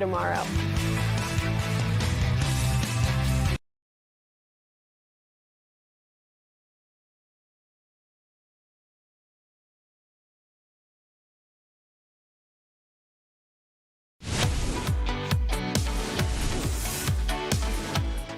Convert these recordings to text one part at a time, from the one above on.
tomorrow.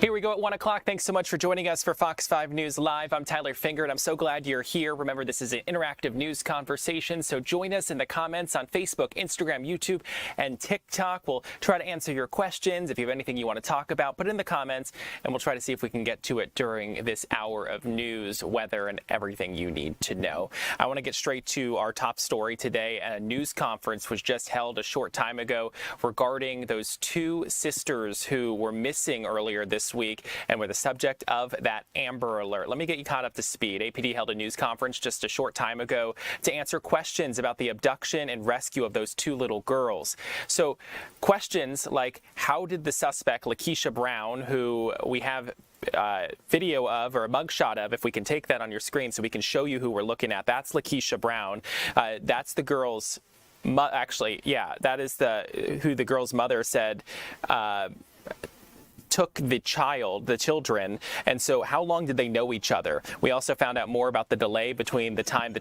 Here we go at 1 o'clock. Thanks so much for joining us for Fox 5 News Live. I'm Tyler Finger, and I'm so glad you're here. Remember, this is an interactive news conversation, so join us in the comments on Facebook, Instagram, YouTube, and TikTok. We'll try to answer your questions. If you have anything you want to talk about, put it in the comments, and we'll try to see if we can get to it during this hour of news, weather, and everything you need to know. I want to get straight to our top story today. A news conference was just held a short time ago regarding those two sisters who were missing earlier this week and were the subject of that Amber Alert. Let me get you caught up to speed. APD held a news conference just a short time ago to answer questions about the abduction and rescue of those two little girls. So questions like, how did the suspect, Lakeisha Brown, who we have video of, or a mugshot of, if we can take that on your screen so we can show you who we're looking at. That's Lakeisha Brown. That's the girl's actually, yeah, that is who the girl's mother said took the children, and so how long did they know each other? We also found out more about the delay between the time the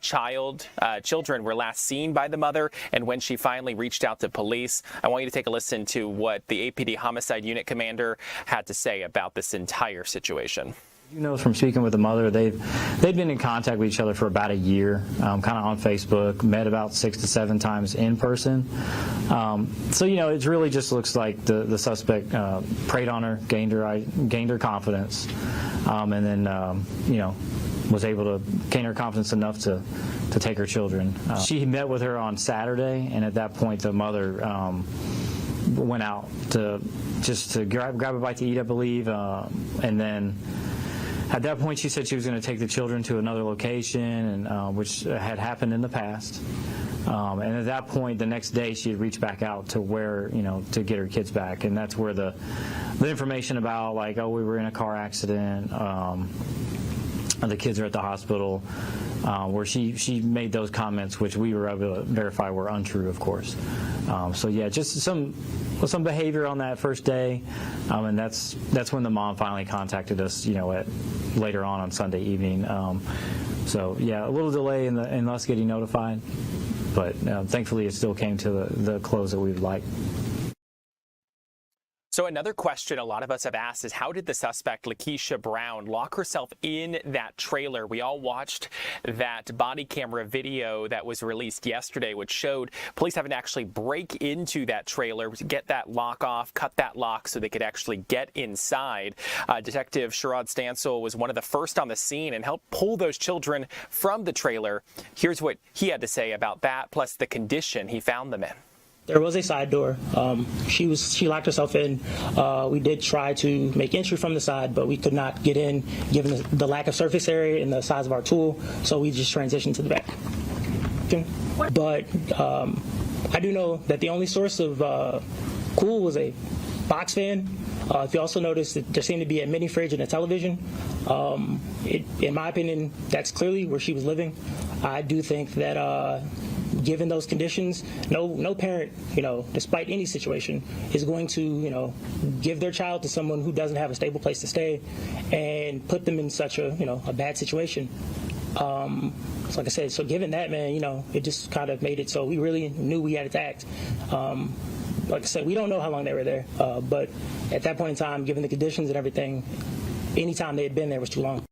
children were last seen by the mother and when she finally reached out to police. I want you to take a listen to what the APD Homicide Unit Commander had to say about this entire situation. You know, from speaking with the mother, they've been in contact with each other for about a year, kind of on Facebook, met about 6 to 7 times in person. So, you know, it really just looks like the suspect preyed on her, gained her confidence, and then, you know, was able to gain her confidence enough to take her children. She met with her on Saturday, and at that point, the mother went out to grab a bite to eat, I believe, and then at that point, she said she was going to take the children to another location, and which had happened in the past. And at that point, the next day, she had reached back out to where, you know, to get her kids back, and that's where the information about, like, oh, we were in a car accident, the kids are at the hospital, where she made those comments, which we were able to verify were untrue, of course. So yeah, just some behavior on that first day, and that's when the mom finally contacted us, you know, later on Sunday evening. So yeah, a little delay in us getting notified, but thankfully it still came to the close that we would like. So another question a lot of us have asked is, how did the suspect, Lakeisha Brown, lock herself in that trailer? We all watched that body camera video that was released yesterday, which showed police having to actually break into that trailer to get that lock off, cut that lock so they could actually get inside. Detective Sherrod Stansel was one of the first on the scene and helped pull those children from the trailer. Here's what he had to say about that, plus the condition he found them in. There was a side door. She locked herself in. We did try to make entry from the side, but we could not get in given the lack of surface area and the size of our tool, so we just transitioned to the back. But I do know that the only source of cool was a box fan. If you also notice that there seemed to be a mini fridge and a television, in my opinion, that's clearly where she was living. I do think that given those conditions, no parent, you know, despite any situation, is going to, you know, give their child to someone who doesn't have a stable place to stay and put them in such a, you know, a bad situation. So like I said, so given that, man, you know, it just kind of made it so we really knew we had to act. Like I said, we don't know how long they were there, but at that point in time, given the conditions and everything, any time they had been there was too long.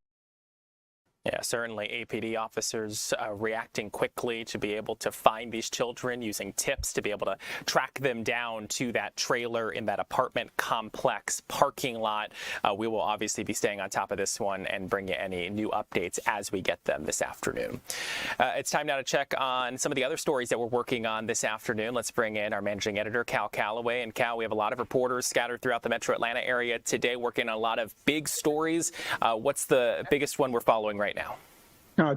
Yeah, certainly APD officers reacting quickly to be able to find these children, using tips to be able to track them down to that trailer in that apartment complex parking lot. We will obviously be staying on top of this one and bring you any new updates as we get them this afternoon. It's time now to check on some of the other stories that we're working on this afternoon. Let's bring in our managing editor, Cal Calloway. And Cal, we have a lot of reporters scattered throughout the metro Atlanta area today working on a lot of big stories. What's the biggest one we're following right now?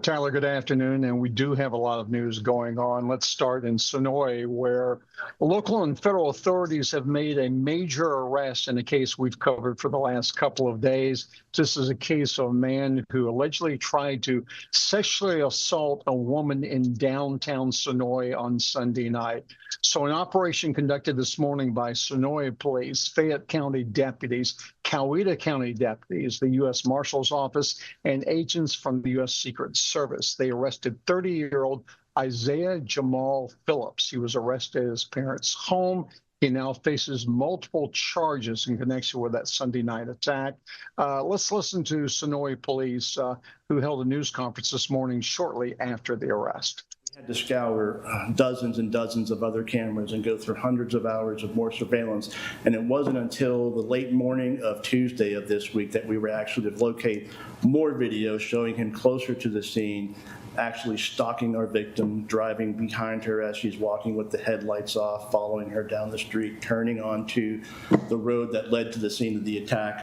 Tyler, good afternoon. And we do have a lot of news going on. Let's start in Sonoy, where local and federal authorities have made a major arrest in a case we've covered for the last couple of days. This is a case of a man who allegedly tried to sexually assault a woman in downtown Sonoy on Sunday night. So an operation conducted this morning by Sonoy Police, Fayette County deputies, Coweta County deputies, the U.S. Marshal's Office, and agents from the U.S. Secret Service. They arrested 30-year-old Isaiah Jamal Phillips. He was arrested at his parents' home. He now faces multiple charges in connection with that Sunday night attack. Let's listen to Sonoy Police, who held a news conference this morning shortly after the arrest. We had to scour dozens and dozens of other cameras and go through hundreds of hours of more surveillance. And it wasn't until the late morning of Tuesday of this week that we were actually to locate more video showing him closer to the scene, actually stalking our victim, driving behind her as she's walking with the headlights off, following her down the street, turning onto the road that led to the scene of the attack.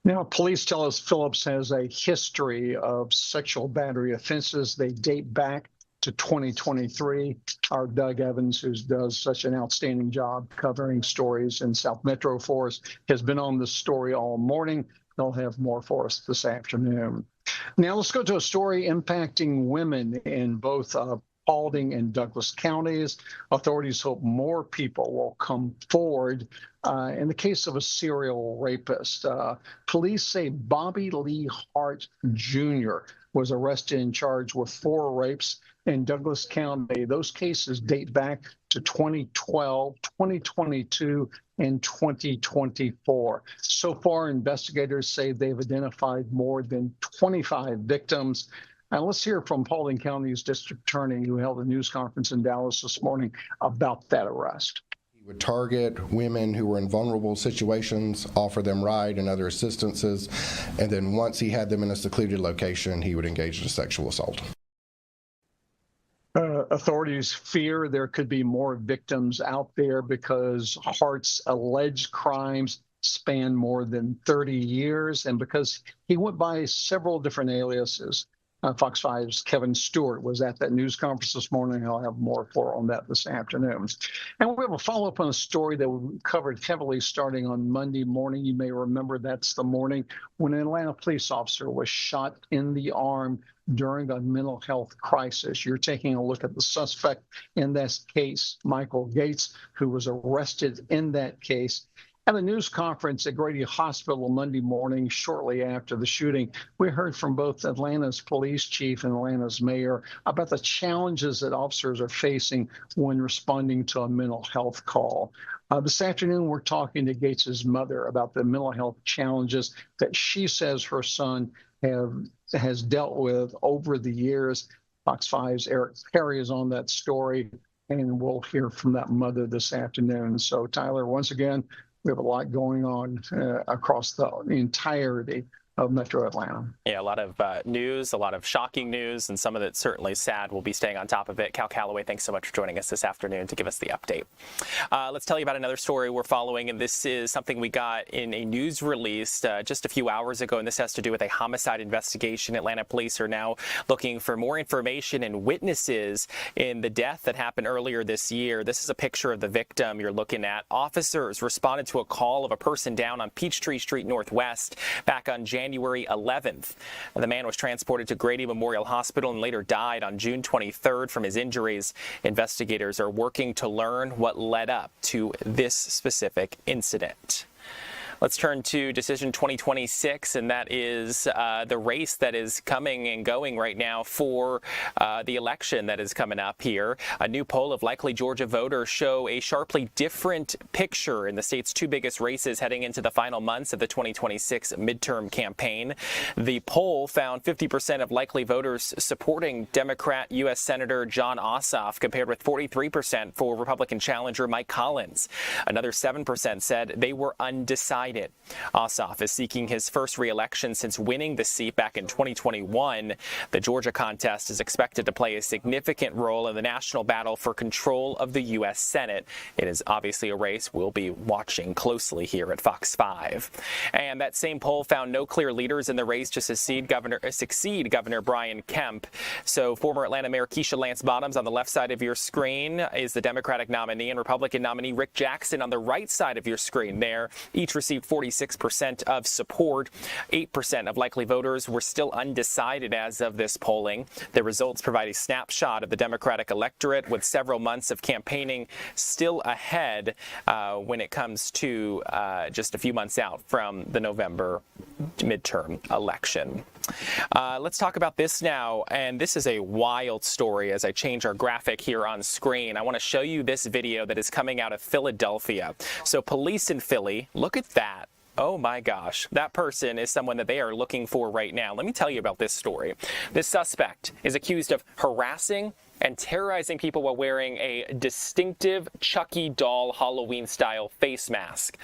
Now, police tell us Phillips has a history of sexual battery offenses. They date back to 2023. Our Doug Evans, who does such an outstanding job covering stories in South Metro for us, has been on this story all morning. They'll have more for us this afternoon. Now, let's go to a story impacting women in both Paulding and Douglas counties. Authorities hope more people will come forward in the case of a serial rapist. Police say Bobby Lee Hart Jr. was arrested and charged with 4 rapes in Douglas County. Those cases date back to 2012, 2022, and 2024. So far, investigators say they've identified more than 25 victims. Now, let's hear from Paulding County's district attorney, who held a news conference in Dallas this morning about that arrest. He would target women who were in vulnerable situations, offer them ride and other assistances, and then once he had them in a secluded location, he would engage in sexual assault. Authorities fear there could be more victims out there because Hart's alleged crimes span more than 30 years and because he went by several different aliases. Fox 5's Kevin Stewart was at that news conference this morning. I'll have more for on that this afternoon. And we have a follow-up on a story that we covered heavily starting on Monday morning. You may remember that's the morning when an Atlanta police officer was shot in the arm during a mental health crisis. You're taking a look at the suspect in this case, Michael Gates, who was arrested in that case. At a news conference at Grady Hospital Monday morning, shortly after the shooting, we heard from both Atlanta's police chief and Atlanta's mayor about the challenges that officers are facing when responding to a mental health call. This afternoon, we're talking to Gates's mother about the mental health challenges that she says her son has dealt with over the years. Fox 5's Eric Perry is on that story, and we'll hear from that mother this afternoon. So, Tyler, once again, we have a lot going on across the entirety of Metro Atlanta. Yeah, a lot of news, a lot of shocking news, and some of it certainly sad. We'll be staying on top of it. Cal Calloway, thanks so much for joining us this afternoon to give us the update. Let's tell you about another story we're following, and this is something we got in a news release just a few hours ago, and this has to do with a homicide investigation. Atlanta police are now looking for more information and witnesses in the death that happened earlier this year. This is a picture of the victim you're looking at. Officers responded to a call of a person down on Peachtree Street Northwest back on January 11th. The man was transported to Grady Memorial Hospital and later died on June 23rd from his injuries. Investigators are working to learn what led up to this specific incident. Let's turn to Decision 2026, and that is the race that is coming and going right now for the election that is coming up here. A new poll of likely Georgia voters show a sharply different picture in the state's 2 biggest races heading into the final months of the 2026 midterm campaign. The poll found 50% of likely voters supporting Democrat U.S. Senator Jon Ossoff, compared with 43% for Republican challenger Mike Collins. Another 7% said they were undecided. it. Ossoff is seeking his first re-election since winning the seat back in 2021. The Georgia contest is expected to play a significant role in the national battle for control of the U.S. Senate. It is obviously a race we'll be watching closely here at Fox 5. And that same poll found no clear leaders in the race to succeed Governor Brian Kemp. So former Atlanta Mayor Keisha Lance Bottoms on the left side of your screen is the Democratic nominee, and Republican nominee Rick Jackson on the right side of your screen there. Each received 46% of support. 8% of likely voters were still undecided as of this polling. The results provide a snapshot of the Democratic electorate, with several months of campaigning still ahead when it comes to just a few months out from the November midterm election. Let's talk about this now, and this is a wild story. As I change our graphic here on screen, I want to show you this video that is coming out of Philadelphia. So police in Philly, look at that. Oh my gosh, that person is someone that they are looking for right now. Let me tell you about this story. This suspect is accused of harassing and terrorizing people while wearing a distinctive Chucky doll Halloween-style face mask.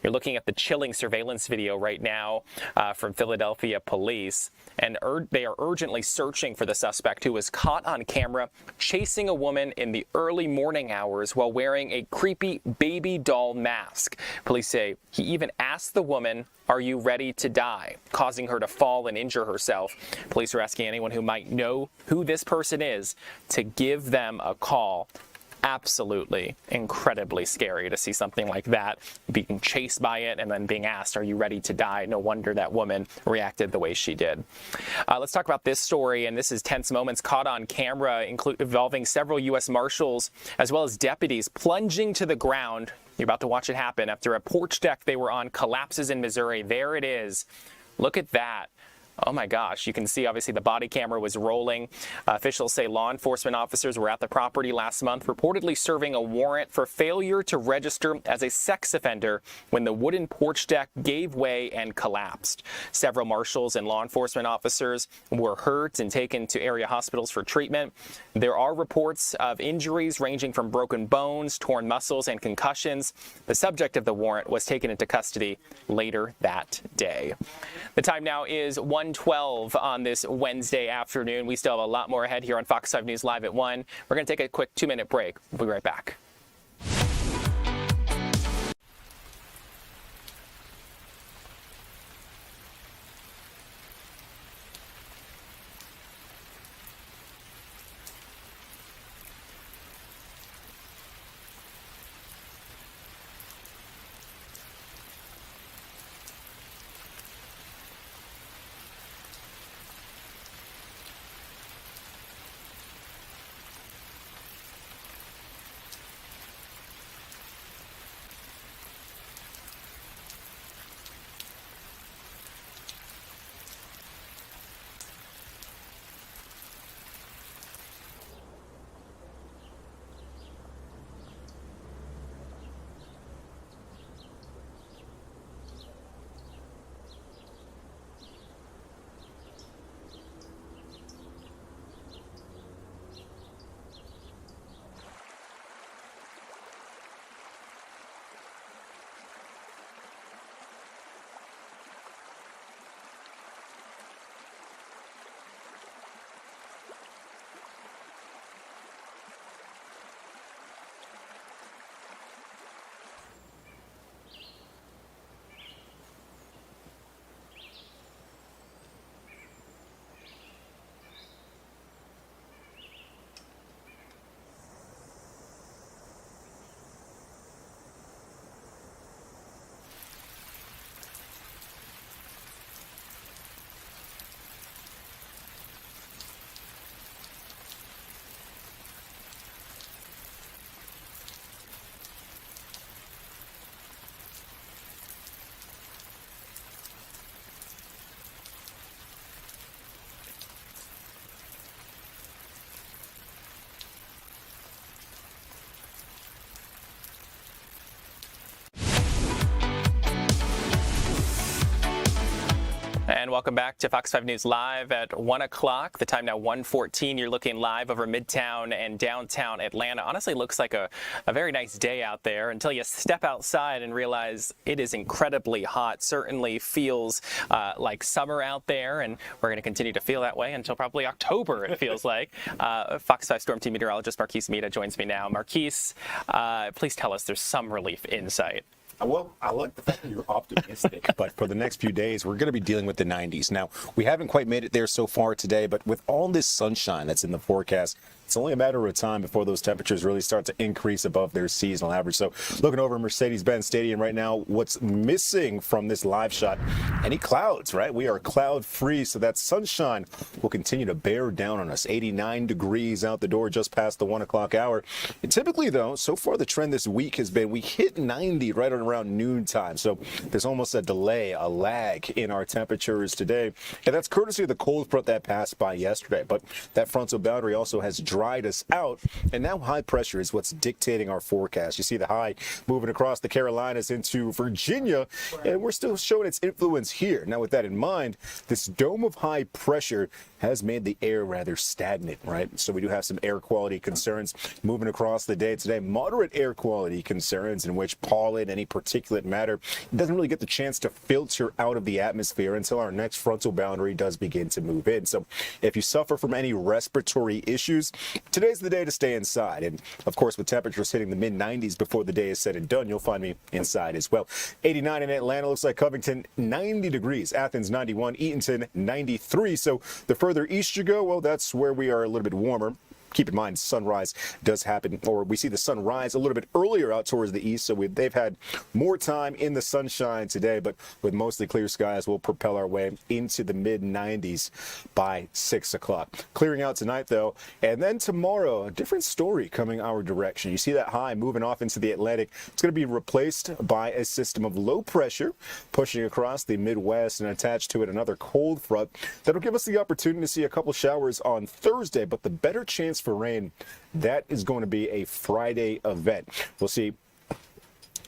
You're looking at the chilling surveillance video right now from Philadelphia police, and they are urgently searching for the suspect who was caught on camera chasing a woman in the early morning hours while wearing a creepy baby doll mask. Police say he even asked the woman, "Are you ready to die?" causing her to fall and injure herself. Police are asking anyone who might know who this person is to give them a call. Absolutely incredibly scary to see something like that, being chased by it and then being asked, "Are you ready to die?" No wonder that woman reacted the way she did. Let's talk about this story, and this is tense moments caught on camera, involving several U.S. Marshals as well as deputies plunging to the ground. You're about to watch it happen after a porch deck they were on collapses in Missouri. There it is. Look at that. Oh my gosh, you can see obviously the body camera was rolling. Officials say law enforcement officers were at the property last month, reportedly serving a warrant for failure to register as a sex offender when the wooden porch deck gave way and collapsed. Several marshals and law enforcement officers were hurt and taken to area hospitals for treatment. There are reports of injuries ranging from broken bones, torn muscles, and concussions. The subject of the warrant was taken into custody later that day. The time now is 1:12 on this Wednesday afternoon. We still have a lot more ahead here on Fox 5 News Live at 1. We're going to take a quick 2-minute break. We'll be right back. welcome back to Fox 5 News Live at 1 o'clock. The time now 1:14. You're looking live over Midtown and downtown Atlanta. Honestly, looks like a very nice day out there until you step outside and realize it is incredibly hot. Certainly feels like summer out there, and we're going to continue to feel that way until probably October, it feels like. Fox 5 Storm Team meteorologist Marquise Mita joins me now. Marquise, please tell us there's some relief in sight. Well, I like the fact that you're optimistic, but for the next few days, we're going to be dealing with the 90s. Now, we haven't quite made it there so far today, but with all this sunshine that's in the forecast, it's only a matter of time before those temperatures really start to increase above their seasonal average. So looking over Mercedes-Benz Stadium right now, what's missing from this live shot, any clouds, right? We are cloud free, so that sunshine will continue to bear down on us. 89 degrees out the door just past the 1 o'clock hour. And typically, though, so far the trend this week has been we hit 90 right around noon time. So there's almost a delay, a lag in our temperatures today. And that's courtesy of the cold front that passed by yesterday. But that frontal boundary also has dried us out, and now high pressure is what's dictating our forecast. You see the high moving across the Carolinas into Virginia, and we're still showing its influence here. Now, with that in mind, this dome of high pressure has made the air rather stagnant, right? So we do have some air quality concerns moving across the day today. Moderate air quality concerns in which pollen, any particulate matter, doesn't really get the chance to filter out of the atmosphere until our next frontal boundary does begin to move in. So if you suffer from any respiratory issues, today's the day to stay inside. And of course, with temperatures hitting the mid-90s before the day is said and done, you'll find me inside as well. 89 in Atlanta, looks like Covington 90 degrees, Athens 91, Eatonton 93. So the further east you go, well, that's where we are a little bit warmer. Keep in mind, sunrise does happen, or we see the sun rise a little bit earlier out towards the east, so they've had more time in the sunshine today, but with mostly clear skies, we'll propel our way into the mid-90s by 6 o'clock. Clearing out tonight, though, and then tomorrow, a different story coming our direction. You see that high moving off into the Atlantic. It's going to be replaced by a system of low pressure pushing across the Midwest, and attached to it another cold front that'll give us the opportunity to see a couple showers on Thursday, but the better chance for rain, that is going to be a Friday event. We'll see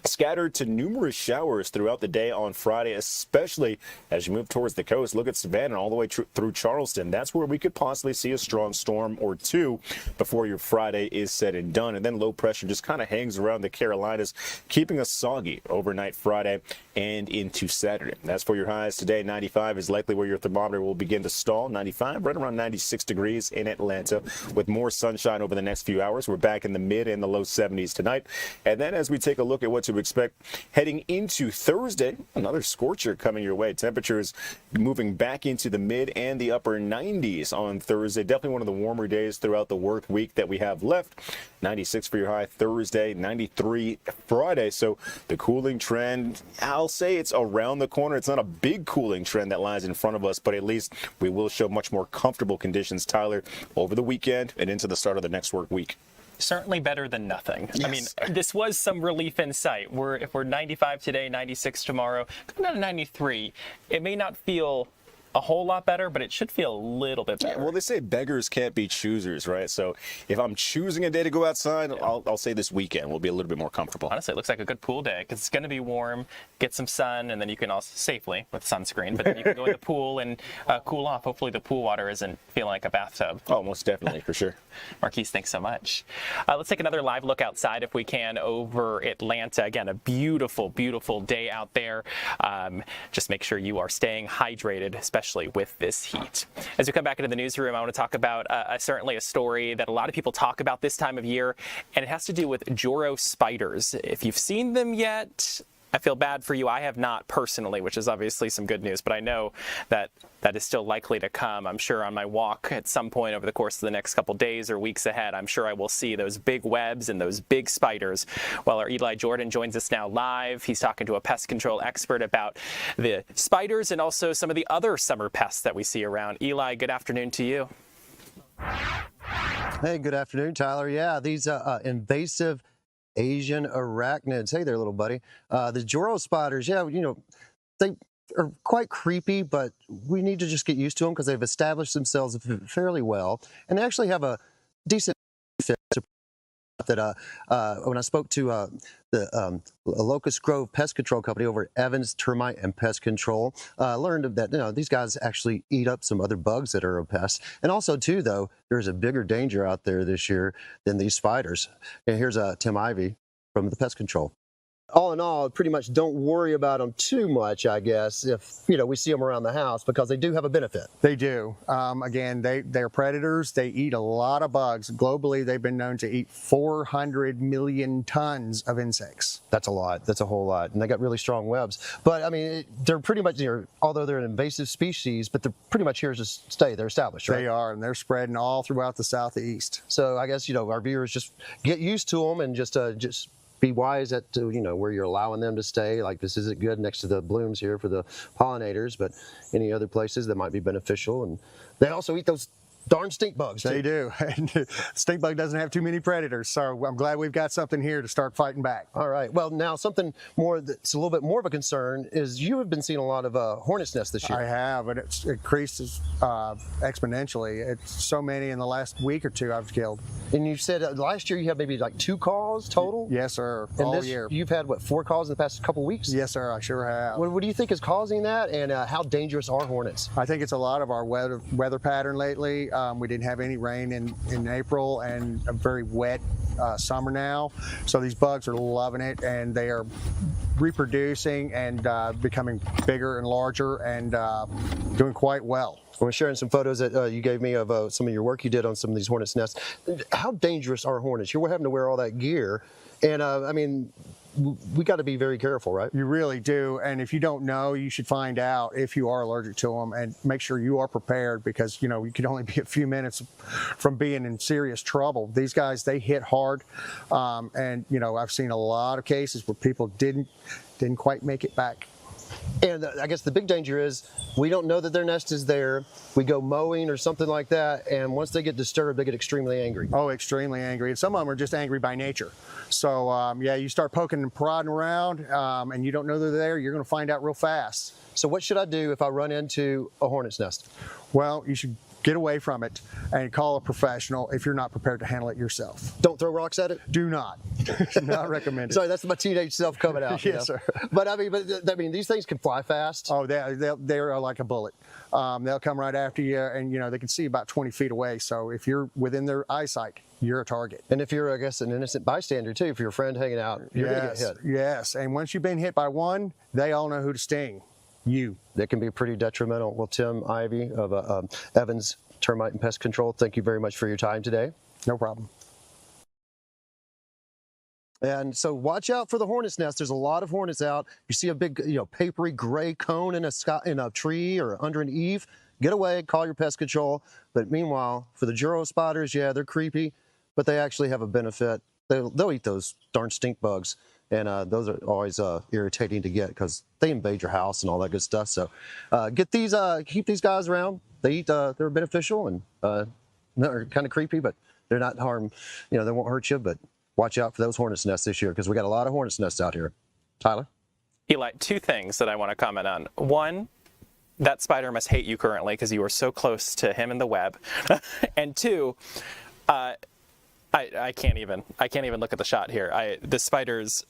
scattered to numerous showers throughout the day on Friday, especially as you move towards the coast. Look at Savannah all the way through Charleston. That's where we could possibly see a strong storm or two before your Friday is said and done. And then low pressure just kind of hangs around the Carolinas, keeping us soggy overnight Friday and into Saturday. That's for your highs today. 95 is likely where your thermometer will begin to stall. 95, right around 96 degrees in Atlanta, with more sunshine over the next few hours. We're back in the mid and the low 70s tonight. And then as we take a look at what to expect heading into Thursday, another scorcher coming your way. Temperatures moving back into the mid and the upper 90s on Thursday. Definitely one of the warmer days throughout the work week that we have left. 96 for your high Thursday, 93 Friday. So the cooling trend, I'll say it's around the corner. It's not a big cooling trend that lies in front of us, but at least we will show much more comfortable conditions, Tyler, over the weekend and into the start of the next work week. Certainly better than nothing. Yes. I mean, this was some relief in sight. If we're 95 today, 96 tomorrow, coming down to 93, it may not feel a whole lot better, but it should feel a little bit better. Yeah, well, they say beggars can't be choosers, right? So if I'm choosing a day to go outside, I'll say this weekend will be a little bit more comfortable. Honestly, it looks like a good pool day because it's going to be warm, get some sun, and then you can also safely with sunscreen, but then you can go in the pool and cool off. Hopefully the pool water isn't feeling like a bathtub. Oh, most definitely, for sure. Marquise, thanks so much. Let's take another live look outside if we can over Atlanta. Again, a beautiful, beautiful day out there. Just make sure you are staying hydrated, especially with this heat. As we come back into the newsroom, I want to talk about certainly a story that a lot of people talk about this time of year, and it has to do with Joro spiders. If you've seen them yet, I feel bad for you. I have not personally, which is obviously some good news, but I know that that is still likely to come. I'm sure on my walk at some point over the course of the next couple days or weeks ahead, I'm sure I will see those big webs and those big spiders. Well, our Eli Jordan joins us now live. He's talking to a pest control expert about the spiders and also some of the other summer pests that we see around. Eli, good afternoon to you. Hey, good afternoon, Tyler. Yeah, these invasive Asian arachnids. Hey there, little buddy. The Joro spiders, yeah, they are quite creepy, but we need to just get used to them because they've established themselves fairly well. And they actually have a decent fit that when I spoke to the Locust Grove Pest Control Company over at Evans Termite and Pest Control, learned that these guys actually eat up some other bugs that are a pest. And also, too, though, there's a bigger danger out there this year than these spiders. And here's Tim Ivey from the Pest Control. All in all, pretty much don't worry about them too much, I guess, if we see them around the house, because they do have a benefit. They do. Again, they're predators. They eat a lot of bugs. Globally, they've been known to eat 400 million tons of insects. That's a lot. That's a whole lot. And they got really strong webs. But I mean, they're pretty much here, although they're an invasive species, but they're pretty much here to stay. They're established, right? They are, and they're spreading all throughout the southeast. So I guess, our viewers just get used to them and just be wise at where you're allowing them to stay. Like, this isn't good next to the blooms here for the pollinators, but any other places that might be beneficial. And they also eat those darn stink bugs. They do. And stink bug doesn't have too many predators, so I'm glad we've got something here to start fighting back. All right. Well, now something more that's a little bit more of a concern is you have been seeing a lot of hornet's nests this year. I have, and it's increases exponentially. It's so many in the last week or two I've killed. And you said last year you had maybe like 2 calls total? Yes, sir. And all year. You've had, 4 calls in the past couple weeks? Yes, sir. I sure have. What do you think is causing that, and how dangerous are hornets? I think it's a lot of our weather pattern lately. We didn't have any rain in April and a very wet summer now. So these bugs are loving it, and they are reproducing and becoming bigger and larger and doing quite well. We're sharing some photos that you gave me of some of your work you did on some of these hornets' nests. How dangerous are hornets? You're having to wear all that gear, and I mean, we got to be very careful, right? You really do, and if you don't know, you should find out if you are allergic to them and make sure you are prepared, because you could only be a few minutes from being in serious trouble. These guys, they hit hard, and I've seen a lot of cases where people didn't quite make it back. And I guess the big danger is we don't know that their nest is there. We go mowing or something like that, and once they get disturbed, they get extremely angry. Oh, extremely angry. And some of them are just angry by nature. So, yeah, you start poking and prodding around, and you don't know they're there, you're going to find out real fast. So what should I do if I run into a hornet's nest? Well, you should get away from it and call a professional if you're not prepared to handle it yourself. Don't throw rocks at it? Do not. Not recommended. Sorry, that's my teenage self coming out. Yes, sir. But I mean, these things can fly fast. Oh, they're like a bullet. They'll come right after you, and they can see about 20 feet away. So if you're within their eyesight, you're a target. And if you're, I guess, an innocent bystander too, if you're a friend hanging out, you're going to get hit. Yes, and once you've been hit by one, they all know who to sting. You. That can be pretty detrimental. Well, Tim Ivey of Evans Termite and Pest Control, thank you very much for your time today. No problem. And so watch out for the hornet's nest. There's a lot of hornets out. You see a big, papery gray cone in a tree or under an eave, get away, call your pest control. But meanwhile, for the Juro spiders, yeah, they're creepy, but they actually have a benefit. They'll eat those darn stink bugs. And those are always irritating to get because they invade your house and all that good stuff. So keep these guys around. They eat, they're beneficial and they're kind of creepy, but they're not harm. They won't hurt you. But watch out for those hornet's nests this year because we got a lot of hornet's nests out here. Tyler? Eli, 2 things that I want to comment on. 1, that spider must hate you currently because you are so close to him in the web. And 2, I can't even look at the shot here. The spiders,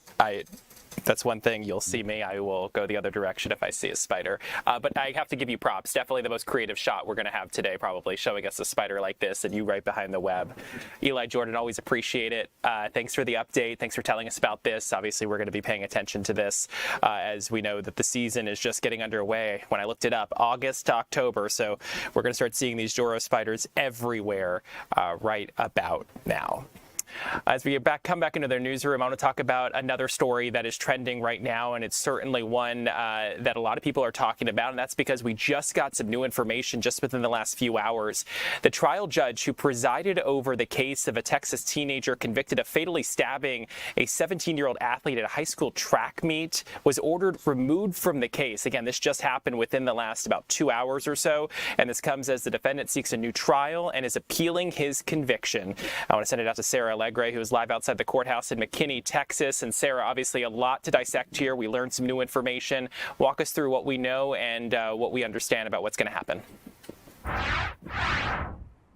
that's one thing. You'll see me. I will go the other direction if I see a spider. But I have to give you props. Definitely the most creative shot we're going to have today, probably, showing us a spider like this and you right behind the web. Eli, Jordan, always appreciate it. Thanks for the update. Thanks for telling us about this. Obviously, we're going to be paying attention to this as we know that the season is just getting underway. When I looked it up, August to October. So we're going to start seeing these Juro spiders everywhere right about now. As we come back into their newsroom, I want to talk about another story that is trending right now, and it's certainly one that a lot of people are talking about, and that's because we just got some new information just within the last few hours. The trial judge who presided over the case of a Texas teenager convicted of fatally stabbing a 17-year-old athlete at a high school track meet was ordered removed from the case. Again, this just happened within the last about 2 hours or so, and this comes as the defendant seeks a new trial and is appealing his conviction. I want to send it out to Sarah Allegre, who is live outside the courthouse in McKinney, Texas. And Sarah, obviously a lot to dissect here. We learned some new information. Walk us through what we know and what we understand about what's going to happen.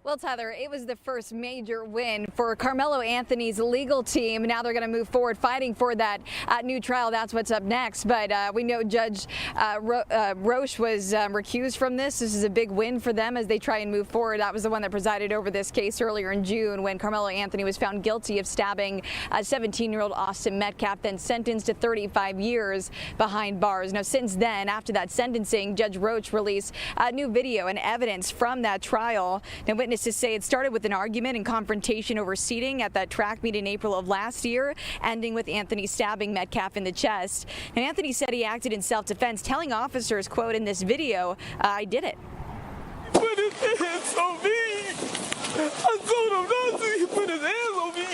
Well, Tyler, it was the first major win for Carmelo Anthony's legal team. Now they're going to move forward fighting for that new trial. That's what's up next. But we know Judge Roche was recused from this. This is a big win for them as they try and move forward. That was the one that presided over this case earlier in June when Carmelo Anthony was found guilty of stabbing 17-year-old Austin Metcalf, then sentenced to 35 years behind bars. Now, since then, after that sentencing, Judge Roche released new video and evidence from that trial. Now, witnesses say it started with an argument and confrontation over seating at that track meet in April of last year, ending with Anthony stabbing Metcalf in the chest. And Anthony said he acted in self-defense, telling officers, quote, in this video, "I did it." Put his hands on me. I told him not to. He put his hands on me.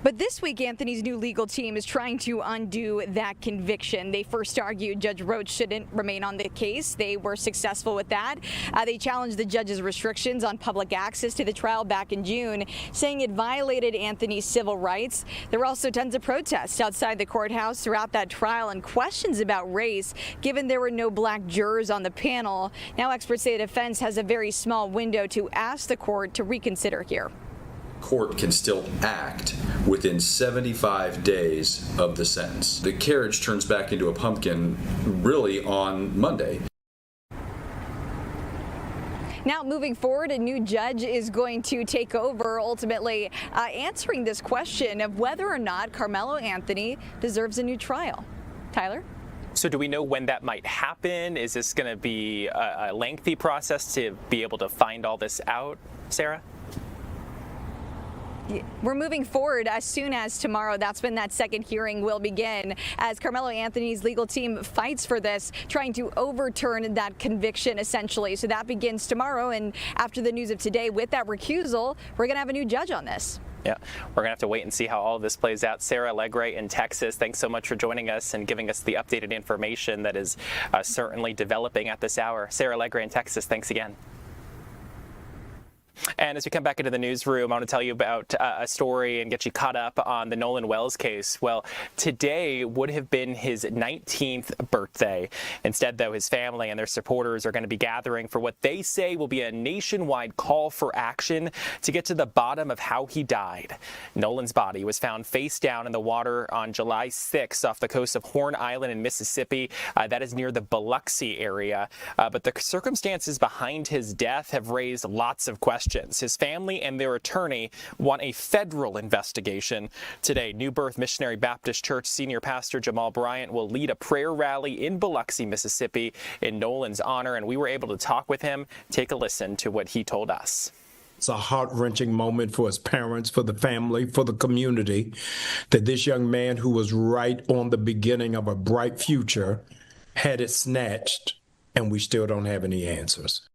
But this week, Anthony's new legal team is trying to undo that conviction. They first argued Judge Roche shouldn't remain on the case. They were successful with that. They challenged the judge's restrictions on public access to the trial back in June, saying it violated Anthony's civil rights. There were also tons of protests outside the courthouse throughout that trial and questions about race, given there were no black jurors on the panel. Now experts say the defense has a very small window to ask the court to reconsider here. Court can still act within 75 days of the sentence. The carriage turns back into a pumpkin really on Monday. Now, moving forward, a new judge is going to take over, ultimately answering this question of whether or not Carmelo Anthony deserves a new trial. Tyler? So do we know when that might happen? Is this going to be a lengthy process to be able to find all this out, Sarah? We're moving forward as soon as tomorrow. That's when that second hearing will begin, as Carmelo Anthony's legal team fights for this, trying to overturn that conviction, essentially. So that begins tomorrow, and after the news of today with that recusal, we're going to have a new judge on this. Yeah, we're going to have to wait and see how all of this plays out. Sarah Allegre in Texas, thanks so much for joining us and giving us the updated information that is certainly developing at this hour. Sarah Allegre in Texas, thanks again. And as we come back into the newsroom, I want to tell you about a story and get you caught up on the Nolan Wells case. Well, today would have been his 19th birthday. Instead, though, his family and their supporters are going to be gathering for what they say will be a nationwide call for action to get to the bottom of how he died. Nolan's body was found face down in the water on July 6th off the coast of Horn Island in Mississippi. That is near the Biloxi area. But the circumstances behind his death have raised lots of questions. His family and their attorney want a federal investigation. Today, New Birth Missionary Baptist Church senior pastor Jamal Bryant will lead a prayer rally in Biloxi, Mississippi in Nolan's honor, and we were able to talk with him. Take a listen to what he told us. It's a heart-wrenching moment for his parents, for the family, for the community, that this young man who was right on the beginning of a bright future had it snatched, and we still don't have any answers.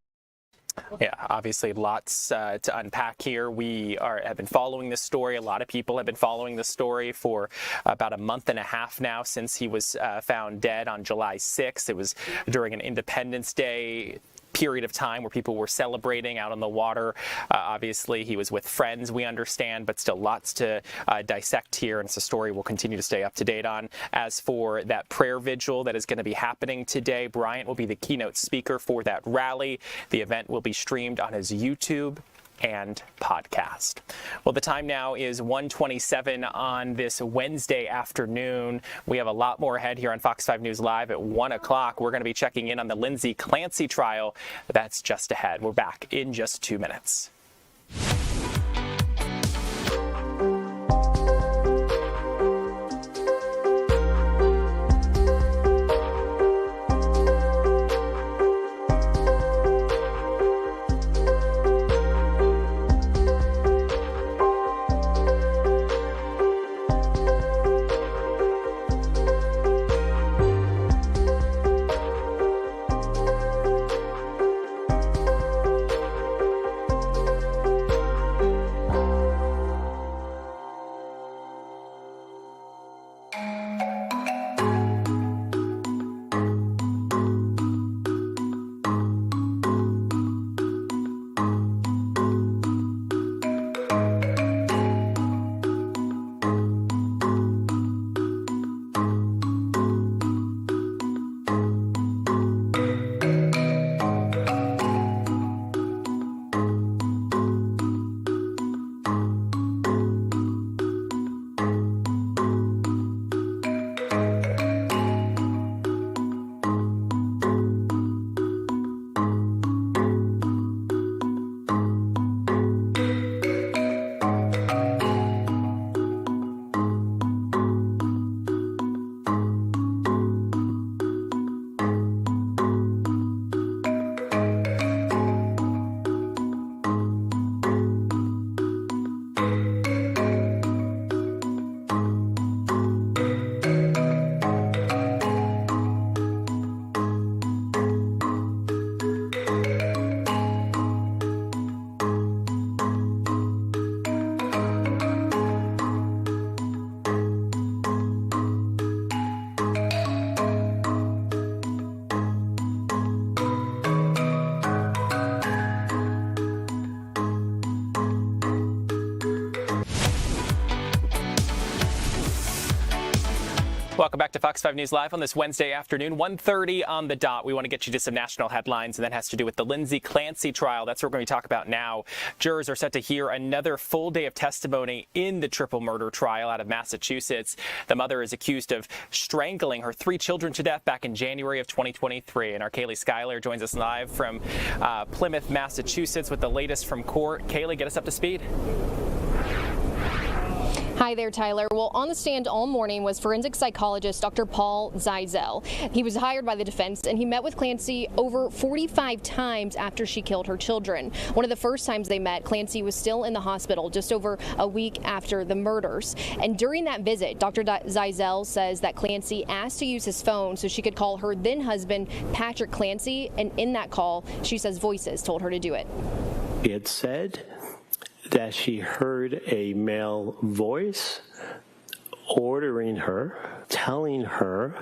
Yeah, obviously lots to unpack here. We have been following this story. A lot of people have been following this story for about a month and a half now since he was found dead on July 6th. It was during an Independence Day period of time where people were celebrating out on the water. Obviously, he was with friends, we understand, but still lots to dissect here, and it's a story we'll continue to stay up to date on. As for that prayer vigil that is going to be happening today, Bryant will be the keynote speaker for that rally. The event will be streamed on his YouTube and podcast. Well, the time now is 1:27 on this Wednesday afternoon. We have a lot more ahead here on Fox 5 News Live at 1 o'clock. We're going to be checking in on the Lindsay Clancy trial. That's just ahead. We're back in just 2 minutes. Welcome back to Fox 5 News Live on this Wednesday afternoon, 1:30 on the dot. We want to get you to some national headlines, and that has to do with the Lindsay Clancy trial. That's what we're going to talk about now. Jurors are set to hear another full day of testimony in the triple murder trial out of Massachusetts. The mother is accused of strangling her 3 children to death back in January of 2023. And our Kaylee Schuyler joins us live from Plymouth, Massachusetts with the latest from court. Kaylee, get us up to speed. Hi there, Tyler. Well, on the stand all morning was forensic psychologist Dr. Paul Zeisel. He was hired by the defense, and he met with Clancy over 45 times after she killed her children. One of the first times they met, Clancy was still in the hospital just over a week after the murders. And during that visit, Dr. Zeisel says that Clancy asked to use his phone so she could call her then husband, Patrick Clancy, and in that call, she says voices told her to do it. It said that she heard a male voice ordering her, telling her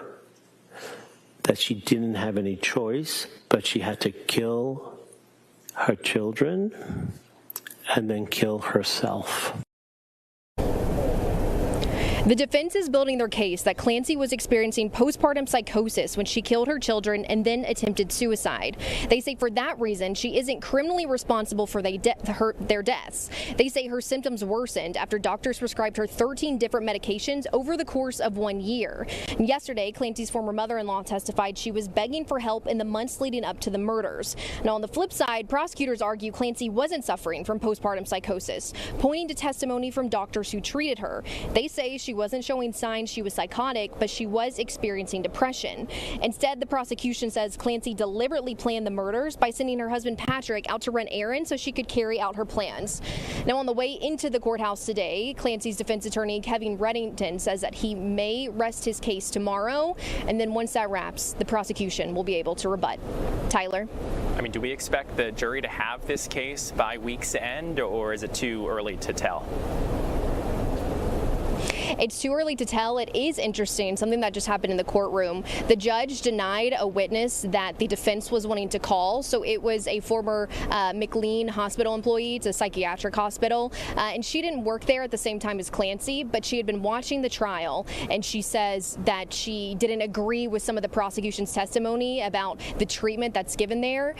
that she didn't have any choice, but she had to kill her children and then kill herself. The defense is building their case that Clancy was experiencing postpartum psychosis when she killed her children and then attempted suicide. They say for that reason, she isn't criminally responsible for their deaths. They say her symptoms worsened after doctors prescribed her 13 different medications over the course of 1 year. And yesterday, Clancy's former mother-in-law testified she was begging for help in the months leading up to the murders. Now, on the flip side, prosecutors argue Clancy wasn't suffering from postpartum psychosis, pointing to testimony from doctors who treated her. They say she wasn't showing signs she was psychotic, but she was experiencing depression. Instead, the prosecution says Clancy deliberately planned the murders by sending her husband Patrick out to run errands so she could carry out her plans. Now, on the way into the courthouse today, Clancy's defense attorney, Kevin Reddington, says that he may rest his case tomorrow, and then once that wraps, the prosecution will be able to rebut. Tyler? I mean, do we expect the jury to have this case by week's end, or is it too early to tell? It's too early to tell. It is interesting, something that just happened in the courtroom. The judge denied a witness that the defense was wanting to call. So it was a former McLean hospital employee. It's a psychiatric hospital. And she didn't work there at the same time as Clancy, but she had been watching the trial. And she says that she didn't agree with some of the prosecution's testimony about the treatment that's given there.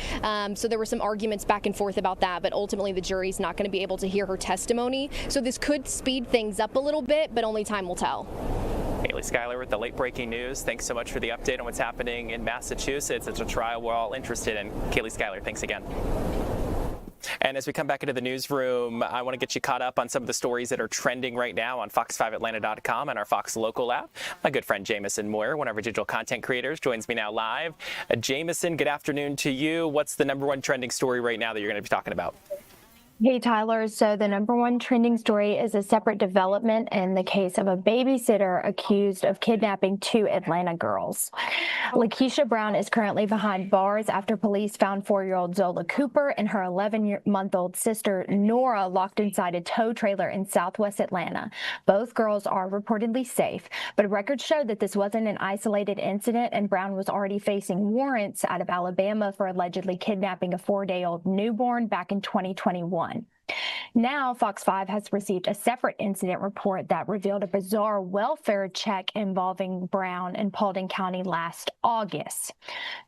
So there were some arguments back and forth about that. But ultimately, the jury's not going to be able to hear her testimony. So this could speed things up a little bit, but only time will tell. Kaylee Schuyler with the late breaking news. Thanks so much for the update on what's happening in Massachusetts. It's a trial we're all interested in. Kaylee Schuyler, thanks again. And as we come back into the newsroom, I want to get you caught up on some of the stories that are trending right now on fox5atlanta.com and our Fox Local app. My good friend Jamison Moyer, one of our digital content creators, joins me now live. Jamison, good afternoon to you. What's the #1 trending story right now that you're going to be talking about? Hey, Tyler. So the #1 trending story is a separate development in the case of a babysitter accused of kidnapping 2 Atlanta girls. Lakeisha Brown is currently behind bars after police found 4-year-old Zola Cooper and her 11-month-old sister Nora locked inside a tow trailer in southwest Atlanta. Both girls are reportedly safe, but records show that this wasn't an isolated incident, and Brown was already facing warrants out of Alabama for allegedly kidnapping a 4-day-old newborn back in 2021. Now, Fox 5 has received a separate incident report that revealed a bizarre welfare check involving Brown in Paulding County last August.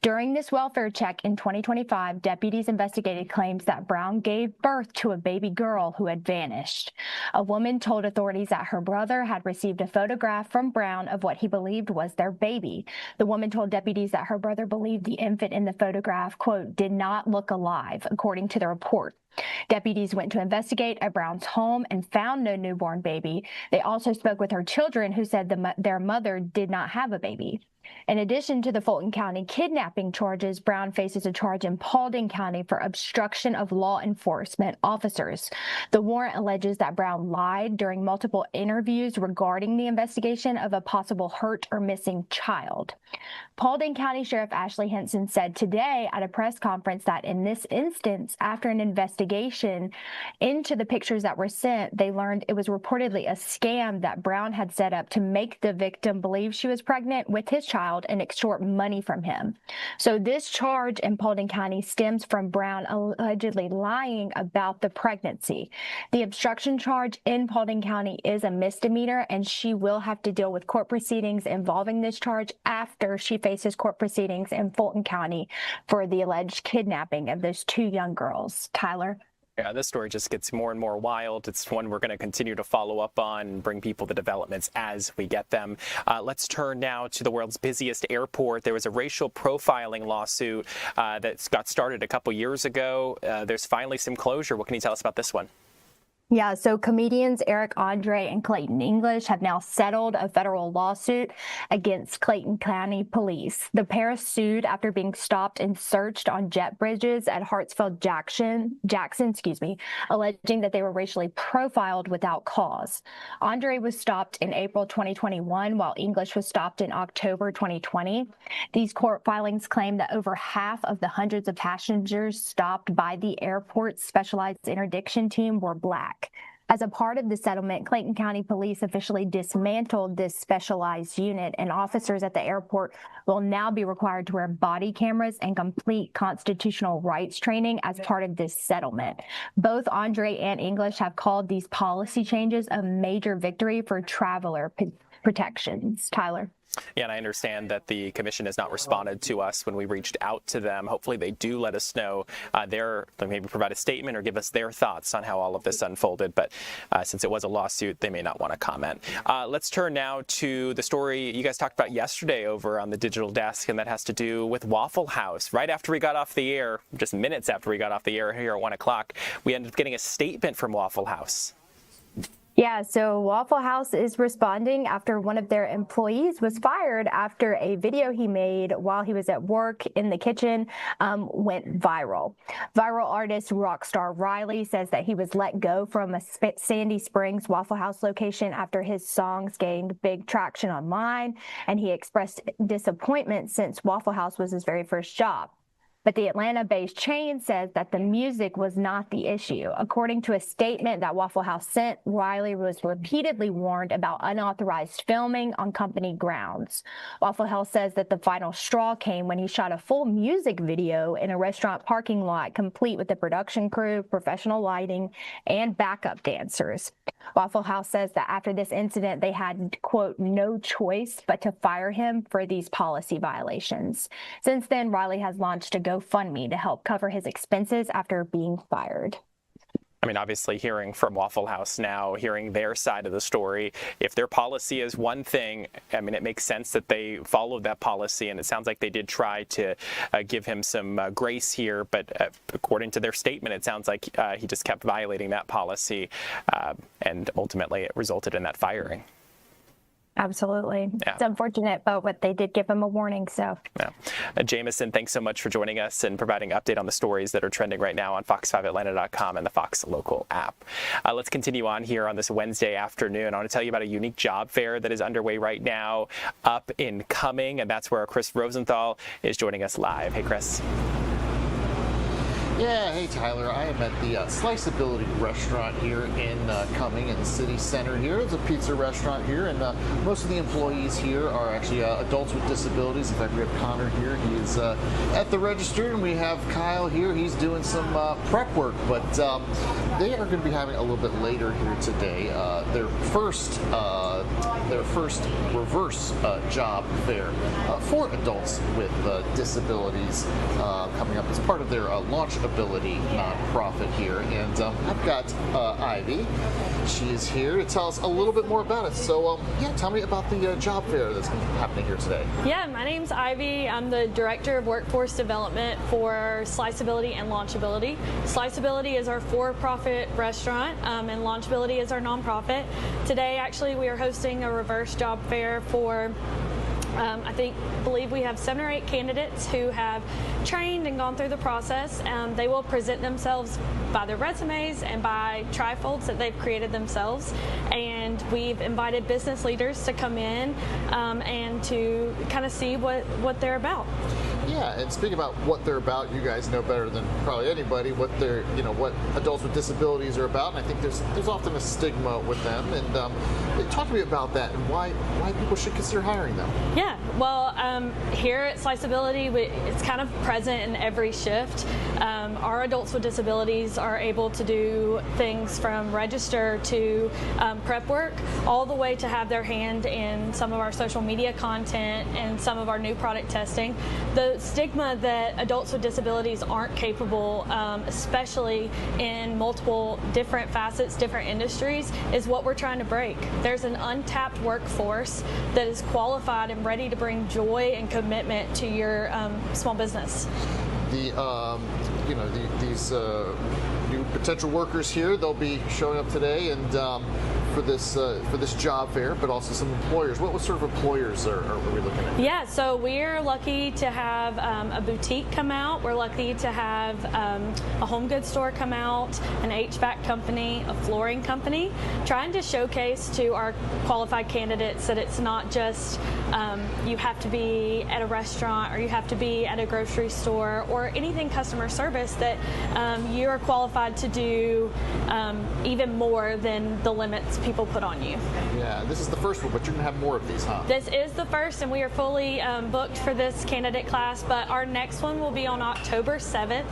During this welfare check in 2025, deputies investigated claims that Brown gave birth to a baby girl who had vanished. A woman told authorities that her brother had received a photograph from Brown of what he believed was their baby. The woman told deputies that her brother believed the infant in the photograph, quote, did not look alive, according to the report. Deputies went to investigate at Brown's home and found no newborn baby. They also spoke with her children, who said their mother did not have a baby. In addition to the Fulton County kidnapping charges, Brown faces a charge in Paulding County for obstruction of law enforcement officers. The warrant alleges that Brown lied during multiple interviews regarding the investigation of a possible hurt or missing child. Paulding County Sheriff Ashley Henson said today at a press conference that in this instance, after an investigation investigation into the pictures that were sent, they learned it was reportedly a scam that Brown had set up to make the victim believe she was pregnant with his child and extort money from him. So this charge in Paulding County stems from Brown allegedly lying about the pregnancy. The obstruction charge in Paulding County is a misdemeanor, and she will have to deal with court proceedings involving this charge after she faces court proceedings in Fulton County for the alleged kidnapping of those 2 young girls. Tyler? Yeah, this story just gets more and more wild. It's one we're going to continue to follow up on and bring people the developments as we get them. Let's turn now to the world's busiest airport. There was a racial profiling lawsuit that got started a couple years ago. There's finally some closure. What can you tell us about this one? Yeah, so comedians Eric Andre and Clayton English have now settled a federal lawsuit against Clayton County Police. The pair sued after being stopped and searched on jet bridges at Hartsfield Jackson, alleging that they were racially profiled without cause. Andre was stopped in April 2021, while English was stopped in October 2020. These court filings claim that over half of the hundreds of passengers stopped by the airport's specialized interdiction team were Black. As a part of the settlement, Clayton County Police officially dismantled this specialized unit, and officers at the airport will now be required to wear body cameras and complete constitutional rights training as part of this settlement. Both Andre and English have called these policy changes a major victory for traveler protections. Tyler? Yeah, and I understand that the commission has not responded to us when we reached out to them. Hopefully they do let us know maybe provide a statement or give us their thoughts on how all of this unfolded. But since it was a lawsuit, they may not want to comment. Let's turn now to the story you guys talked about yesterday over on the digital desk, and that has to do with Waffle House. Right after we got off the air, just minutes after we got off the air here at 1 o'clock, we ended up getting a statement from Waffle House. Yeah, so Waffle House is responding after one of their employees was fired after a video he made while he was at work in the kitchen went viral. Viral artist Rockstar Riley says that he was let go from a Sandy Springs Waffle House location after his songs gained big traction online, and he expressed disappointment since Waffle House was his very first job. But the Atlanta-based chain says that the music was not the issue. According to a statement that Waffle House sent, Riley was repeatedly warned about unauthorized filming on company grounds. Waffle House says that the final straw came when he shot a full music video in a restaurant parking lot, complete with the production crew, professional lighting, and backup dancers. Waffle House says that after this incident, they had, quote, no choice but to fire him for these policy violations. Since then, Riley has launched a GoFundMe to help cover his expenses after being fired. I mean, obviously hearing from Waffle House now, hearing their side of the story, if their policy is one thing, I mean, it makes sense that they followed that policy, and it sounds like they did try to give him some grace here, but according to their statement, it sounds like he just kept violating that policy, and ultimately it resulted in that firing. Absolutely. Yeah. It's unfortunate, but they did give him a warning, so. Yeah. Jameson, thanks so much for joining us and providing an update on the stories that are trending right now on fox5atlanta.com and the Fox Local app. Let's continue on here on this Wednesday afternoon. I want to tell you about a unique job fair that is underway right now, up and coming, and that's where Chris Rosenthal is joining us live. Hey, Chris. Yeah, hey Tyler, I am at the Sliceability restaurant here in Cumming in the city center here. It's a pizza restaurant here, and most of the employees here are actually adults with disabilities. In fact, we have Connor here. He is at the register, and we have Kyle here. He's doing some prep work, but they are going to be having a little bit later here today their first reverse job fair for adults with disabilities coming up as part of their Launchability nonprofit here. And I've got Ivy. She is here to tell us a little bit more about it. So yeah, tell me about the job fair that's happening here today. Yeah, my name's Ivy. I'm the Director of Workforce Development for Sliceability and Launchability. Sliceability is our for-profit restaurant, and Launchability is our nonprofit. Today, actually, we are hosting a reverse job fair for I believe we have 7 or 8 candidates who have trained and gone through the process. They will present themselves by their resumes and by trifolds that they've created themselves. And we've invited business leaders to come in and to kind of see what they're about. Yeah, and speaking about what they're about, you guys know better than probably anybody what they're, what adults with disabilities are about. And I think there's often a stigma with them. And talk to me about that and why people should consider hiring them. Yeah, well, here at Sliceability, it's kind of present in every shift. Our adults with disabilities are able to do things from register to prep work, all the way to have their hand in some of our social media content and some of our new product testing. The stigma that adults with disabilities aren't capable, especially in multiple different facets, different industries, is what we're trying to break. There's an untapped workforce that is qualified and ready to bring joy and commitment to your small business. These new potential workers here, they'll be showing up today and for this job fair, but also some employers. What sort of employers are we looking at? Yeah, so we're lucky to have a boutique come out. We're lucky to have a home goods store come out, an HVAC company, a flooring company, trying to showcase to our qualified candidates that it's not just you have to be at a restaurant or you have to be at a grocery store or anything customer service, that you are qualified to do even more than the limits people put on you. Yeah, this is the first one, but you're going to have more of these, huh? This is the first, and we are fully booked for this candidate class, but our next one will be on October 7th.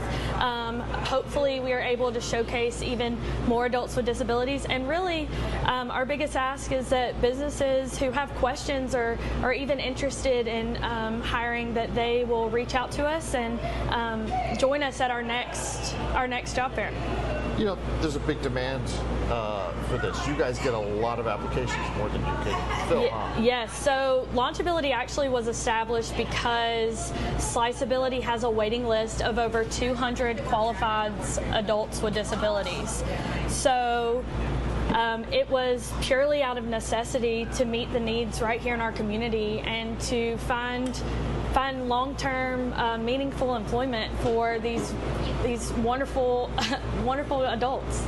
Hopefully we are able to showcase even more adults with disabilities, and really our biggest ask is that businesses who have questions or are even interested in hiring, that they will reach out to us and join us at our next job fair. There's a big demand for this. You guys get a lot of applications, more than you can fill, huh? Yes, so Launchability actually was established because Sliceability has a waiting list of over 200 qualified adults with disabilities. So it was purely out of necessity to meet the needs right here in our community and to find long-term, meaningful employment for these wonderful, wonderful adults.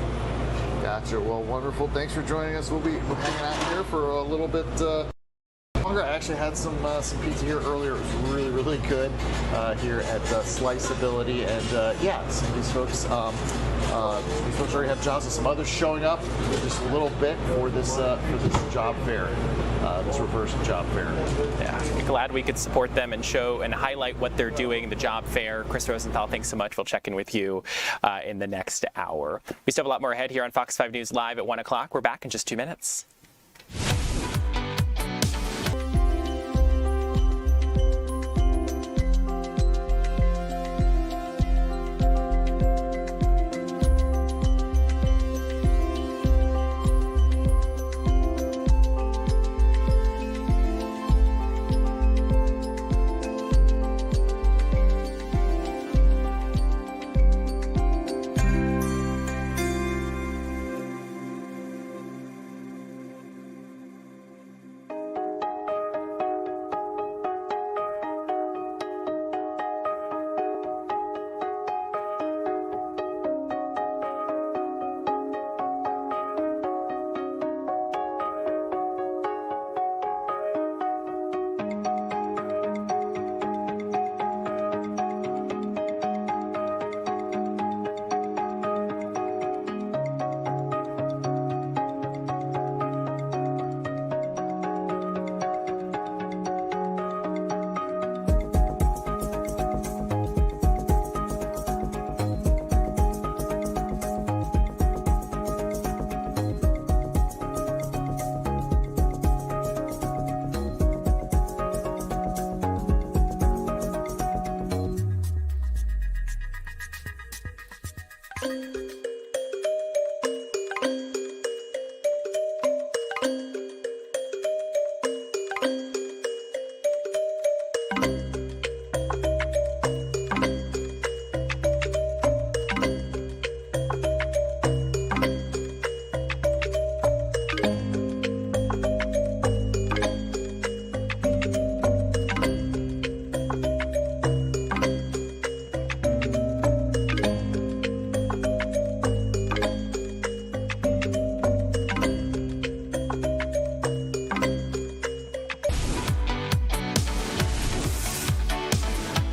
Gotcha. Well, wonderful. Thanks for joining us. We'll be hanging out here for a little bit longer. I actually had some pizza here earlier. It was really, really good here at Sliceability, and some of these folks already have jobs, and some others showing up in just a little bit for this job fair, this reverse job fair. Yeah, glad we could support them and show and highlight what they're doing. The job fair. Chris Rosenthal, thanks so much. We'll check in with you in the next hour. We still have a lot more ahead here on Fox 5 News Live at 1 o'clock. We're back in just 2 minutes.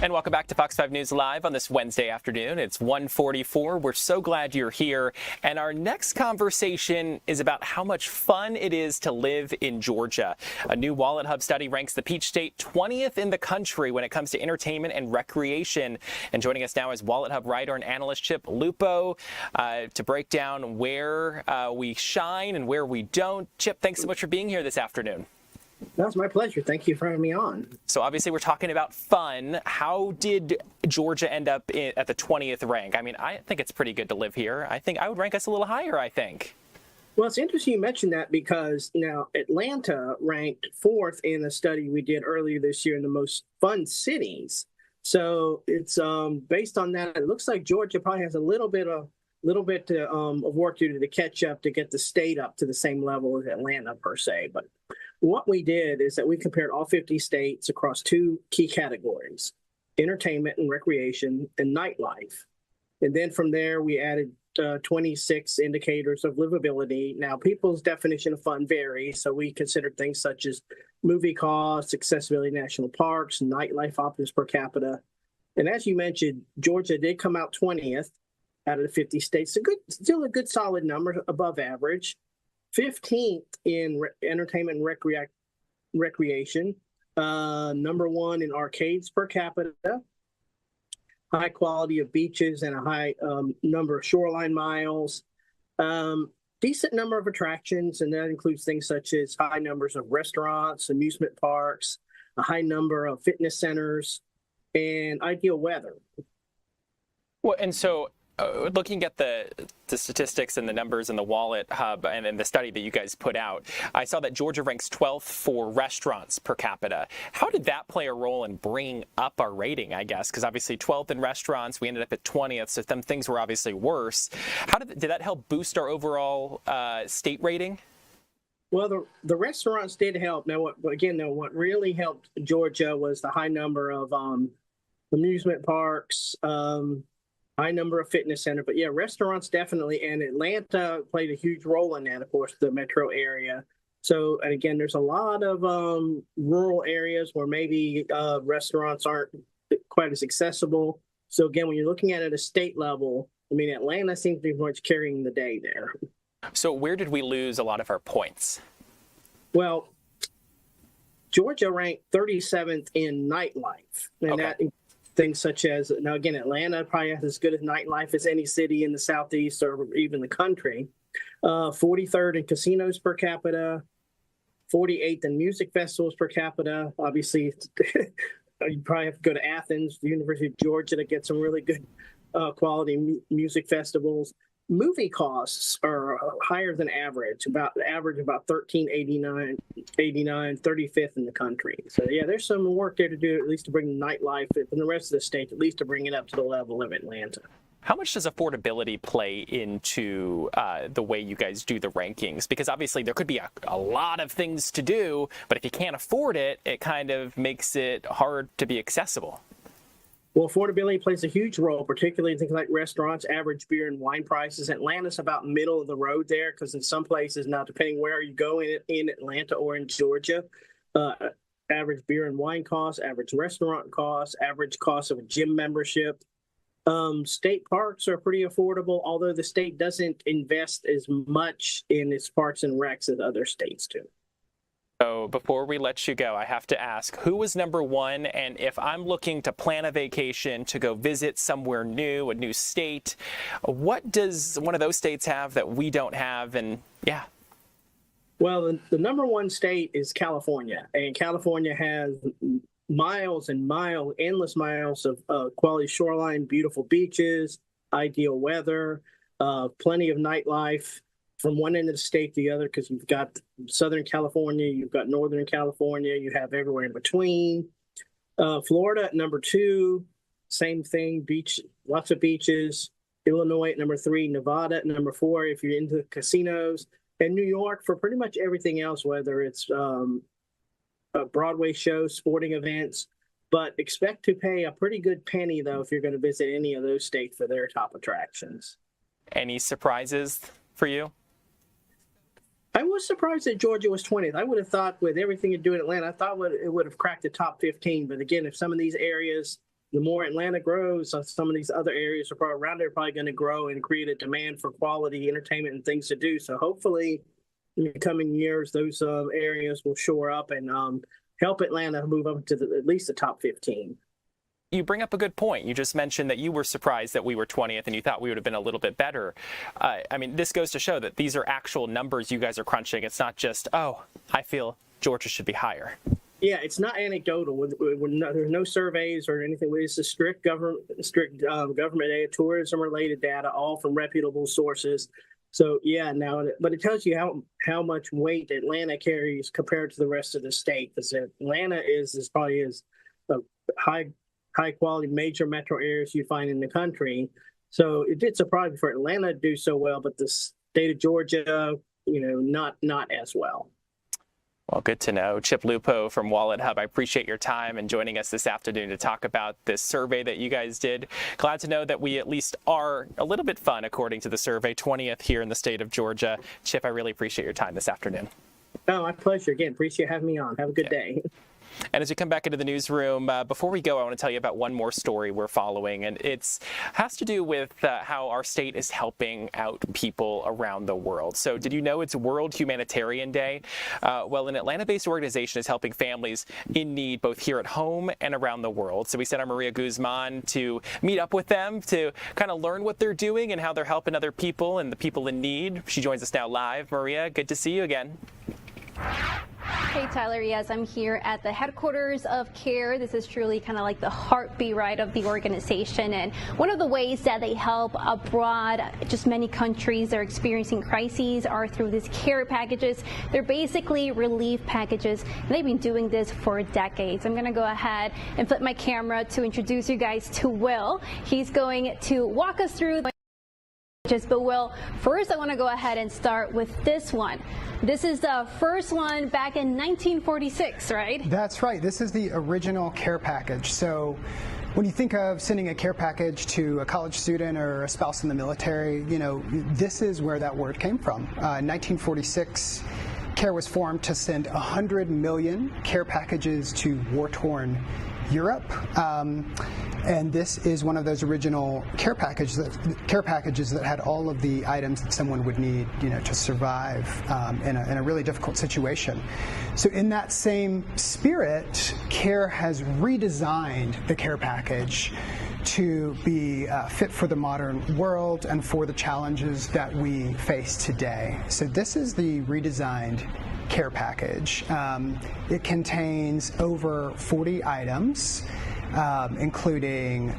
And welcome back to Fox 5 News Live on this Wednesday afternoon. It's 1:44. We're so glad you're here. And our next conversation is about how much fun it is to live in Georgia. A new Wallet Hub study ranks the Peach State 20th in the country when it comes to entertainment and recreation. And joining us now is Wallet Hub writer and analyst Chip Lupo to break down where we shine and where we don't. Chip, thanks so much for being here this afternoon. That's my pleasure. Thank you for having me on. So obviously we're talking about fun. How did Georgia end up at the 20th rank? I mean, I think it's pretty good to live here. I think I would rank us a little higher, I think. Well, it's interesting you mentioned that because now Atlanta ranked 4th in a study we did earlier this year in the most fun cities. So it's based on that. It looks like Georgia probably has a little bit of work to do to catch up to get the state up to the same level as Atlanta per se. But what we did is that we compared all 50 states across 2 key categories: entertainment and recreation and nightlife. And then from there, we added 26 indicators of livability. Now, people's definition of fun varies, so we considered things such as movie costs, accessibility to national parks, nightlife options per capita. And as you mentioned, Georgia did come out 20th out of the 50 states. Still a good solid number, above average. 15th in entertainment and recreation. Number 1 in arcades per capita. High quality of beaches and a high number of shoreline miles. Decent number of attractions, and that includes things such as high numbers of restaurants, amusement parks, a high number of fitness centers, and ideal weather. Well, and so looking at the statistics and the numbers in the Wallet Hub and in the study that you guys put out, I saw that Georgia ranks 12th for restaurants per capita. How did that play a role in bringing up our rating, I guess? Because obviously 12th in restaurants, we ended up at 20th, so some things were obviously worse. How did that help boost our overall state rating? Well, the restaurants did help. Now, what really helped Georgia was the high number of amusement parks, high number of fitness centers. But yeah, restaurants definitely, and Atlanta played a huge role in that, of course, the metro area. So, and again, there's a lot of rural areas where maybe restaurants aren't quite as accessible. So again, when you're looking at it at a state level, I mean, Atlanta seems to be much carrying the day there. So where did we lose a lot of our points? Well, Georgia ranked 37th in nightlife. And that things such as, now again, Atlanta probably has as good as nightlife as any city in the Southeast or even the country. 43rd in casinos per capita, 48th in music festivals per capita. Obviously, you probably have to go to Athens, the University of Georgia, to get some really good quality music festivals. Movie costs are higher than average, about $13.89, 35th in the country. So yeah, there's some work there to do, at least to bring nightlife in the rest of the state, at least to bring it up to the level of Atlanta. How much does affordability play into the way you guys do the rankings? Because obviously there could be a lot of things to do, but if you can't afford it, it kind of makes it hard to be accessible. Well, affordability plays a huge role, particularly in things like restaurants, average beer and wine prices. Atlanta's about middle of the road there, because in some places, now depending where you go in Atlanta or in Georgia, average beer and wine costs, average restaurant costs, average cost of a gym membership. State parks are pretty affordable, although the state doesn't invest as much in its parks and recs as other states do. So before we let you go, I have to ask, who was number 1? And if I'm looking to plan a vacation to go visit somewhere new, a new state, what does one of those states have that we don't have? And yeah. Well, the number 1 state is California, and California has miles and miles, endless miles of quality shoreline, beautiful beaches, ideal weather, plenty of nightlife from one end of the state to the other, because you've got Southern California, you've got Northern California, you have everywhere in between. Florida at number 2, same thing, beach, lots of beaches. Illinois at number 3, Nevada at number 4 if you're into casinos, and New York for pretty much everything else, whether it's Broadway shows, sporting events. But expect to pay a pretty good penny, though, if you're going to visit any of those states for their top attractions. Any surprises for you? I was surprised that Georgia was 20th. I would have thought with everything you do in Atlanta, I thought it would have cracked the top 15. But again, if some of these areas the more Atlanta grows, some of these other areas around there are probably going to grow and create a demand for quality entertainment and things to do. So hopefully in the coming years, those areas will shore up and help Atlanta move up to at least the top 15. You bring up a good point. You just mentioned that you were surprised that we were 20th and you thought we would have been a little bit better. I mean, this goes to show that these are actual numbers you guys are crunching. It's not just, oh, I feel Georgia should be higher. Yeah, it's not anecdotal. There's no surveys or anything. It's a strict government data, tourism-related data, all from reputable sources. So yeah, but it tells you how much weight Atlanta carries compared to the rest of the state. Because Atlanta is probably a high quality major metro areas you find in the country. So it did surprise me for Atlanta to do so well, but the state of Georgia, not as well. Well, good to know. Chip Lupo from Wallet Hub, I appreciate your time and joining us this afternoon to talk about this survey that you guys did. Glad to know that we at least are a little bit fun, according to the survey, 20th here in the state of Georgia. Chip, I really appreciate your time this afternoon. Oh, my pleasure. Again, appreciate having me on. Have a good day. And as we come back into the newsroom, before we go, I want to tell you about one more story we're following, and it has to do with how our state is helping out people around the world. So did you know it's World Humanitarian Day? Well, an Atlanta-based organization is helping families in need both here at home and around the world. So we sent our Maria Guzman to meet up with them to kind of learn what they're doing and how they're helping other people and the people in need. She joins us now live. Maria, good to see you again. Hey Tyler, yes, I'm here at the headquarters of CARE. This is truly kind of like the heartbeat, right, of the organization. And one of the ways that they help abroad, just many countries that are experiencing crises, are through these CARE packages. They're basically relief packages. And they've been doing this for decades. I'm going to go ahead and flip my camera to introduce you guys to Will. He's going to walk us through the but Will, first I want to go ahead and start with this one. This is the first one back in 1946, right? That's right. This is the original care package. So when you think of sending a care package to a college student or a spouse in the military, this is where that word came from. 1946, CARE was formed to send 100 million care packages to war-torn Europe, and this is one of those original care packages that had all of the items that someone would need, to survive in a really difficult situation. So in that same spirit, CARE has redesigned the care package to be fit for the modern world and for the challenges that we face today. So this is the redesigned care package. It contains over 40 items, including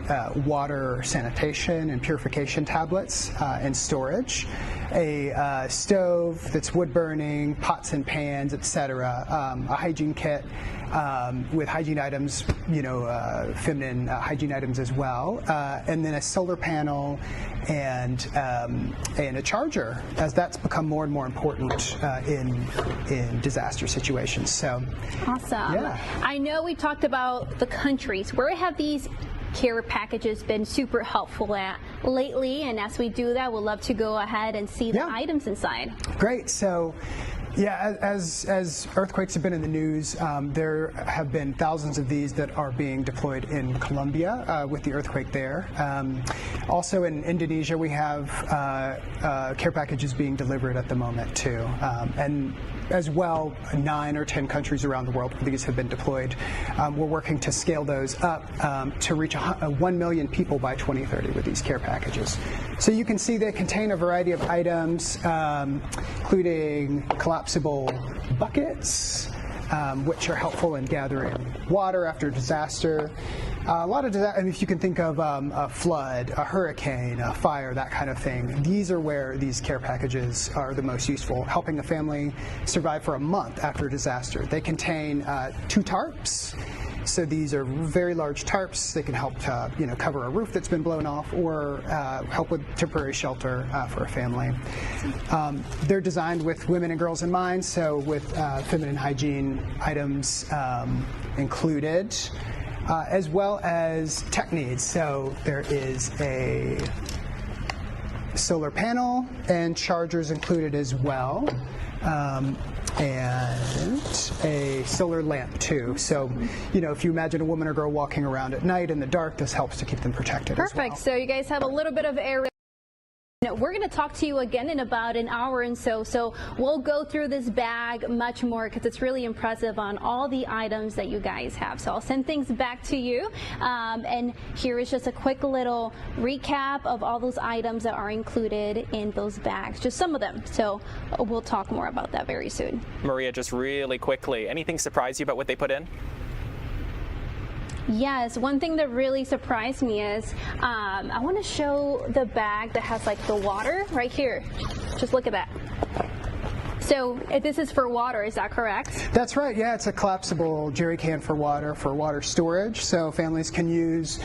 water, sanitation, and purification tablets and storage, a stove that's wood burning, pots and pans, etc., a hygiene kit with hygiene items, feminine hygiene items as well, and then a solar panel and a charger, as that's become more and more important in disaster situations. So awesome. Yeah. I know we talked about the countries. Where have these care packages been super helpful at lately? And as we do that, we'll love to go ahead and see the items inside. Great. So yeah, as earthquakes have been in the news, there have been thousands of these that are being deployed in Colombia with the earthquake there. Also in Indonesia, we have care packages being delivered at the moment too. And as well, 9 or 10 countries around the world where these have been deployed. We're working to scale those up to reach 1 million people by 2030 with these care packages. So you can see they contain a variety of items, including collapsible buckets, which are helpful in gathering water after disaster. A lot of disaster, if you can think of a flood, a hurricane, a fire, that kind of thing, these are where these care packages are the most useful, helping a family survive for a month after a disaster. They contain 2 tarps. So these are very large tarps. They can help to, cover a roof that's been blown off or help with temporary shelter for a family. They're designed with women and girls in mind, so with feminine hygiene items included, as well as tech needs. So there is a solar panel and chargers included as well. and a solar lamp too. So, you know, if you imagine a woman or girl walking around at night in the dark, this helps to keep them protected. Perfect. So you guys have a little bit of air. We're going to talk to you again in about an hour and so we'll go through this bag much more because it's really impressive on all the items that you guys have. So I'll send things back to you, and here is just a quick little recap of all those items that are included in those bags, just some of them. So we'll talk more about that very soon. Maria, just really quickly, anything surprise you about what they put in? Yes, one thing that really surprised me is I want to show the bag that has like the water right here. Just look at that. So this is for water, is that correct? That's right. Yeah, it's a collapsible jerry can for water storage. So families can use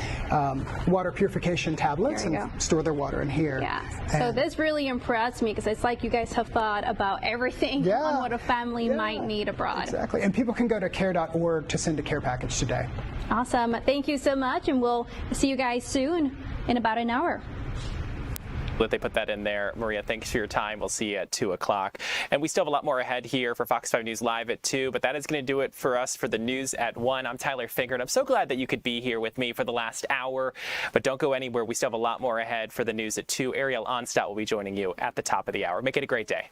water purification tablets and store their water in here. Yeah. So this really impressed me because it's like you guys have thought about everything on what a family might need abroad. Exactly. And people can go to care.org to send a care package today. Awesome. Thank you so much, and we'll see you guys soon in about an hour. That they put that in there. Maria, thanks for your time. We'll see you at 2 o'clock. And we still have a lot more ahead here for Fox 5 News Live at 2, but that is going to do it for us for the news at 1. I'm Tyler Finger, and I'm so glad that you could be here with me for the last hour. But don't go anywhere. We still have a lot more ahead for the news at 2. Ariel Onstadt will be joining you at the top of the hour. Make it a great day.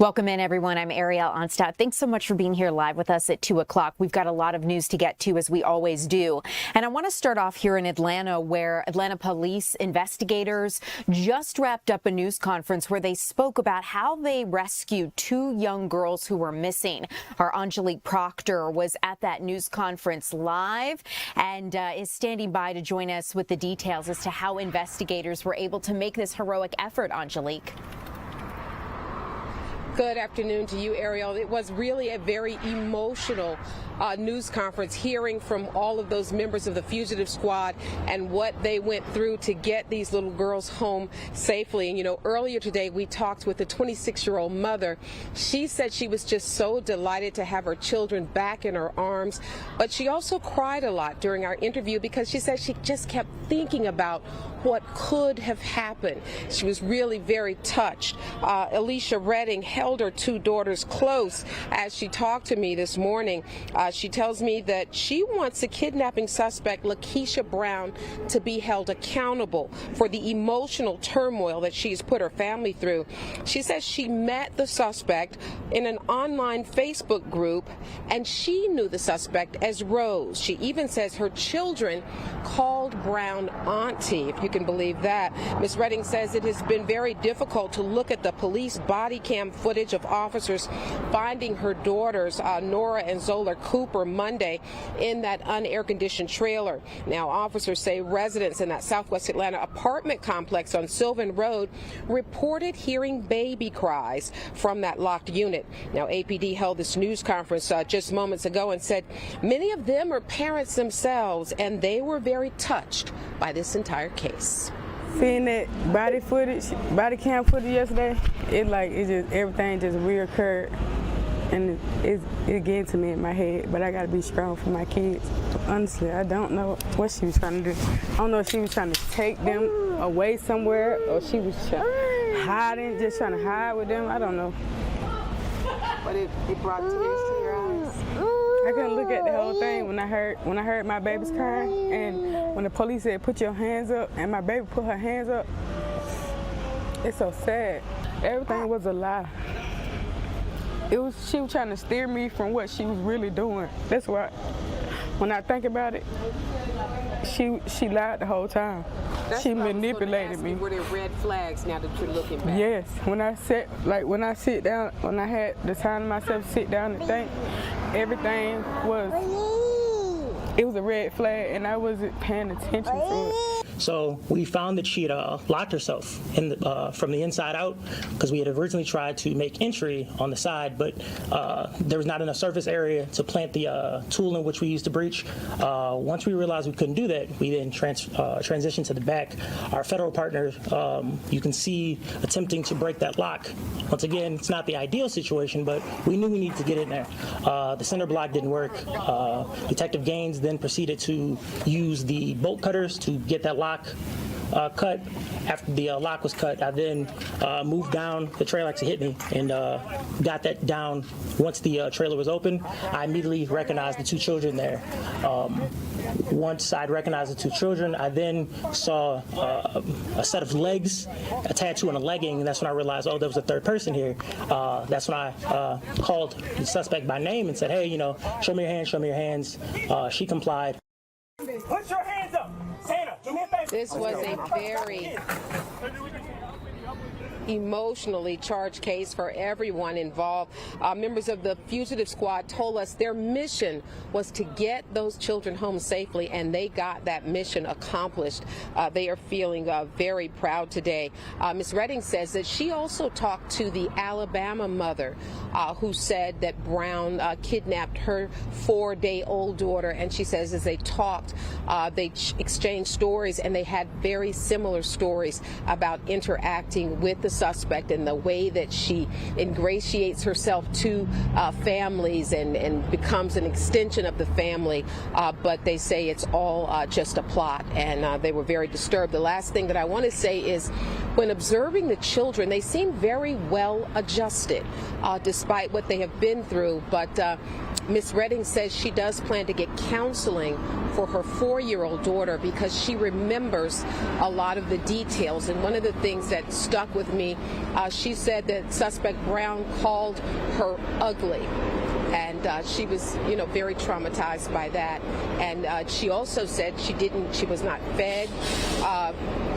Welcome in, everyone. I'm Ariel Onstadt. Thanks so much for being here live with us at 2 o'clock. We've got a lot of news to get to, as we always do. And I want to start off here in Atlanta, where Atlanta police investigators just wrapped up a news conference where they spoke about how they rescued 2 young girls who were missing. Our Angelique Proctor was at that news conference live and is standing by to join us with the details as to how investigators were able to make this heroic effort. Angelique. Good afternoon to you, Ariel. It was really a very emotional news conference, hearing from all of those members of the fugitive squad and what they went through to get these little girls home safely. And, you know, earlier today we talked with a 26-year-old mother. She said she was just so delighted to have her children back in her arms, but she also cried a lot during our interview because she said she just kept thinking about what could have happened. She was really very touched. Alicia Redding held her 2 daughters close as she talked to me this morning. She tells me that she wants the kidnapping suspect, Lakeisha Brown, to be held accountable for the emotional turmoil that she's put her family through. She says she met the suspect in an online Facebook group, and she knew the suspect as Rose. She even says her children called Brown auntie, if you can believe that. Ms. Redding says it has been very difficult to look at the police body cam footage of officers finding her daughters, Nora and Zola Cooper, Monday in that unair-conditioned trailer. Now, officers say residents in that Southwest Atlanta apartment complex on Sylvan Road reported hearing baby cries from that locked unit. Now, APD held this news conference just moments ago and said many of them are parents themselves, and they were very touched by this entire case. Seeing that body cam footage yesterday, everything just reoccurred, and it getting to me in my head. But I gotta be strong for my kids. Honestly, I don't know what she was trying to do. I don't know if she was trying to take them away somewhere, or she was hiding, just trying to hide with them. I don't know. But it brought tears to your eyes. I couldn't look at the whole thing when I heard my baby's crying, and when the police said put your hands up, and my baby put her hands up. It's so sad. Everything was a lie. She was trying to steer me from what she was really doing. That's why, when I think about it, she lied the whole time. She manipulated me. Were there red flags now that you're looking back? Yes. When I sit down, when I had the time to myself to sit down and think, everything was a red flag, and I wasn't paying attention to it. So we found that she had locked herself from the inside out, because we had originally tried to make entry on the side, but there was not enough surface area to plant the tool in which we used to breach. Once we realized we couldn't do that, we then transitioned to the back. Our federal partner, you can see, attempting to break that lock. Once again, it's not the ideal situation, but we knew we needed to get in there. The center block didn't work. Detective Gaines then proceeded to use the bolt cutters to get that lock cut. After the lock was cut, I then moved down. The trailer actually hit me, and got that down. Once the trailer was open, I immediately recognized the 2 children there. Once I'd recognized the 2 children, I then saw a set of legs, a tattoo, and a legging, and that's when I realized, oh, there was a 3rd person here. That's when I called the suspect by name and said, hey, show me your hands, show me your hands. She complied. Put your hands up. Santa, do me a favor. This was a very emotionally charged case for everyone involved. Members of the fugitive squad told us their mission was to get those children home safely, and they got that mission accomplished. They are feeling very proud today. Ms. Redding says that she also talked to the Alabama mother who said that Brown kidnapped her 4-day-old daughter, and she says as they talked, they exchanged stories, and they had very similar stories about interacting with the suspect and the way that she ingratiates herself to families and becomes an extension of the family. But they say it's all just a plot, and they were very disturbed. The last thing that I want to say is, when observing the children, they seem very well adjusted, despite what they have been through. But Ms. Redding says she does plan to get counseling for her 4-year-old daughter because she remembers a lot of the details. And one of the things that stuck with me, she said that suspect Brown called her ugly. And she was, very traumatized by that. And she also said she was not fed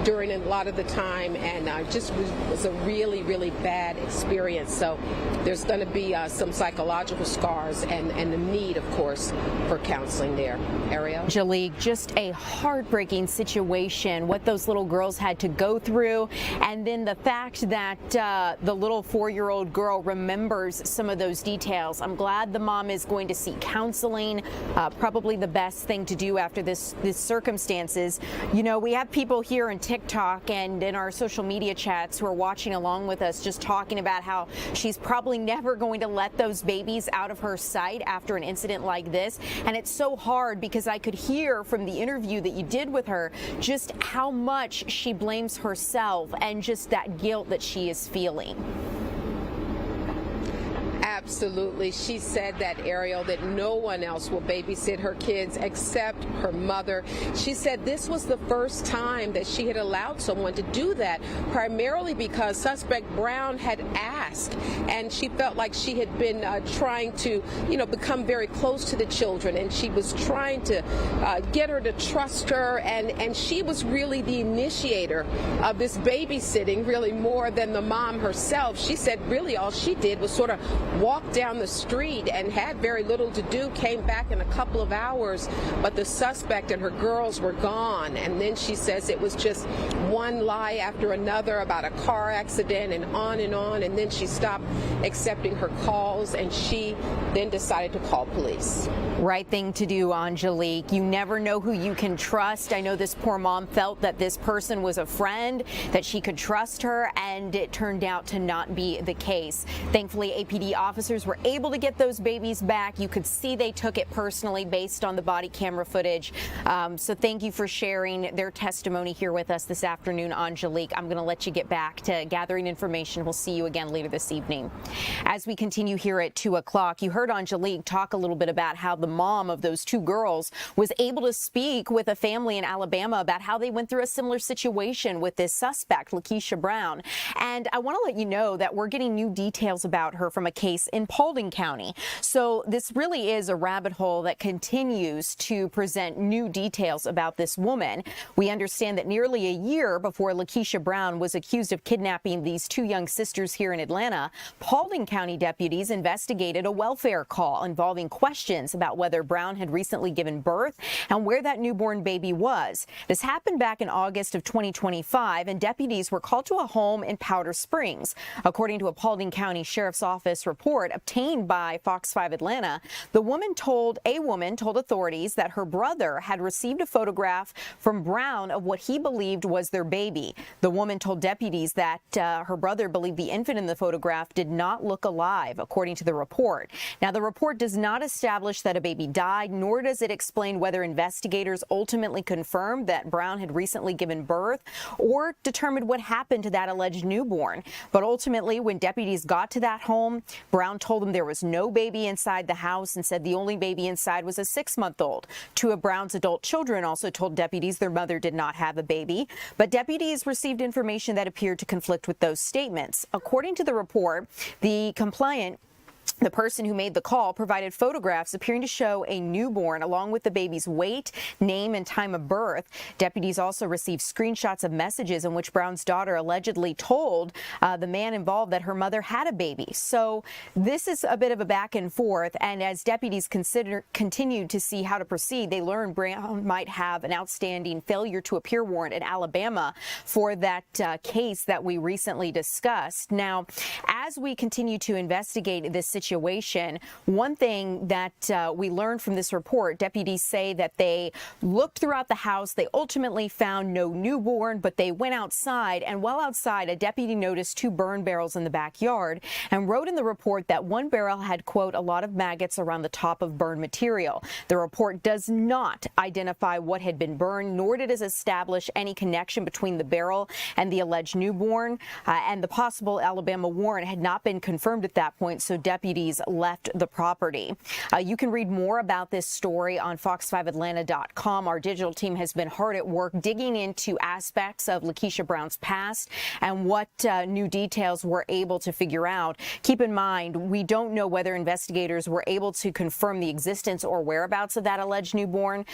during a lot of the time, and just was a really, really bad experience. So there's going to be some psychological scars and the need, of course, for counseling there. Ariel? Angelique, just a heartbreaking situation, what those little girls had to go through, and then the fact that the little 4-year-old girl remembers some of those details. I'm glad the mom is going to seek counseling, probably the best thing to do after this circumstances. We have people here in TikTok and in our social media chats who are watching along with us, just talking about how she's probably never going to let those babies out of her sight after an incident like this. And it's so hard because I could hear from the interview that you did with her just how much she blames herself and just that guilt that she is feeling. Absolutely. She said that, Ariel, that no one else will babysit her kids except her mother. She said this was the first time that she had allowed someone to do that, primarily because suspect Brown had asked, and she felt like she had been trying to, become very close to the children, and she was trying to get her to trust her, and she was really the initiator of this babysitting, really more than the mom herself. She said really all she did was sort of walked down the street and had very little to do, came back in a couple of hours, but the suspect and her girls were gone. And then she says it was just one lie after another about a car accident and on, and then she stopped accepting her calls, and she then decided to call police. Right thing to do, Angelique. You never know who you can trust. I know this poor mom felt that this person was a friend, that she could trust her, and it turned out to not be the case. Thankfully, APD officers were able to get those babies back. You could see they took it personally based on the body camera footage. So thank you for sharing their testimony here with us this afternoon, Angelique. I'm going to let you get back to gathering information. We'll see you again later this evening. As we continue here at 2 o'clock, you heard Angelique talk a little bit about how the mom of those 2 girls was able to speak with a family in Alabama about how they went through a similar situation with this suspect, Lakeisha Brown. And I want to let you know that we're getting new details about her from a case in Paulding County. So this really is a rabbit hole that continues to present new details about this woman. We understand that nearly a year before Lakeisha Brown was accused of kidnapping these 2 young sisters here in Atlanta, Paulding County deputies investigated a welfare call involving questions about whether Brown had recently given birth and where that newborn baby was. This happened back in August of 2025, and deputies were called to a home in Powder Springs. According to a Paulding County Sheriff's Office report obtained by Fox 5 Atlanta, a woman told authorities that her brother had received a photograph from Brown of what he believed was their baby. The woman told deputies that her brother believed the infant in the photograph did not look alive, according to the report. Now, the report does not establish that a baby died, nor does it explain whether investigators ultimately confirmed that Brown had recently given birth or determined what happened to that alleged newborn. But ultimately, when deputies got to that home, Brown told them there was no baby inside the house and said the only baby inside was a 6-month-old. 2 of Brown's adult children also told deputies their mother did not have a baby, but deputies received information that appeared to conflict with those statements. According to the report, the person who made the call provided photographs appearing to show a newborn along with the baby's weight, name, and time of birth. Deputies also received screenshots of messages in which Brown's daughter allegedly told the man involved that her mother had a baby. So this is a bit of a back and forth, and as deputies continued to see how to proceed, they learned Brown might have an outstanding failure to appear warrant in Alabama for that case that we recently discussed. Now, as we continue to investigate this situation. One thing that we learned from this report, deputies say that they looked throughout the house. They ultimately found no newborn, but they went outside, and while outside, a deputy noticed 2 burn barrels in the backyard and wrote in the report that one barrel had, quote, a lot of maggots around the top of burned material. The report does not identify what had been burned, nor did it establish any connection between the barrel and the alleged newborn, and the possible Alabama warrant had not been confirmed at that point, so deputies left the property. You can read more about this story on fox5atlanta.com. Our digital team has been hard at work digging into aspects of Lakeisha Brown's past and what new details we're able to figure out. Keep in mind, we don't know whether investigators were able to confirm the existence or whereabouts of that alleged newborn,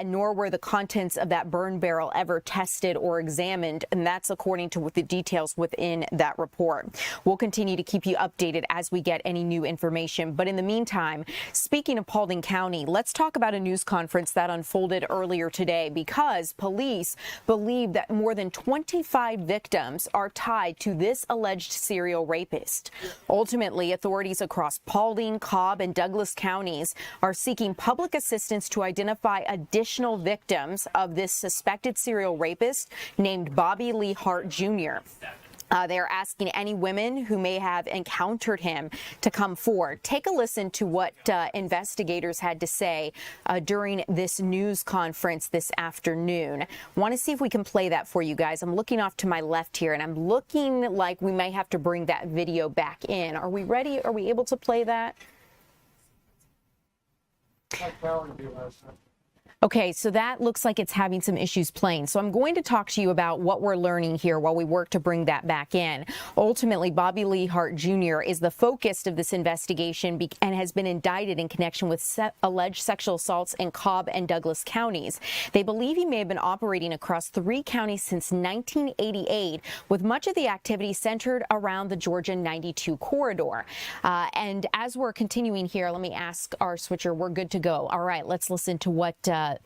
nor were the contents of that burn barrel ever tested or examined, and that's according to the details within that report. We'll continue to keep you updated as we get any new information. But in the meantime, speaking of Paulding County, let's talk about a news conference that unfolded earlier today, because police believe that more than 25 victims are tied to this alleged serial rapist. Ultimately, authorities across Paulding, Cobb, and Douglas counties are seeking public assistance to identify additional victims of this suspected serial rapist named Bobby Lee Hart Jr. They're asking any women who may have encountered him to come forward. Take a listen to what investigators had to say during this news conference this afternoon. Want to see if we can play that for you guys. I'm looking off to my left here, and I'm looking like we may have to bring that video back in. Are we ready? Are we able to play that? Okay, so that looks like it's having some issues playing. So I'm going to talk to you about what we're learning here while we work to bring that back in. Ultimately, Bobby Lee Hart Jr. is the focus of this investigation and has been indicted in connection with alleged sexual assaults in Cobb and Douglas counties. They believe he may have been operating across 3 counties since 1988, with much of the activity centered around the Georgia 92 corridor. And as we're continuing here, let me ask our switcher, we're good to go. All right, let's listen to what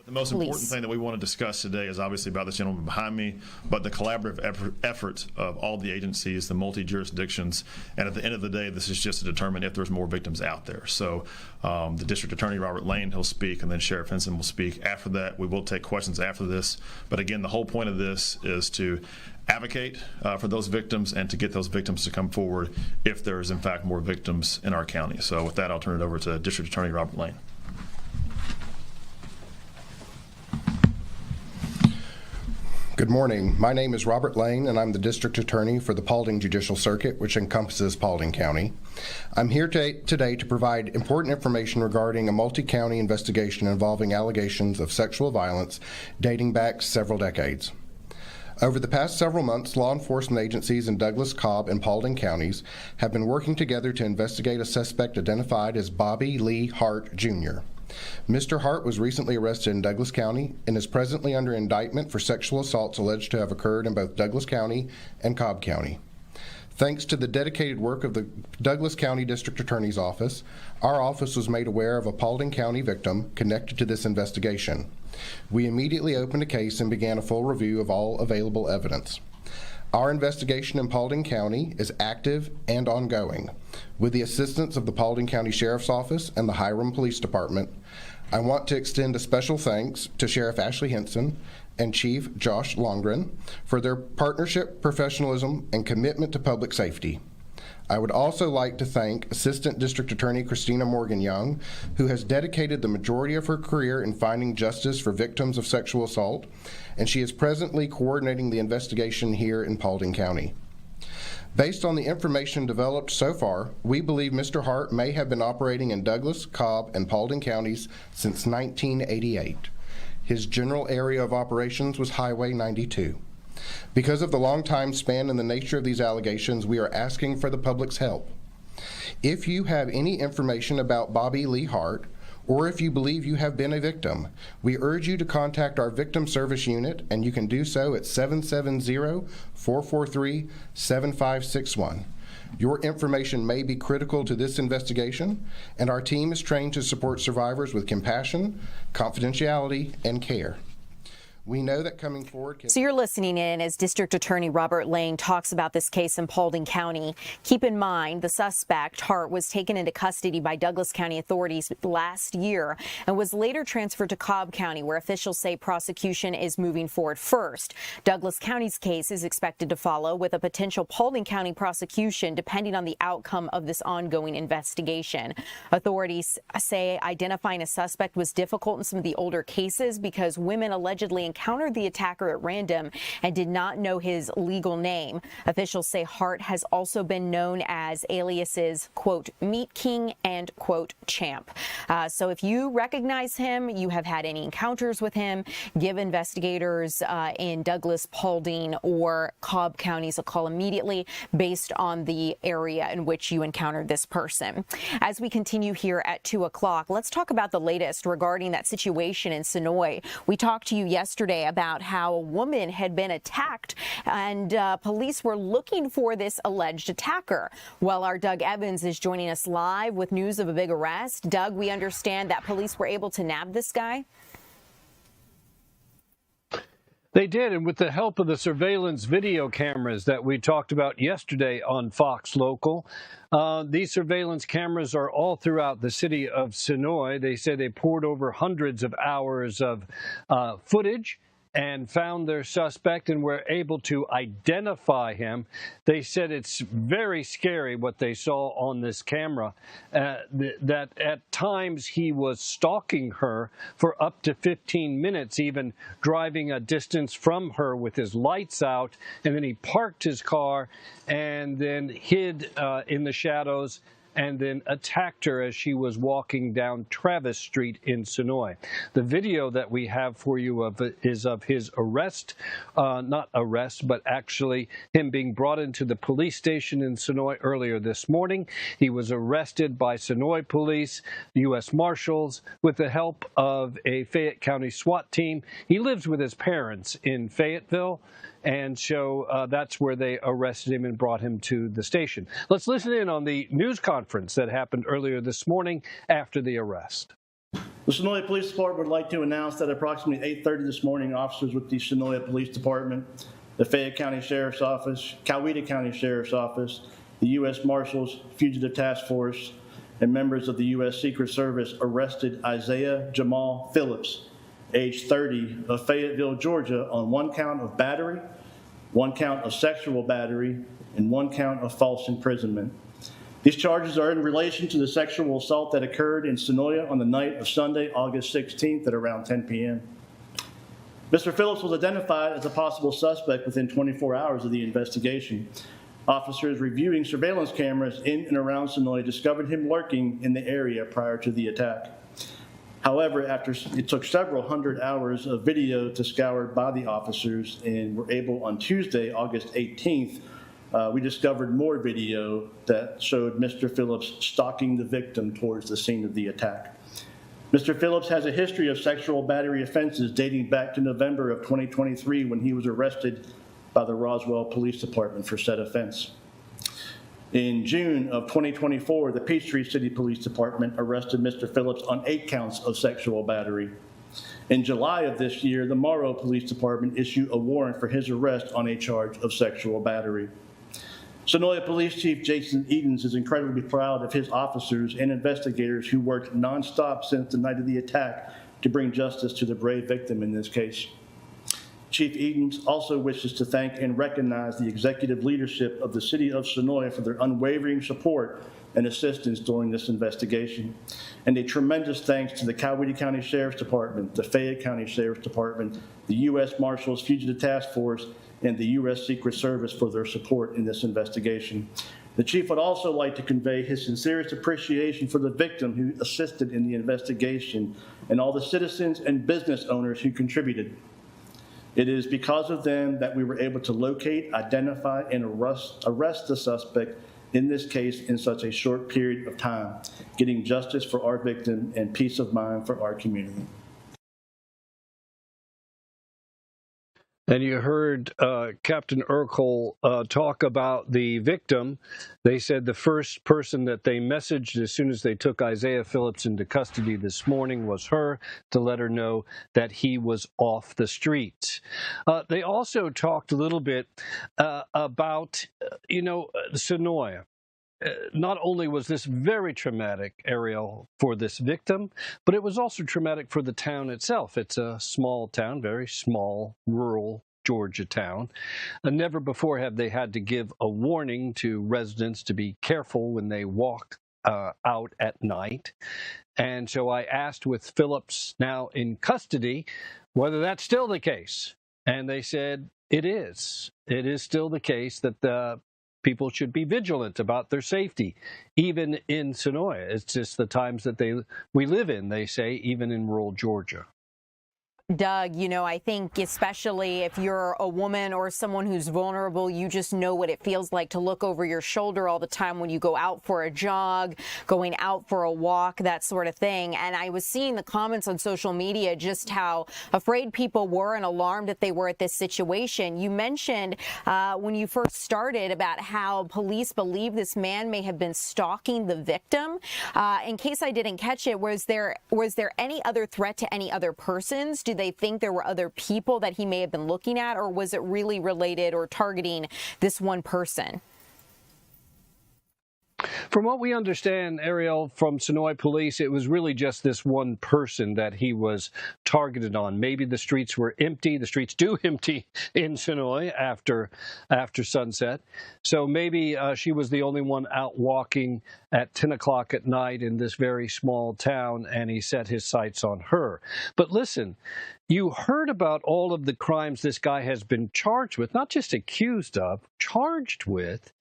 the most important thing that we want to discuss today is obviously about this gentleman behind me, but the collaborative efforts of all the agencies, the multi-jurisdictions, and at the end of the day, this is just to determine if there's more victims out there. So the District Attorney, Robert Lane, he'll speak, and then Sheriff Henson will speak. After that, we will take questions after this. But again, the whole point of this is to advocate for those victims and to get those victims to come forward if there is in fact more victims in our county. So with that, I'll turn it over to District Attorney Robert Lane. Good morning. My name is Robert Lane, and I'm the District Attorney for the Paulding Judicial Circuit, which encompasses Paulding County. I'm here today to provide important information regarding a multi-county investigation involving allegations of sexual violence dating back several decades. Over the past several months, law enforcement agencies in Douglas, Cobb, and Paulding counties have been working together to investigate a suspect identified as Bobby Lee Hart Jr. Mr. Hart was recently arrested in Douglas County and is presently under indictment for sexual assaults alleged to have occurred in both Douglas County and Cobb County. Thanks to the dedicated work of the Douglas County District Attorney's Office, our office was made aware of a Paulding County victim connected to this investigation. We immediately opened a case and began a full review of all available evidence. Our investigation in Paulding County is active and ongoing. With the assistance of the Paulding County Sheriff's Office and the Hiram Police Department, I want to extend a special thanks to Sheriff Ashley Henson and Chief Josh Longren for their partnership, professionalism, and commitment to public safety. I would also like to thank Assistant District Attorney Christina Morgan Young, who has dedicated the majority of her career in finding justice for victims of sexual assault, and she is presently coordinating the investigation here in Paulding County. Based on the information developed so far, we believe Mr. Hart may have been operating in Douglas, Cobb, and Paulding counties since 1988. His general area of operations was Highway 92. Because of the long time span and the nature of these allegations, we are asking for the public's help. If you have any information about Bobby Lee Hart, or if you believe you have been a victim, we urge you to contact our Victim Service Unit, and you can do so at 770-443-7561. Your information may be critical to this investigation, and our team is trained to support survivors with compassion, confidentiality, and care. We know that coming forward can... So you're listening in as District Attorney Robert Lane talks about this case in Paulding County. Keep in mind, the suspect, Hart, was taken into custody by Douglas County authorities last year and was later transferred to Cobb County, where officials say prosecution is moving forward first. Douglas County's case is expected to follow, with a potential Paulding County prosecution depending on the outcome of this ongoing investigation. Authorities say identifying a suspect was difficult in some of the older cases because women allegedly encountered the attacker at random and did not know his legal name. Officials say Hart has also been known as aliases, quote, Meat King and, quote, Champ. So if you recognize him, you have had any encounters with him, give investigators in Douglas, Paulding, or Cobb counties a call immediately based on the area in which you encountered this person. As we continue here at 2 o'clock, let's talk about the latest regarding that situation in Sonoy. We talked to you yesterday about how a woman had been attacked and police were looking for this alleged attacker. Well, our Doug Evans is joining us live with news of a big arrest. Doug, we understand that police were able to nab this guy. They did, and with the help of the surveillance video cameras that we talked about yesterday on Fox Local. These surveillance cameras are all throughout the city of Sonoy. They say they poured over hundreds of hours of footage and found their suspect and were able to identify him. They said it's very scary what they saw on this camera, that at times he was stalking her for up to 15 minutes, even driving a distance from her with his lights out, and then he parked his car and then hid in the shadows and then attacked her as she was walking down Travis Street in Sonoy. The video that we have for you is of his arrest, not arrest, but actually him being brought into the police station in Sonoy earlier this morning. He was arrested by Sonoy police, U.S. Marshals, with the help of a Fayette County SWAT team. He lives with his parents in Fayetteville, and so that's where they arrested him and brought him to the station. Let's listen in on the news conference that happened earlier this morning after the arrest. The Sonoy Police Department would like to announce that approximately 8:30 this morning, officers with the Sonoy Police Department, the Fayette County Sheriff's Office, Coweta County Sheriff's Office, the U.S. Marshals, Fugitive Task Force, and members of the U.S. Secret Service arrested Isaiah Jamal Phillips, age 30, of Fayetteville, Georgia, on 1 count of battery, 1 count of sexual battery, and 1 count of false imprisonment. These charges are in relation to the sexual assault that occurred in Sonoya on the night of Sunday, August 16th at around 10 p.m. Mr. Phillips was identified as a possible suspect within 24 hours of the investigation. Officers reviewing surveillance cameras in and around Sonoy discovered him lurking in the area prior to the attack. However, after it took several hundred hours of video to scour by the officers, and were able on Tuesday, August 18th, we discovered more video that showed Mr. Phillips stalking the victim towards the scene of the attack. Mr. Phillips has a history of sexual battery offenses dating back to November of 2023 when he was arrested by the Roswell Police Department for said offense. In June of 2024, the Peachtree City Police Department arrested Mr. Phillips on 8 counts of sexual battery. In July of this year, the Morrow Police Department issued a warrant for his arrest on a charge of sexual battery. Sonoya Police Chief Jason Edens is incredibly proud of his officers and investigators who worked nonstop since the night of the attack to bring justice to the brave victim in this case. Chief Edens also wishes to thank and recognize the executive leadership of the City of Sonoy for their unwavering support and assistance during this investigation. And a tremendous thanks to the Coweta County Sheriff's Department, the Fayette County Sheriff's Department, the U.S. Marshals Fugitive Task Force, and the U.S. Secret Service for their support in this investigation. The chief would also like to convey his sincerest appreciation for the victim who assisted in the investigation and all the citizens and business owners who contributed. It is because of them that we were able to locate, identify, and arrest the suspect in this case in such a short period of time, getting justice for our victim and peace of mind for our community. And you heard Captain Urkel talk about the victim. They said the first person that they messaged as soon as they took Isaiah Phillips into custody this morning was her, to let her know that he was off the streets. They also talked a little bit about, Sonoy. Not only was this very traumatic, Ariel, for this victim, but it was also traumatic for the town itself. It's a small town, very small, rural Georgia town. Never before have they had to give a warning to residents to be careful when they walk out at night. And so I asked, with Phillips now in custody, whether that's still the case. And they said it is. It is still the case that people should be vigilant about their safety, even in Sonoy. It's just the times that we live in, they say, even in rural Georgia. Doug, I think especially if you're a woman or someone who's vulnerable, you just know what it feels like to look over your shoulder all the time when you go out for a jog, going out for a walk, that sort of thing. And I was seeing the comments on social media, just how afraid people were and alarmed that they were at this situation. You mentioned when you first started about how police believe this man may have been stalking the victim. In case I didn't catch it, was there any other threat to any other persons? Do they think there were other people that he may have been looking at, or was it really related or targeting this one person? From what we understand, Ariel, from Sonoy police, it was really just this one person that he was targeted on. Maybe the streets were empty. The streets do empty in Sonoy after sunset. So maybe she was the only one out walking at 10 o'clock at night in this very small town, and he set his sights on her. But listen, you heard about all of the crimes this guy has been charged with, not just accused of, charged with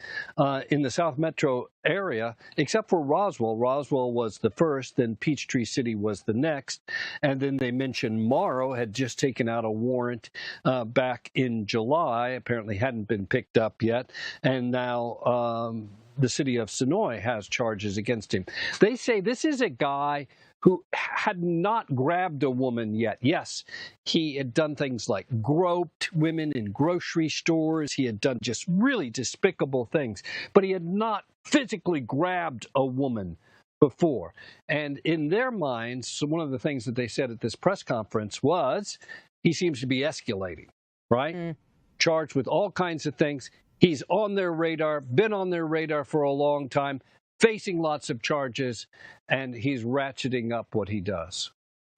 in the South Metro area, except for Roswell. Roswell was the first, then Peachtree City was the next. And then they mentioned Morrow had just taken out a warrant back in July, apparently hadn't been picked up yet. And now the city of Sonoy has charges against him. They say this is a guy who had not grabbed a woman yet. Yes, he had done things like groped women in grocery stores. He had done just really despicable things, but he had not physically grabbed a woman before. And in their minds, one of the things that they said at this press conference was he seems to be escalating, right? Charged with all kinds of things. He's on their radar, been on their radar for a long time, facing lots of charges, and he's ratcheting up what he does.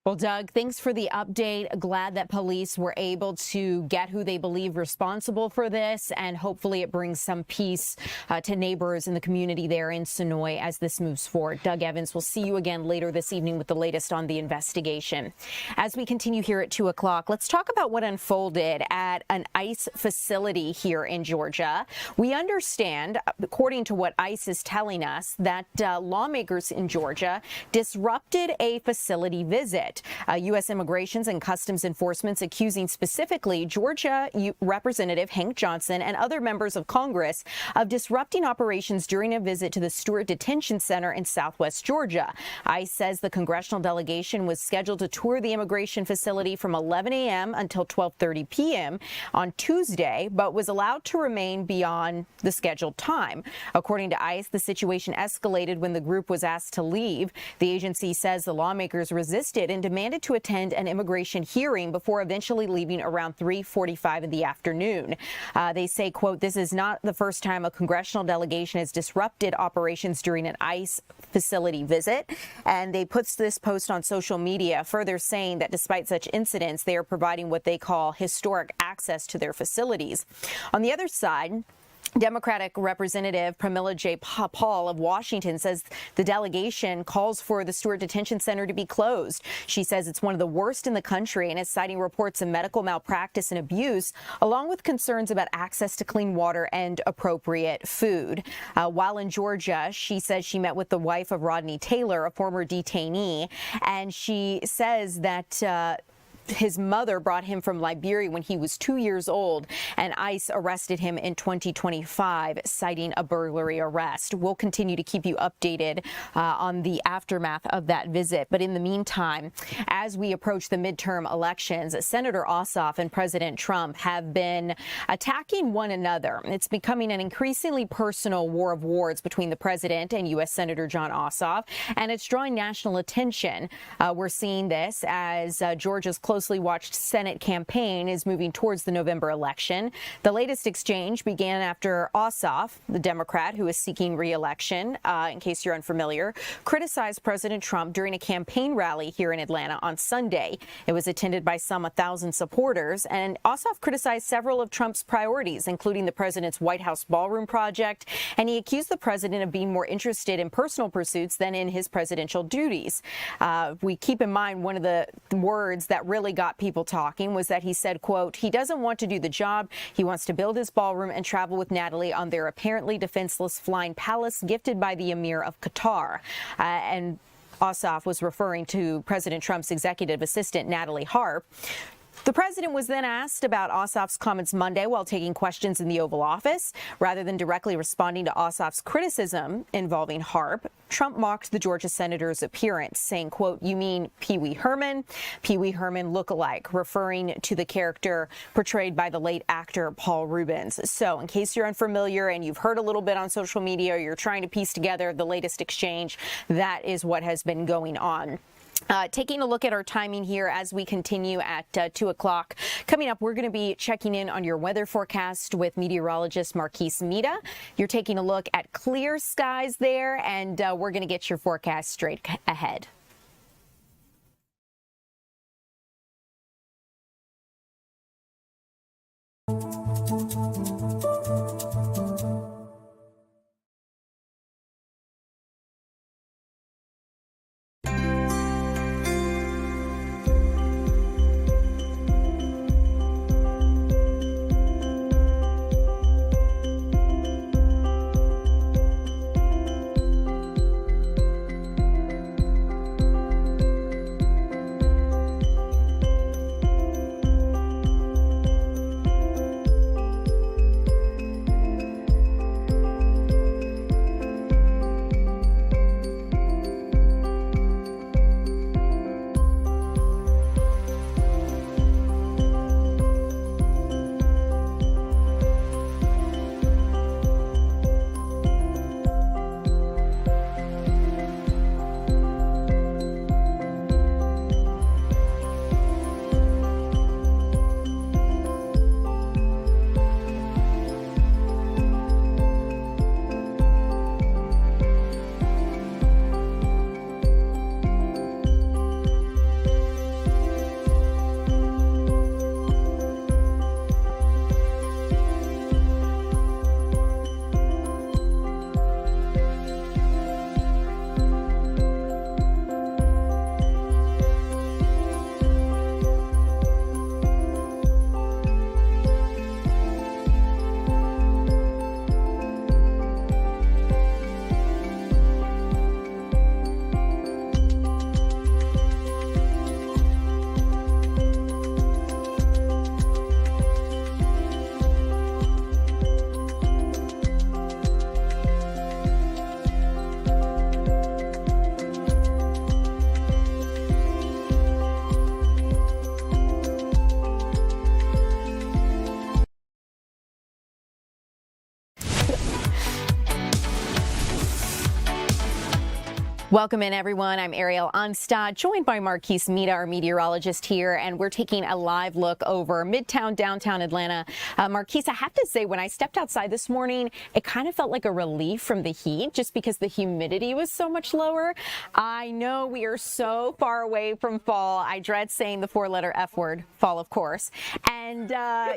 Well, Doug, thanks for the update. Glad that police were able to get who they believe responsible for this, and hopefully it brings some peace to neighbors in the community there in Sonoy as this moves forward. Doug Evans, we'll see you again later this evening with the latest on the investigation. As we continue here at 2 o'clock, let's talk about what unfolded at an ICE facility here in Georgia. We understand, according to what ICE is telling us, that lawmakers in Georgia disrupted a facility visit. U.S. Immigrations and Customs Enforcement's accusing specifically Georgia Representative Hank Johnson and other members of Congress of disrupting operations during a visit to the Stewart Detention Center in southwest Georgia. ICE says the congressional delegation was scheduled to tour the immigration facility from 11 a.m. until 12:30 p.m. on Tuesday, but was allowed to remain beyond the scheduled time. According to ICE, the situation escalated when the group was asked to leave. The agency says the lawmakers resisted and demanded to attend an immigration hearing before eventually leaving around 3:45 in the afternoon. They say, quote, "This is not the first time a congressional delegation has disrupted operations during an ICE facility visit." And they put this post on social media, further saying that despite such incidents, they are providing what they call historic access to their facilities. On the other side, Democratic Representative Pramila J. Paul of Washington says the delegation calls for the Stewart Detention Center to be closed. She says it's one of the worst in the country and is citing reports of medical malpractice and abuse, along with concerns about access to clean water and appropriate food. While in Georgia, she says she met with the wife of Rodney Taylor, a former detainee, and she says that his mother brought him from Liberia when he was 2 years old, and ICE arrested him in 2025, citing a burglary arrest. We'll continue to keep you updated on the aftermath of that visit. But in the meantime, as we approach the midterm elections, Senator Ossoff and President Trump have been attacking one another. It's becoming an increasingly personal war of words between the president and U.S. Senator John Ossoff, and it's drawing national attention. We're seeing this as Georgia's closely watched Senate campaign is moving towards the November election. The latest exchange began after Ossoff, the Democrat who is seeking re-election, in case you're unfamiliar, criticized President Trump during a campaign rally here in Atlanta on Sunday. It was attended by some 1,000 supporters, and Ossoff criticized several of Trump's priorities, including the president's White House ballroom project, and he accused the president of being more interested in personal pursuits than in his presidential duties. We keep in mind one of the words that really got people talking was that he said, quote, he doesn't want to do the job. He wants to build his ballroom and travel with Natalie on their apparently defenseless flying palace gifted by the Emir of Qatar. And Ossoff was referring to President Trump's executive assistant, Natalie Harp. The president was then asked about Ossoff's comments Monday while taking questions in the Oval Office. Rather than directly responding to Ossoff's criticism involving Harp, Trump mocked the Georgia senator's appearance, saying, quote, you mean Pee Wee Herman? Pee Wee Herman look-alike, referring to the character portrayed by the late actor Paul Rubens. So in case you're unfamiliar and you've heard a little bit on social media or you're trying to piece together the latest exchange, that is what has been going on. Taking a look at our timing here as we continue at 2 o'clock. Coming up, we're going to be checking in on your weather forecast with meteorologist Marquise Mita. You're taking a look at clear skies there, and we're going to get your forecast straight ahead. Welcome in, everyone. I'm Ariel Onstad, joined by Marquise Mita, our meteorologist here, and we're taking a live look over Midtown, downtown Atlanta. Marquise, I have to say, when I stepped outside this morning, it kind of felt like a relief from the heat, just because the humidity was so much lower. I know we are so far away from fall. I dread saying the four-letter F word, fall, of course. And,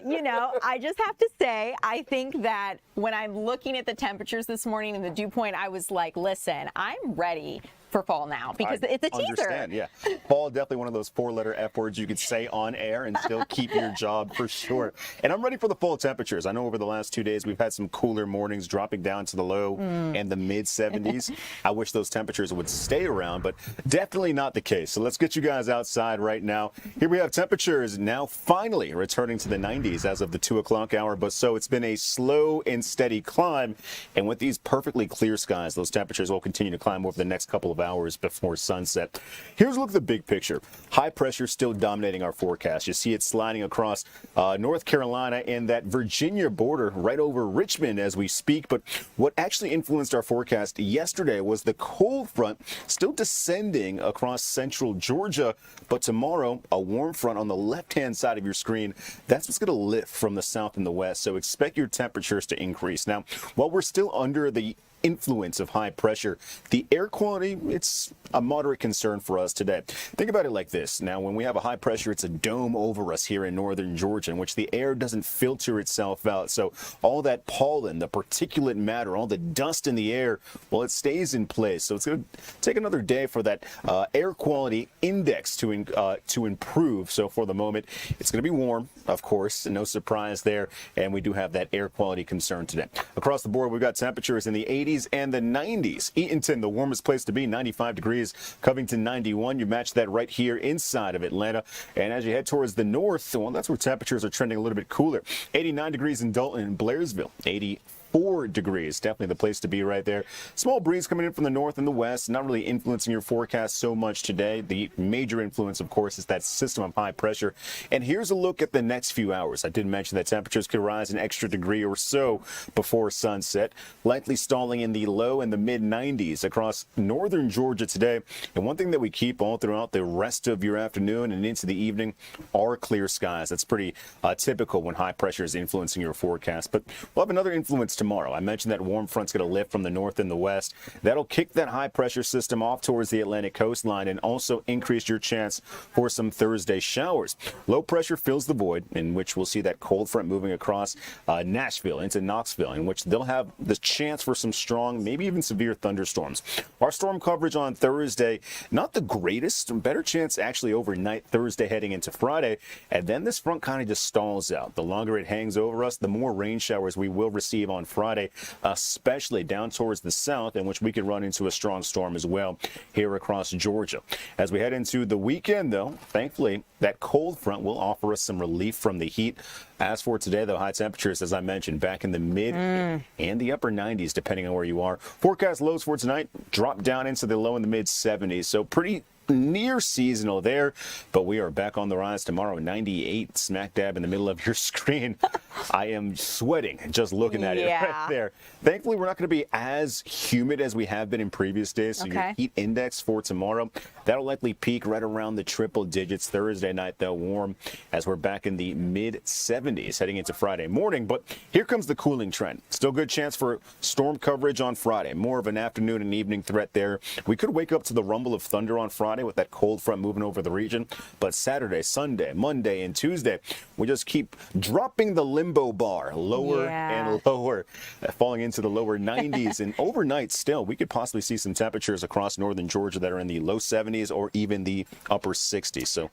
you know, I just have to say, I think that when I'm looking at the temperatures this morning and the dew point, I was like, listen, I'm ready for fall now because it's a teaser. Understand, yeah. Fall, definitely one of those 4-letter F words you could say on air and still keep your job for sure. And I'm ready for the fall temperatures. I know over the last 2 days we've had some cooler mornings dropping down to the low and the mid 70s. I wish those temperatures would stay around, but definitely not the case. So let's get you guys outside right now. Here we have temperatures now finally returning to the 90s as of the 2 o'clock hour, but so it's been a slow and steady climb. And with these perfectly clear skies, those temperatures will continue to climb over the next couple of hours before sunset. Here's a look at the big picture. High pressure still dominating our forecast. You see it sliding across North Carolina and that Virginia border right over Richmond as we speak. But what actually influenced our forecast yesterday was the cold front still descending across central Georgia. But tomorrow, a warm front on the left-hand side of your screen, that's what's going to lift from the south and the west. So expect your temperatures to increase. Now, while we're still under the influence of high pressure, the air quality, it's a moderate concern for us today. Think about it like this. Now, when we have a high pressure, it's a dome over us here in northern Georgia in which the air doesn't filter itself out. So all that pollen, the particulate matter, all the dust in the air, well, it stays in place. So it's going to take another day for that air quality index to improve. So for the moment, it's going to be warm, of course, no surprise there. And we do have that air quality concern today. Across the board, we've got temperatures in the 80s and the 90s. Eatonton, the warmest place to be, 95 degrees. Covington, 91. You match that right here inside of Atlanta. And as you head towards the north, well, that's where temperatures are trending a little bit cooler. 89 degrees in Dalton and Blairsville. 84 degrees. Definitely the place to be right there. Small breeze coming in from the north and the west, not really influencing your forecast so much today. The major influence, of course, is that system of high pressure. And here's a look at the next few hours. I did mention that temperatures could rise an extra degree or so before sunset, likely stalling in the low and the mid 90s across northern Georgia today. And one thing that we keep all throughout the rest of your afternoon and into the evening are clear skies. That's pretty typical when high pressure is influencing your forecast. But we'll have another influence tomorrow. I mentioned that warm front's going to lift from the north and the west. That'll kick that high pressure system off towards the Atlantic coastline and also increase your chance for some Thursday showers. Low pressure fills the void, in which we'll see that cold front moving across Nashville into Knoxville, in which they'll have the chance for some strong, maybe even severe thunderstorms. Our storm coverage on Thursday, not the greatest, better chance actually overnight Thursday heading into Friday. And then this front kind of just stalls out. The longer it hangs over us, the more rain showers we will receive on Friday, especially down towards the south, in which we could run into a strong storm as well here across Georgia. As we head into the weekend, though, thankfully, that cold front will offer us some relief from the heat. As for today, though, high temperatures, as I mentioned, back in the mid and the upper 90s, depending on where you are. Forecast lows for tonight drop down into the low and the mid 70s. So pretty near seasonal there, but we are back on the rise tomorrow. 98 smack dab in the middle of your screen. I am sweating just looking at it right there. Thankfully, we're not going to be as humid as we have been in previous days. So your heat index for tomorrow, that'll likely peak right around the triple digits. Thursday night, though, warm as we're back in the mid 70s heading into Friday morning. But here comes the cooling trend. Still good chance for storm coverage on Friday. More of an afternoon and evening threat there. We could wake up to the rumble of thunder on Friday with that cold front moving over the region. But Saturday, Sunday, Monday, and Tuesday, we just keep dropping the limbo bar lower and lower, falling into the lower 90s. And overnight still, we could possibly see some temperatures across northern Georgia that are in the low 70s or even the upper 60s. So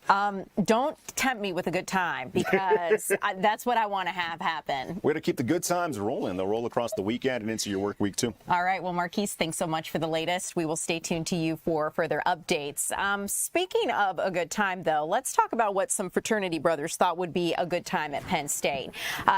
don't tempt me with a good time, because that's what I want to have happen. We're going to keep the good times rolling. They'll roll across the weekend and into your work week too. All right. Well, Marquise, thanks so much for the latest. We will stay tuned to you for further updates. Speaking of a good time, though, let's talk about what some fraternity brothers thought would be a good time at Penn State.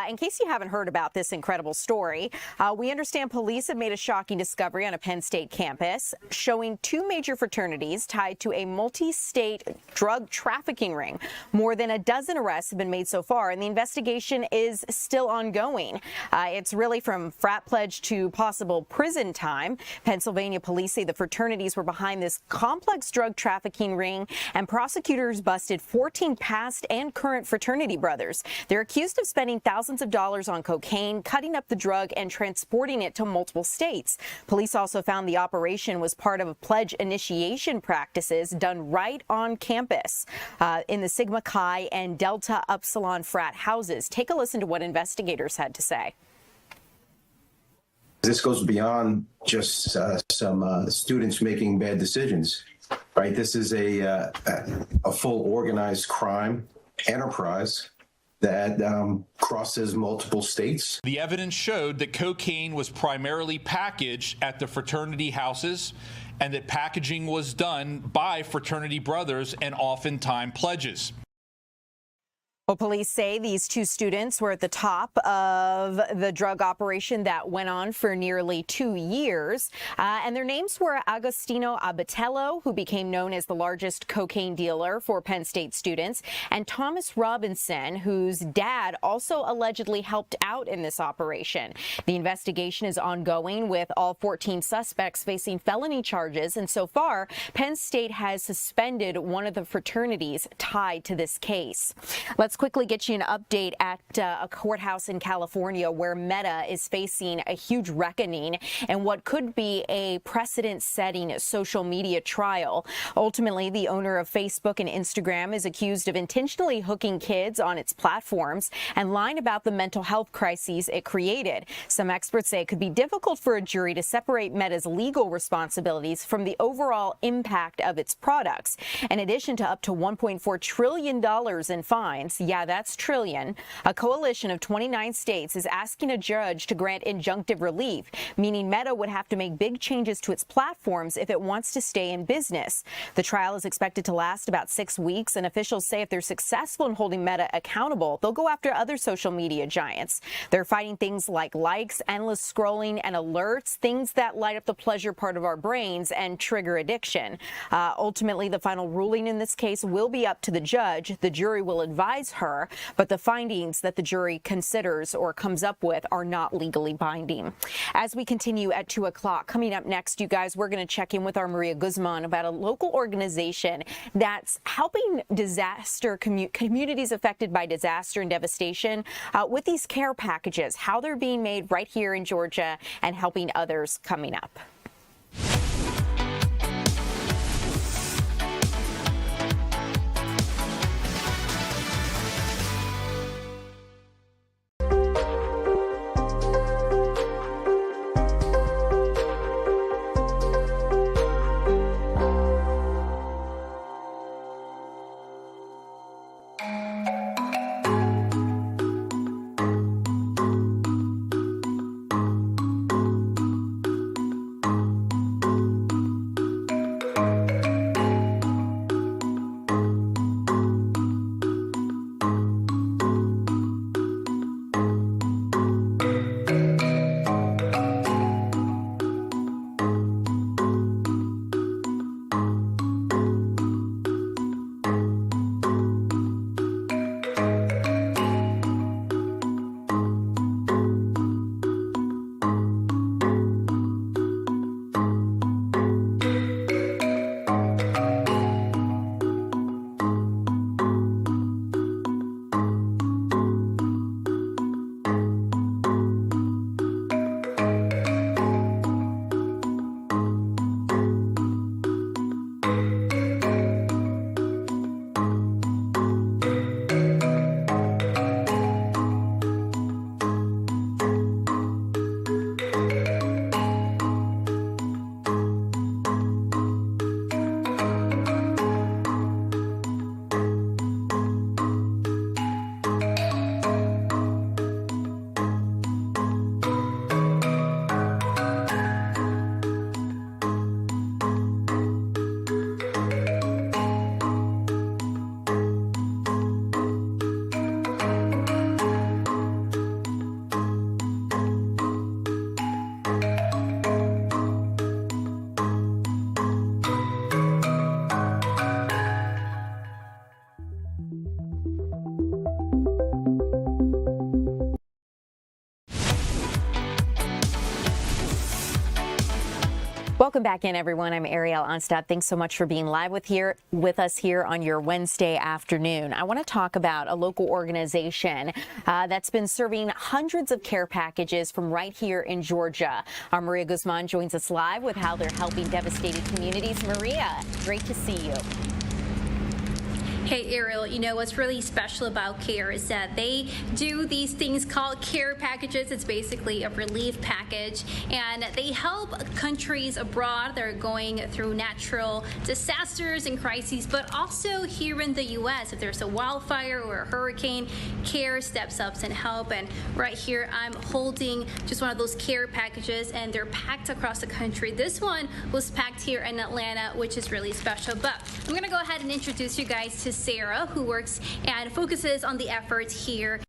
In case you haven't heard about this incredible story, we understand police have made a shocking discovery on a Penn State campus showing two major fraternities tied to a multi-state drug trafficking ring. More than a dozen arrests have been made so far, and the investigation is still ongoing. It's really from frat pledge to possible prison time. Pennsylvania police say the fraternities were behind this complex drug trafficking ring, and prosecutors busted 14 past and current fraternity brothers. They're accused of spending thousands of dollars on cocaine, cutting up the drug, and transporting it to multiple states. Police also found the operation was part of pledge initiation practices done right on campus in the Sigma Chi and Delta Upsilon frat houses. Take a listen to what investigators had to say. This goes beyond just some students making bad decisions, right? This is a full organized crime enterprise that crosses multiple states. The evidence showed that cocaine was primarily packaged at the fraternity houses and that packaging was done by fraternity brothers and oftentimes pledges. Well, police say these two students were at the top of the drug operation that went on for nearly 2 years. And their names were Agostino Abatello, who became known as the largest cocaine dealer for Penn State students, and Thomas Robinson, whose dad also allegedly helped out in this operation. The investigation is ongoing, with all 14 suspects facing felony charges. And so far, Penn State has suspended one of the fraternities tied to this case. Let's quickly get you an update at a courthouse in California where Meta is facing a huge reckoning and what could be a precedent-setting social media trial. Ultimately, the owner of Facebook and Instagram is accused of intentionally hooking kids on its platforms and lying about the mental health crises it created. Some experts say it could be difficult for a jury to separate Meta's legal responsibilities from the overall impact of its products. In addition to up to $1.4 trillion in fines, yeah, that's trillion, a coalition of 29 states is asking a judge to grant injunctive relief, meaning Meta would have to make big changes to its platforms if it wants to stay in business. The trial is expected to last about 6 weeks, and officials say if they're successful in holding Meta accountable, they'll go after other social media giants. They're fighting things like likes, endless scrolling, and alerts, things that light up the pleasure part of our brains and trigger addiction. Ultimately, the final ruling in this case will be up to the judge. The jury will advise her, but the findings that the jury considers or comes up with are not legally binding. As we continue at 2 o'clock, coming up next, you guys, we're going to check in with our Maria Guzman about a local organization that's helping communities affected by disaster and devastation with these care packages, how they're being made right here in Georgia and helping others coming up. Welcome back in, everyone. I'm Ariel Onstadt. Thanks so much for being live with us here on your Wednesday afternoon. I want to talk about a local organization that's been serving hundreds of care packages from right here in Georgia. Our Maria Guzman joins us live with how they're helping devastated communities. Maria, great to see you. Hey Ariel, you know what's really special about CARE is that they do these things called care packages. It's basically a relief package, and they help countries abroad that are going through natural disasters and crises, but also here in the U.S. If there's a wildfire or a hurricane, CARE steps up and help. And right here I'm holding just one of those care packages, and they're packed across the country. This one was packed here in Atlanta, which is really special. But I'm going to go ahead and introduce you guys to Sarah, who works and focuses on the efforts here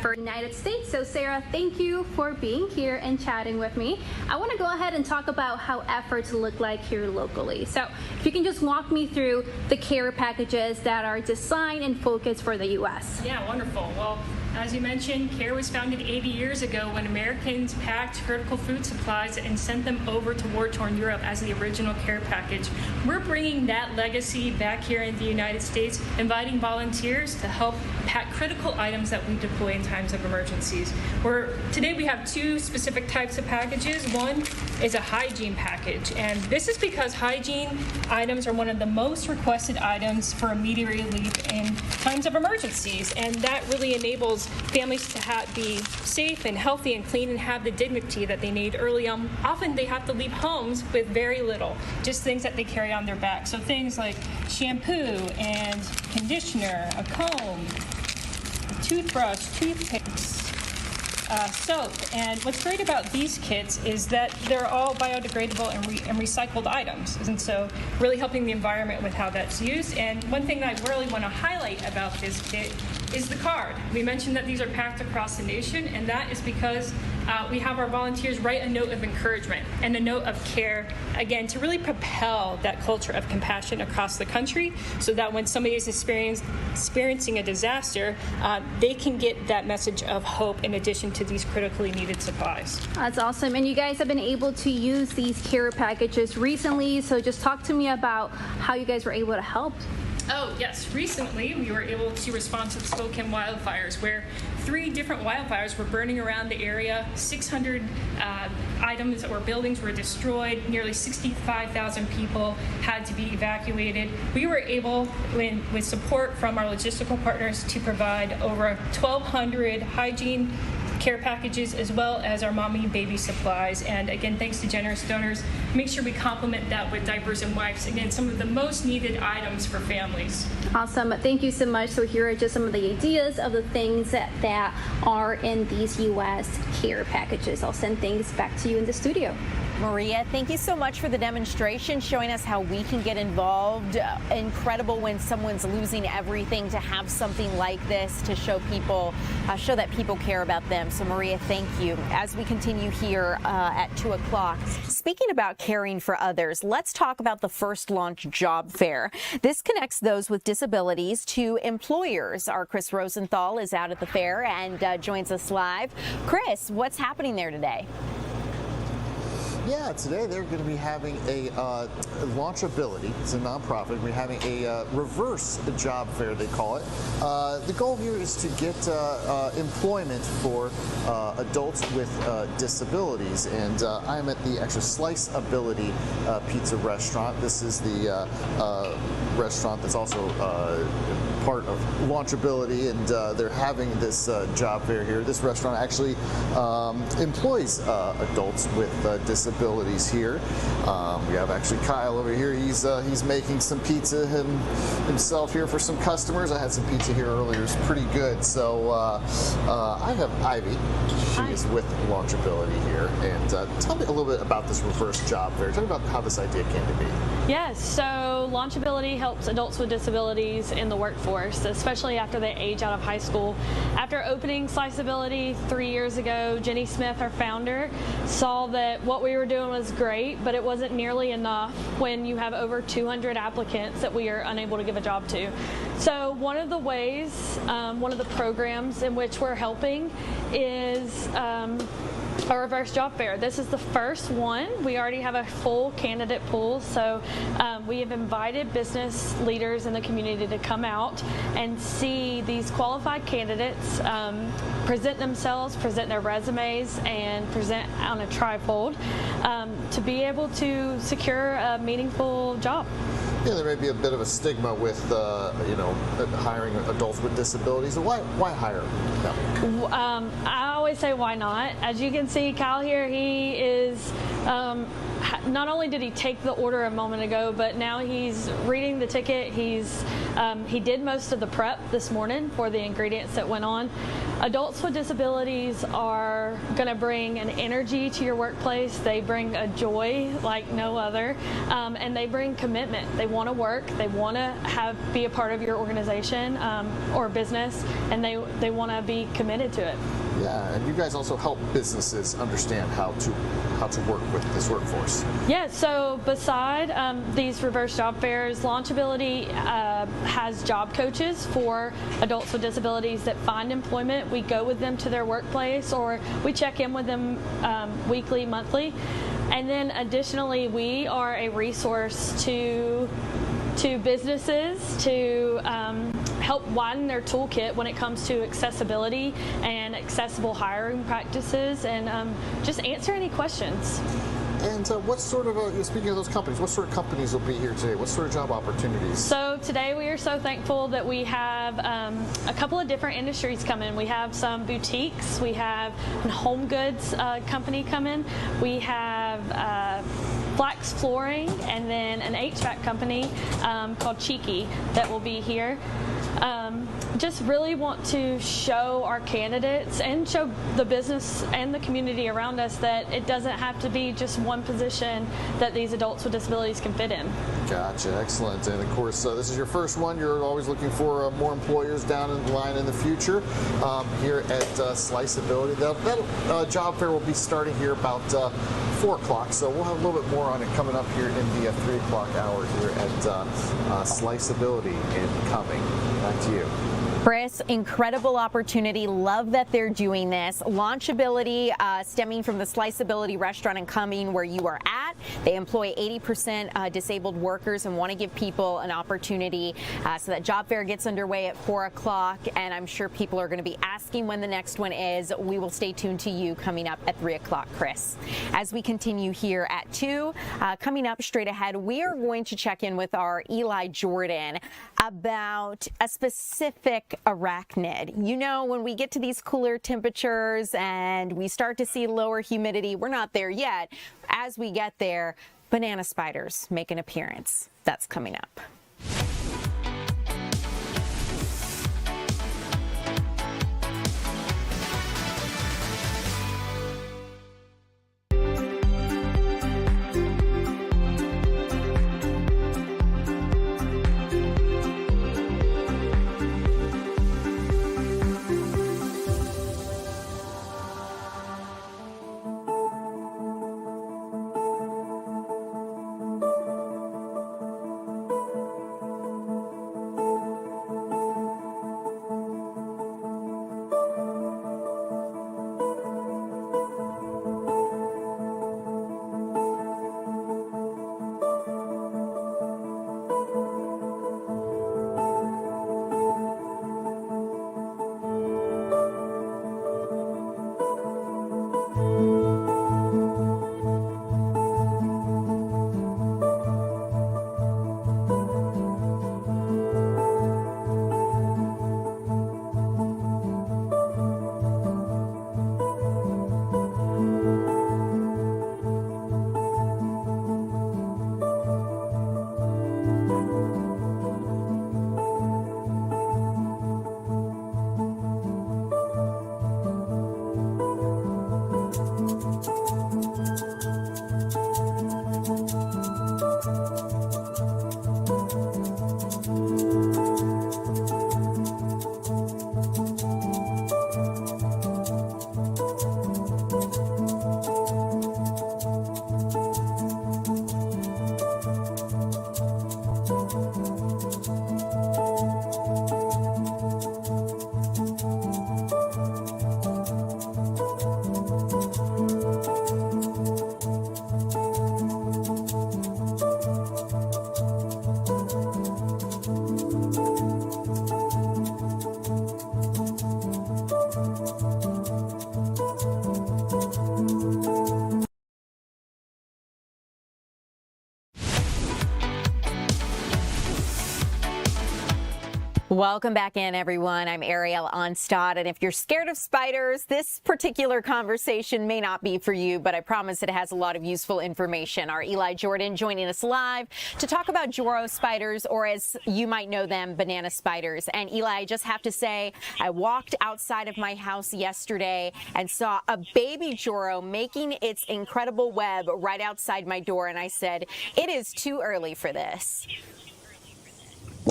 for the United States. So Sarah, thank you for being here and chatting with me. I want to go ahead and talk about how efforts look like here locally. So if you can just walk me through the care packages that are designed and focused for the U.S. Yeah, wonderful. Well, as you mentioned, CARE was founded 80 years ago when Americans packed critical food supplies and sent them over to war-torn Europe as the original care package. We're bringing that legacy back here in the United States, inviting volunteers to help pack critical items that we deploy in times of emergencies. Today we have two specific types of packages. One is a hygiene package, and this is because hygiene items are one of the most requested items for immediate relief in times of emergencies, and that really enables families to be safe and healthy and clean and have the dignity that they need early on. Often they have to leave homes with very little, just things that they carry on their back. So things like shampoo and conditioner, a comb, a toothbrush, toothpaste, soap. And what's great about these kits is that they're all biodegradable and recycled items, and so really helping the environment with how that's used. And one thing that I really want to highlight about this kit is the card. We mentioned that these are packed across the nation, and that is because we have our volunteers write a note of encouragement and a note of care, again, to really propel that culture of compassion across the country, so that when somebody is experiencing a disaster, they can get that message of hope in addition to these critically needed supplies. That's awesome. And you guys have been able to use these care packages recently, so just talk to me about how you guys were able to help. Oh, yes. Recently, we were able to respond to the Spokane wildfires, where 3 different wildfires were burning around the area. 600 items or buildings were destroyed. Nearly 65,000 people had to be evacuated. We were able, with support from our logistical partners, to provide over 1,200 hygiene care packages, as well as our mommy and baby supplies. And again, thanks to generous donors, make sure we complement that with diapers and wipes. Again, some of the most needed items for families. Awesome. Thank you so much. So here are just some of the ideas of the things that are in these U.S. care packages. I'll send things back to you in the studio. Maria, thank you so much for the demonstration, showing us how we can get involved. Incredible when someone's losing everything, to have something like this to show people, show that people care about them. So Maria, thank you. As we continue here at 2 o'clock, speaking about caring for others, let's talk about the First Launch Job Fair. This connects those with disabilities to employers. Our Chris Rosenthal is out at the fair and joins us live. Chris, what's happening there today? Yeah, today they're going to be having a Launchability. It's a nonprofit. We're having a reverse job fair, they call it. The goal here is to get employment for adults with disabilities. And I'm at the actual Sliceability pizza restaurant. This is the restaurant that's also part of Launchability, and they're having this job fair here. This restaurant actually employs adults with disabilities here. We have actually Kyle over here. He's making some pizza himself here for some customers. I had some pizza here earlier. It's pretty good. So I have Ivy. She is with Launchability here. And tell me a little bit about this reverse job fair. Tell me about how this idea came to be. Yes, so Launchability helps adults with disabilities in the workforce, especially after they age out of high school. After opening Sliceability 3 years ago, Jenny Smith, our founder, saw that what we were doing was great, but it wasn't nearly enough when you have over 200 applicants that we are unable to give a job to. So one of the ways, one of the programs in which we're helping is a reverse job fair. This is the first one. We already have a full candidate pool, so we have invited business leaders in the community to come out and see these qualified candidates present themselves, present their resumes, and present on a trifold to be able to secure a meaningful job. Yeah, there may be a bit of a stigma with, hiring adults with disabilities. Why hire them? I always say, why not? As you can see, Kyle here, he is, not only did he take the order a moment ago, but now he's reading the ticket. He did most of the prep this morning for the ingredients that went on. Adults with disabilities are going to bring an energy to your workplace. They bring a joy like no other, and they bring commitment. They want to work. They want to be a part of your organization or business, and they want to be committed to it. Yeah, and you guys also help businesses understand how to work with this workforce. Yeah, so beside these reverse job fairs, Launchability has job coaches for adults with disabilities that find employment. We go with them to their workplace, or we check in with them weekly, monthly. And then additionally, we are a resource to businesses to help widen their toolkit when it comes to accessibility and accessible hiring practices, and just answer any questions. And what sort of, speaking of those companies, what sort of companies will be here today? What sort of job opportunities? So today we are so thankful that we have a couple of different industries come in. We have some boutiques, we have a home goods company come in, we have Flax Flooring, and then an HVAC company called Cheeky that will be here. Just really want to show our candidates and show the business and the community around us that it doesn't have to be just one position that these adults with disabilities can fit in. Gotcha, excellent. And of course, this is your first one. You're always looking for more employers down in the line in the future. Here at Sliceability, that job fair will be starting here about 4 o'clock, so we'll have a little bit more on it coming up here in the 3 o'clock hour here at Sliceability incoming. Back to you. Chris, incredible opportunity. Love that they're doing this. Launchability, stemming from the Sliceability restaurant in Cumming where you are at. They employ 80% disabled workers and want to give people an opportunity. So that job fair gets underway at 4 o'clock, and I'm sure people are going to be asking when the next one is. We will stay tuned to you coming up at 3 o'clock, Chris. As we continue here at 2, coming up straight ahead, we are going to check in with our Eli Jordan about a specific arachnid. You know, when we get to these cooler temperatures and we start to see lower humidity, we're not there yet. As we get there, banana spiders make an appearance. That's coming up. Welcome back in, everyone. I'm Ariel Onstad, and if you're scared of spiders, this particular conversation may not be for you, but I promise it has a lot of useful information. Our Eli Jordan joining us live to talk about Joro spiders, or as you might know them, banana spiders. And Eli, I just have to say, I walked outside of my house yesterday and saw a baby Joro making its incredible web right outside my door, and I said, it is too early for this.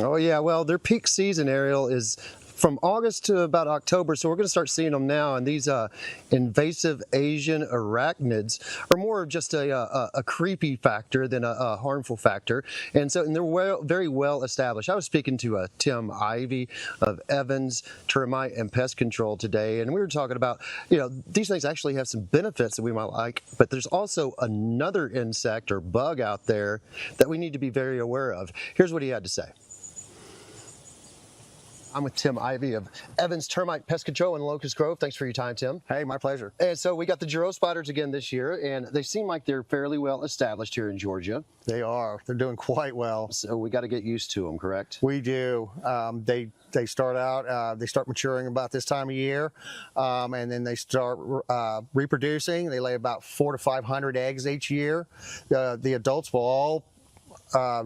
Oh yeah, well, their peak season, Ariel, is from August to about October, so we're going to start seeing them now. And these invasive Asian arachnids are more of just a creepy factor than a harmful factor, and they're very well established. I was speaking to Tim Ivey of Evans Termite and Pest Control today, and we were talking about, these things actually have some benefits that we might like, but there's also another insect or bug out there that we need to be very aware of. Here's what he had to say. I'm with Tim Ivey of Evans Termite Pest Control in Locust Grove. Thanks for your time, Tim. Hey, my pleasure. And so we got the Joro spiders again this year, and they seem like they're fairly well established here in Georgia. They are. They're doing quite well. So we got to get used to them, correct? We do. They start out, they start maturing about this time of year, and then they start reproducing. They lay about 400 to 500 eggs each year. The adults will all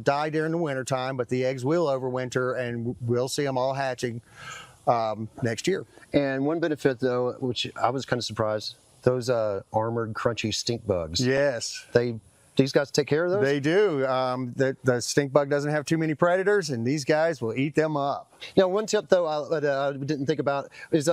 die during the winter time, but the eggs will overwinter, and we'll see them all hatching next year. And one benefit, though, which I was kind of surprised, those armored, crunchy stink bugs. Yes. These guys take care of those? They do. The stink bug doesn't have too many predators, and these guys will eat them up. Now, one tip, though, I didn't think about is,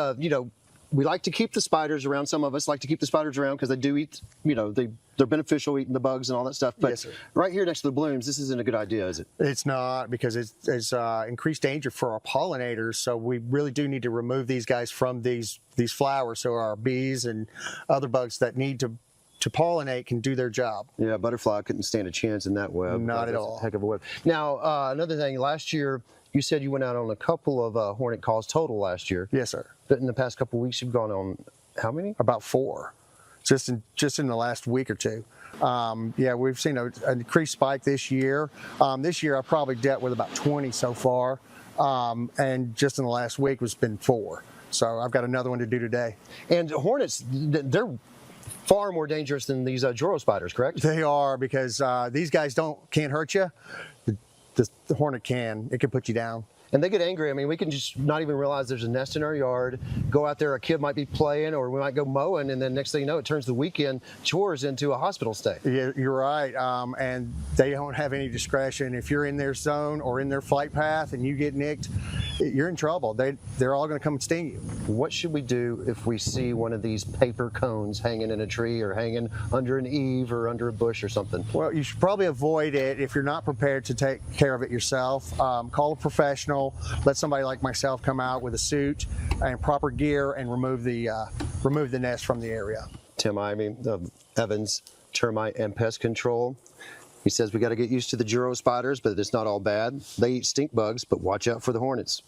we like to keep the spiders around. Some of us like to keep the spiders around because they do eat, they're beneficial eating the bugs and all that stuff. But yes, sir. Right here next to the blooms, this isn't a good idea, is it? It's not, because it's increased danger for our pollinators. So we really do need to remove these guys from these flowers so our bees and other bugs that need to pollinate can do their job. Yeah, butterfly couldn't stand a chance in that web. Not at all. A heck of a web. Now, another thing, last year, you said you went out on a couple of hornet calls total last year. Yes, sir. But in the past couple of weeks, you've gone on how many? About 4, just in the last week or two. Yeah, we've seen an increased spike this year. This year, I've probably dealt with about 20 so far, and just in the last week, it's been 4. So I've got another one to do today. And hornets, they're far more dangerous than these Joro spiders, correct? They are, because these guys can't hurt you. The hornet can. It can put you down. And they get angry. I mean, we can just not even realize there's a nest in our yard, go out there, a kid might be playing, or we might go mowing, and then next thing you know, it turns the weekend chores into a hospital stay. Yeah, you're right. And they don't have any discretion. If you're in their zone or in their flight path and you get nicked, you're in trouble. They're all going to come and sting you. What should we do if we see one of these paper cones hanging in a tree or hanging under an eave or under a bush or something? Well, you should probably avoid it if you're not prepared to take care of it yourself. Call a professional. Let somebody like myself come out with a suit and proper gear and remove the nest from the area. Tim Ivey of Evans Termite and Pest Control. He says we got to get used to the Joro spiders, but it's not all bad. They eat stink bugs, but watch out for the hornets.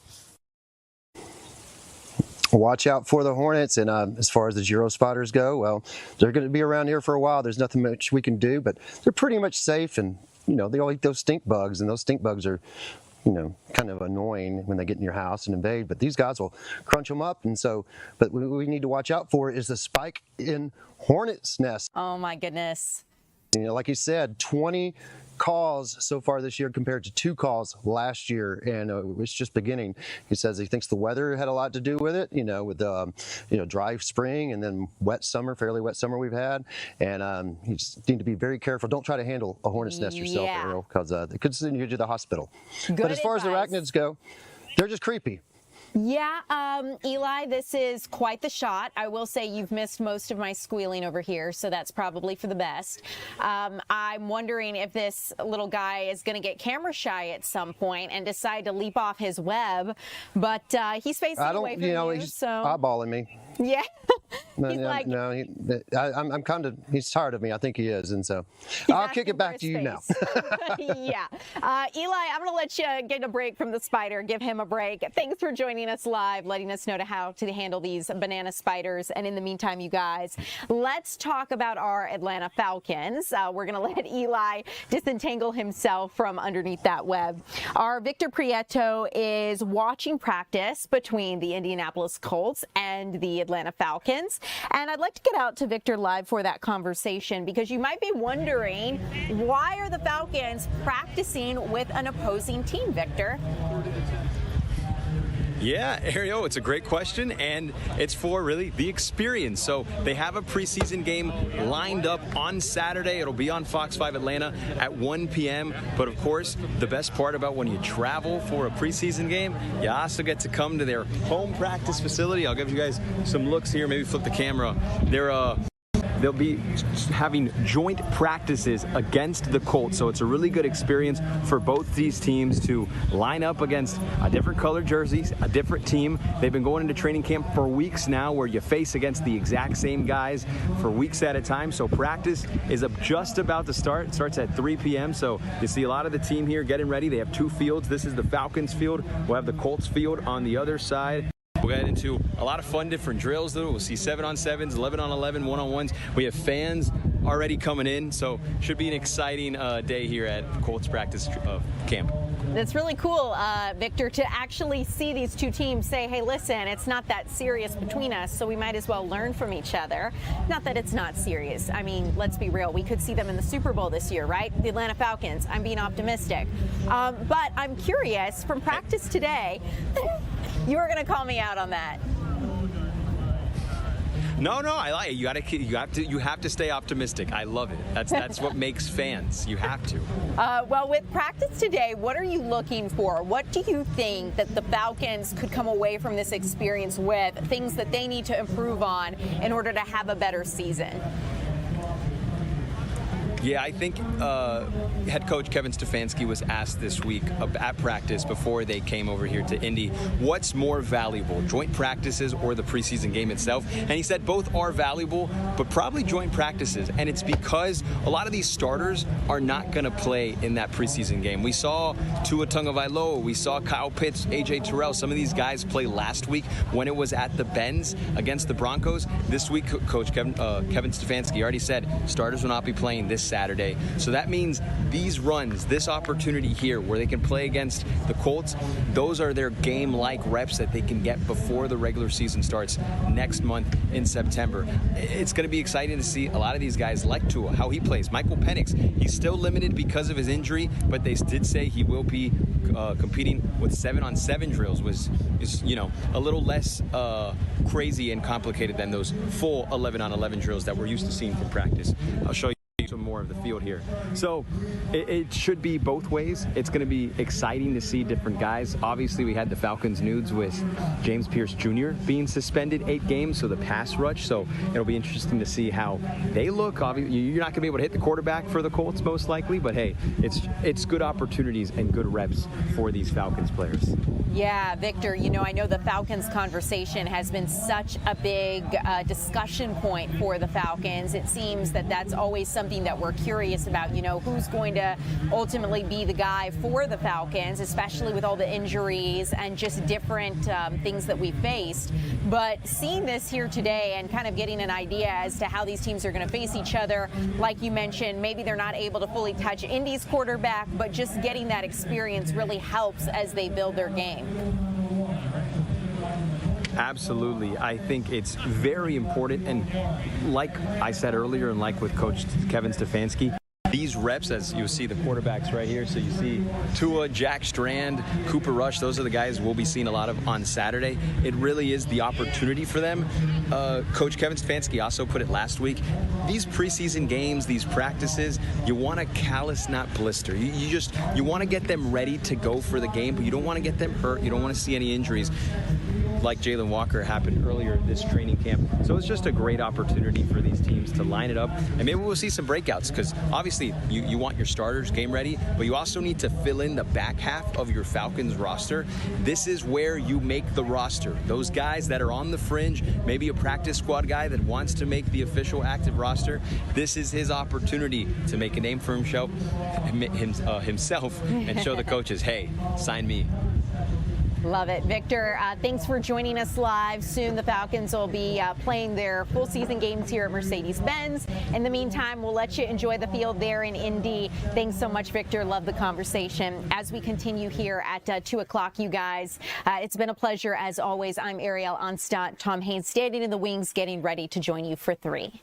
Watch out for the hornets. And as far as the Joro spiders go, well, they're going to be around here for a while. There's nothing much we can do, but they're pretty much safe. And, they all eat those stink bugs, and those stink bugs are kind of annoying when they get in your house and invade, but these guys will crunch them up. And so, but what we need to watch out for is the spike in hornets' nests. Oh my goodness. Like you said, 20 calls so far this year compared to 2 calls last year, and it's just beginning. He says he thinks the weather had a lot to do with it, with dry spring and then fairly wet summer we've had, and you just need to be very careful. Don't try to handle a hornet's nest yourself, Ariel, because it could send you to the hospital. But as far as the arachnids go, they're just creepy. Yeah, Eli, this is quite the shot. I will say you've missed most of my squealing over here, so that's probably for the best. I'm wondering if this little guy is going to get camera shy at some point and decide to leap off his web, but he's facing away from you, he's so eyeballing me. Yeah. I'm kind of, he's tired of me. I think he is. And so I'll kick it back to you now. Yeah. Eli, I'm going to let you get a break from the spider. Give him a break. Thanks for joining us live, letting us know how to handle these banana spiders. And in the meantime, you guys, let's talk about our Atlanta Falcons. We're going to let Eli disentangle himself from underneath that web. Our Victor Prieto is watching practice between the Indianapolis Colts and the Atlanta Falcons. And I'd like to get out to Victor live for that conversation, because you might be wondering, why are the Falcons practicing with an opposing team, Victor? Yeah, Ariel, it's a great question, and it's for really the experience. So they have a preseason game lined up on Saturday. It'll be on Fox 5 Atlanta at 1 p.m. But of course, the best part about when you travel for a preseason game, you also get to come to their home practice facility. I'll give you guys some looks here. Maybe flip the camera. They'll be having joint practices against the Colts, so it's a really good experience for both these teams to line up against a different color jerseys, a different team. They've been going into training camp for weeks now, where you face against the exact same guys for weeks at a time. So practice is just about to start. It starts at 3 p.m., so you see a lot of the team here getting ready. They have two fields. This is the Falcons field. We'll have the Colts field on the other side. We'll get into a lot of fun different drills, though. We'll see 7-on-7s, 11-on-11, 1-on-1s. We have fans already coming in, so should be an exciting day here at Colts practice camp. That's really cool, Victor, to actually see these two teams say, hey, listen, it's not that serious between us, so we might as well learn from each other. Not that it's not serious. I mean, let's be real. We could see them in the Super Bowl this year, right? The Atlanta Falcons. I'm being optimistic. But I'm curious, from practice today, you were going to call me out on that. No, I like it. You have to stay optimistic. I love it. That's what makes fans. You have to. Well, with practice today, what are you looking for? What do you think that the Falcons could come away from this experience with, things that they need to improve on in order to have a better season? Yeah, I think head coach Kevin Stefanski was asked this week at practice before they came over here to Indy, what's more valuable, joint practices or the preseason game itself? And he said both are valuable, but probably joint practices. And it's because a lot of these starters are not going to play in that preseason game. We saw Tua Tagovailoa, we saw Kyle Pitts, A.J. Terrell. Some of these guys play last week when it was at the Benz against the Broncos. This week, Coach Kevin Stefanski already said starters will not be playing this Saturday. So that means these runs, this opportunity here where they can play against the Colts, those are their game-like reps that they can get before the regular season starts next month in September. It's going to be exciting to see a lot of these guys like Tua, how he plays. Michael Penix, he's still limited because of his injury, but they did say he will be competing with 7-on-7 drills, which is, a little less crazy and complicated than those full 11-on-11 drills that we're used to seeing from practice. I'll show you some more of the field here. So it should be both ways. It's going to be exciting to see different guys. Obviously, we had the Falcons news with James Pierce Jr. being suspended 8 games, so the pass rush. So it'll be interesting to see how they look. Obviously, you're not going to be able to hit the quarterback for the Colts most likely, but hey, it's good opportunities and good reps for these Falcons players. Yeah, Victor, I know the Falcons conversation has been such a big discussion point for the Falcons. It seems that that's always something that we're curious about, who's going to ultimately be the guy for the Falcons, especially with all the injuries and just different things that we faced. But seeing this here today and kind of getting an idea as to how these teams are going to face each other, like you mentioned, maybe they're not able to fully touch Indy's quarterback, but just getting that experience really helps as they build their game. Absolutely. I think it's very important. And like I said earlier, and like with Coach Kevin Stefanski, these reps, as you see the quarterbacks right here, so you see Tua, Jack Strand, Cooper Rush, those are the guys we'll be seeing a lot of on Saturday. It really is the opportunity for them. Coach Kevin Stefanski also put it last week. These preseason games, these practices, you want to callus, not blister. You want to get them ready to go for the game, but you don't want to get them hurt. You don't want to see any injuries. like Jalen Walker happened earlier this training camp. So it's just a great opportunity for these teams to line it up, and maybe we'll see some breakouts, because obviously you want your starters game ready, but you also need to fill in the back half of your Falcons roster. This is where you make the roster. Those guys that are on the fringe, maybe a practice squad guy that wants to make the official active roster, this is his opportunity to make a name for himself and show the coaches, hey, sign me. Love it. Victor, thanks for joining us live. Soon the Falcons will be playing their full season games here at Mercedes-Benz. In the meantime, we'll let you enjoy the field there in Indy. Thanks so much, Victor. Love the conversation. As we continue here at 2 o'clock, you guys, it's been a pleasure as always. I'm Ariel Onstadt. Tom Haines standing in the wings, getting ready to join you for 3.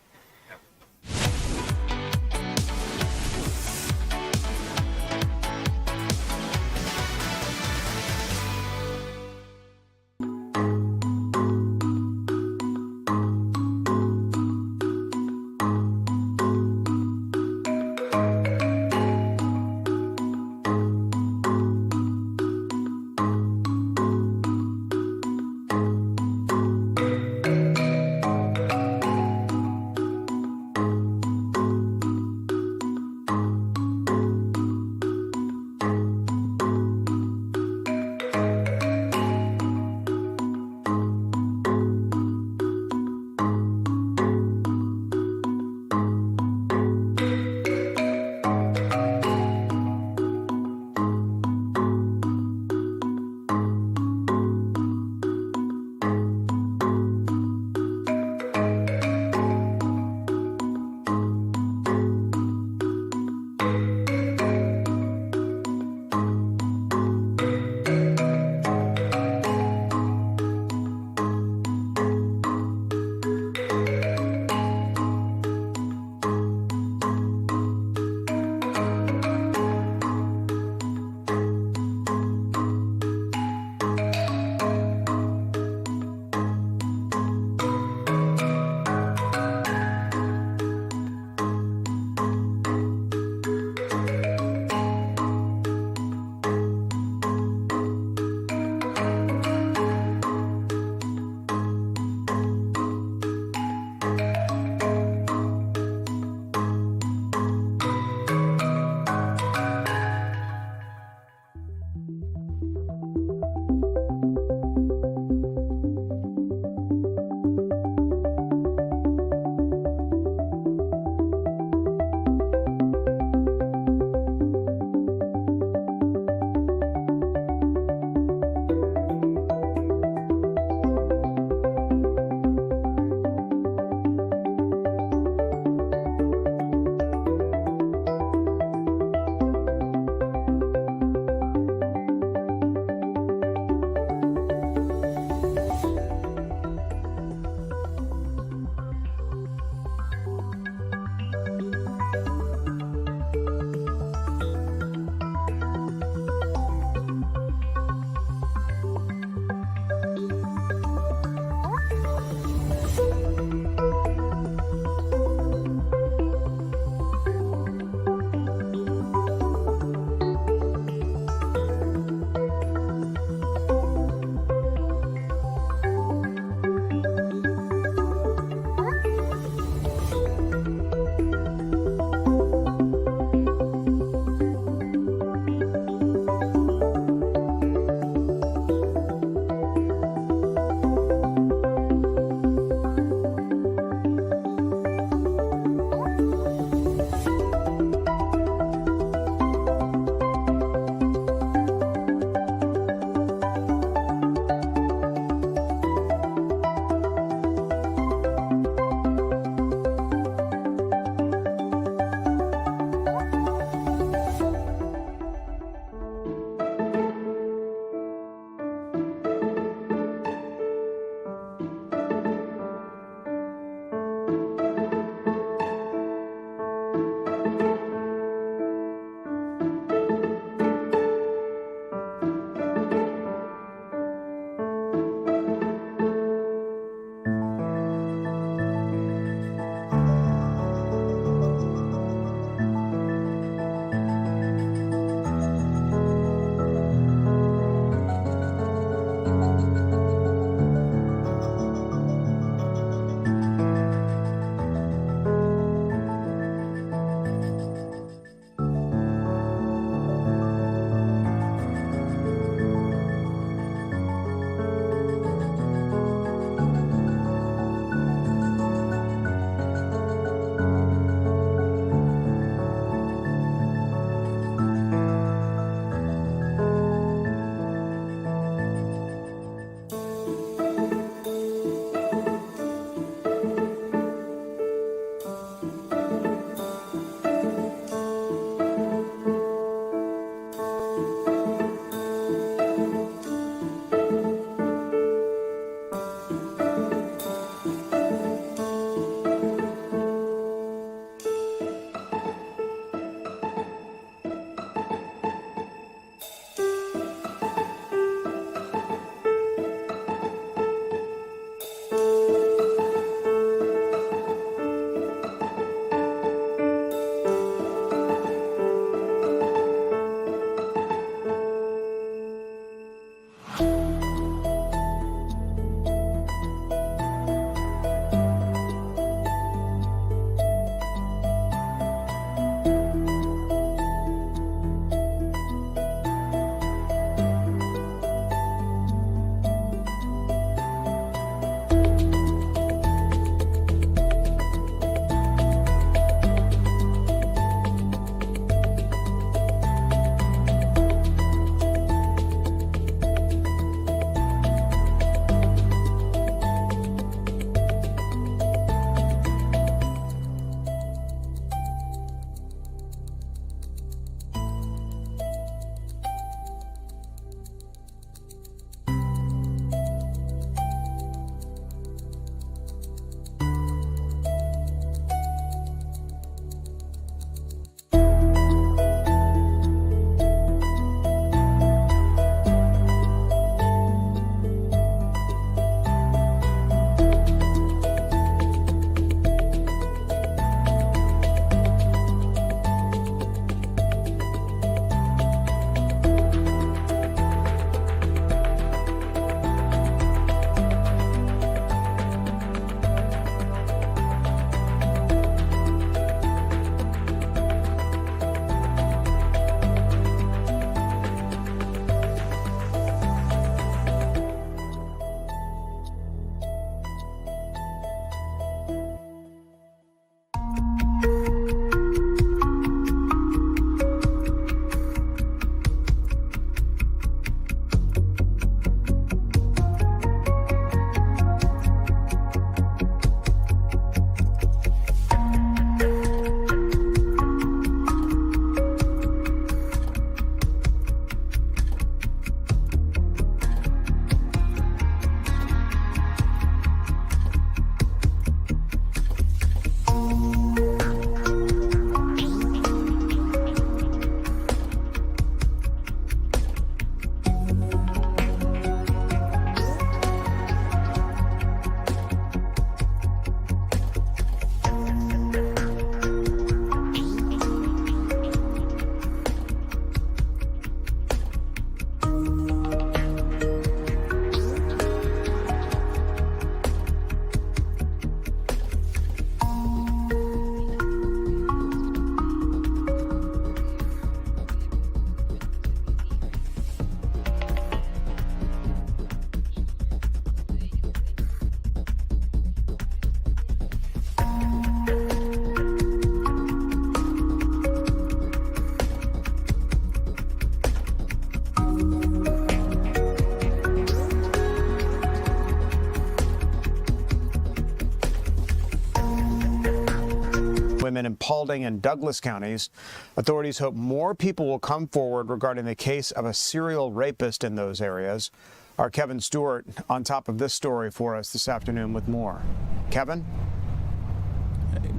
Paulding and Douglas counties. Authorities hope more people will come forward regarding the case of a serial rapist in those areas. Our Kevin Stewart on top of this story for us this afternoon with more. Kevin?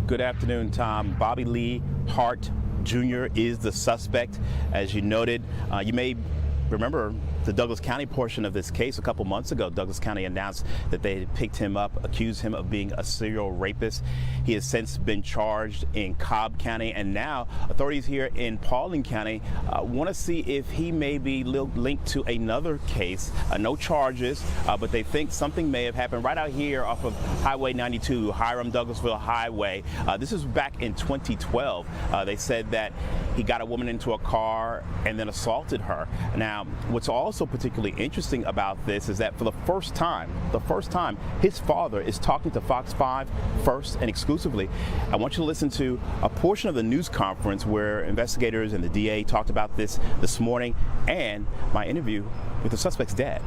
Good afternoon, Tom. Bobby Lee Hart Jr. is the suspect. As you noted, you may remember the Douglas County portion of this case. A couple months ago, Douglas County announced that they had picked him up, accused him of being a serial rapist. He has since been charged in Cobb County, and now authorities here in Paulding County want to see if he may be linked to another case. No charges, but they think something may have happened right out here off of Highway 92, Hiram-Douglasville Highway. This is back in 2012. They said that he got a woman into a car and then assaulted her. Now, what's also particularly interesting about this is that for the first time, his father is talking to Fox 5 first and exclusively. I want you to listen to a portion of the news conference where investigators and the DA talked about this morning, and my interview with the suspect's dad.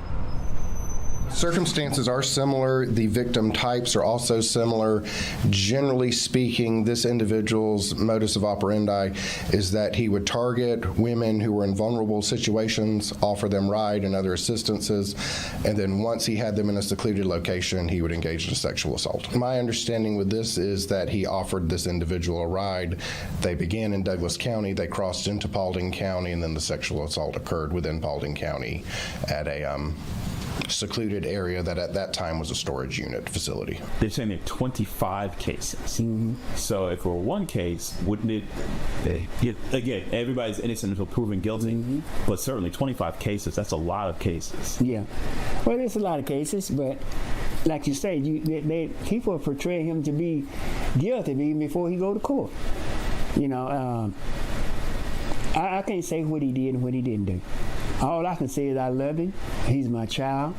Circumstances are similar. The victim types are also similar. Generally speaking, this individual's modus of operandi is that he would target women who were in vulnerable situations, offer them ride and other assistances, and then once he had them in a secluded location, he would engage in a sexual assault. My understanding with this is that he offered this individual a ride. They began in Douglas County, they crossed into Paulding County, and then the sexual assault occurred within Paulding County at a secluded area that at that time was a storage unit facility. They're saying there are 25 cases. Mm-hmm. So if it were one case, wouldn't it, again, everybody's innocent until proven guilty, mm-hmm. but certainly 25 cases, that's a lot of cases. Yeah. Well, there's a lot of cases, but like you say, people portray him to be guilty even before he go to court. You know, I can't say what he did and what he didn't do. All I can say is I love him. He's my child.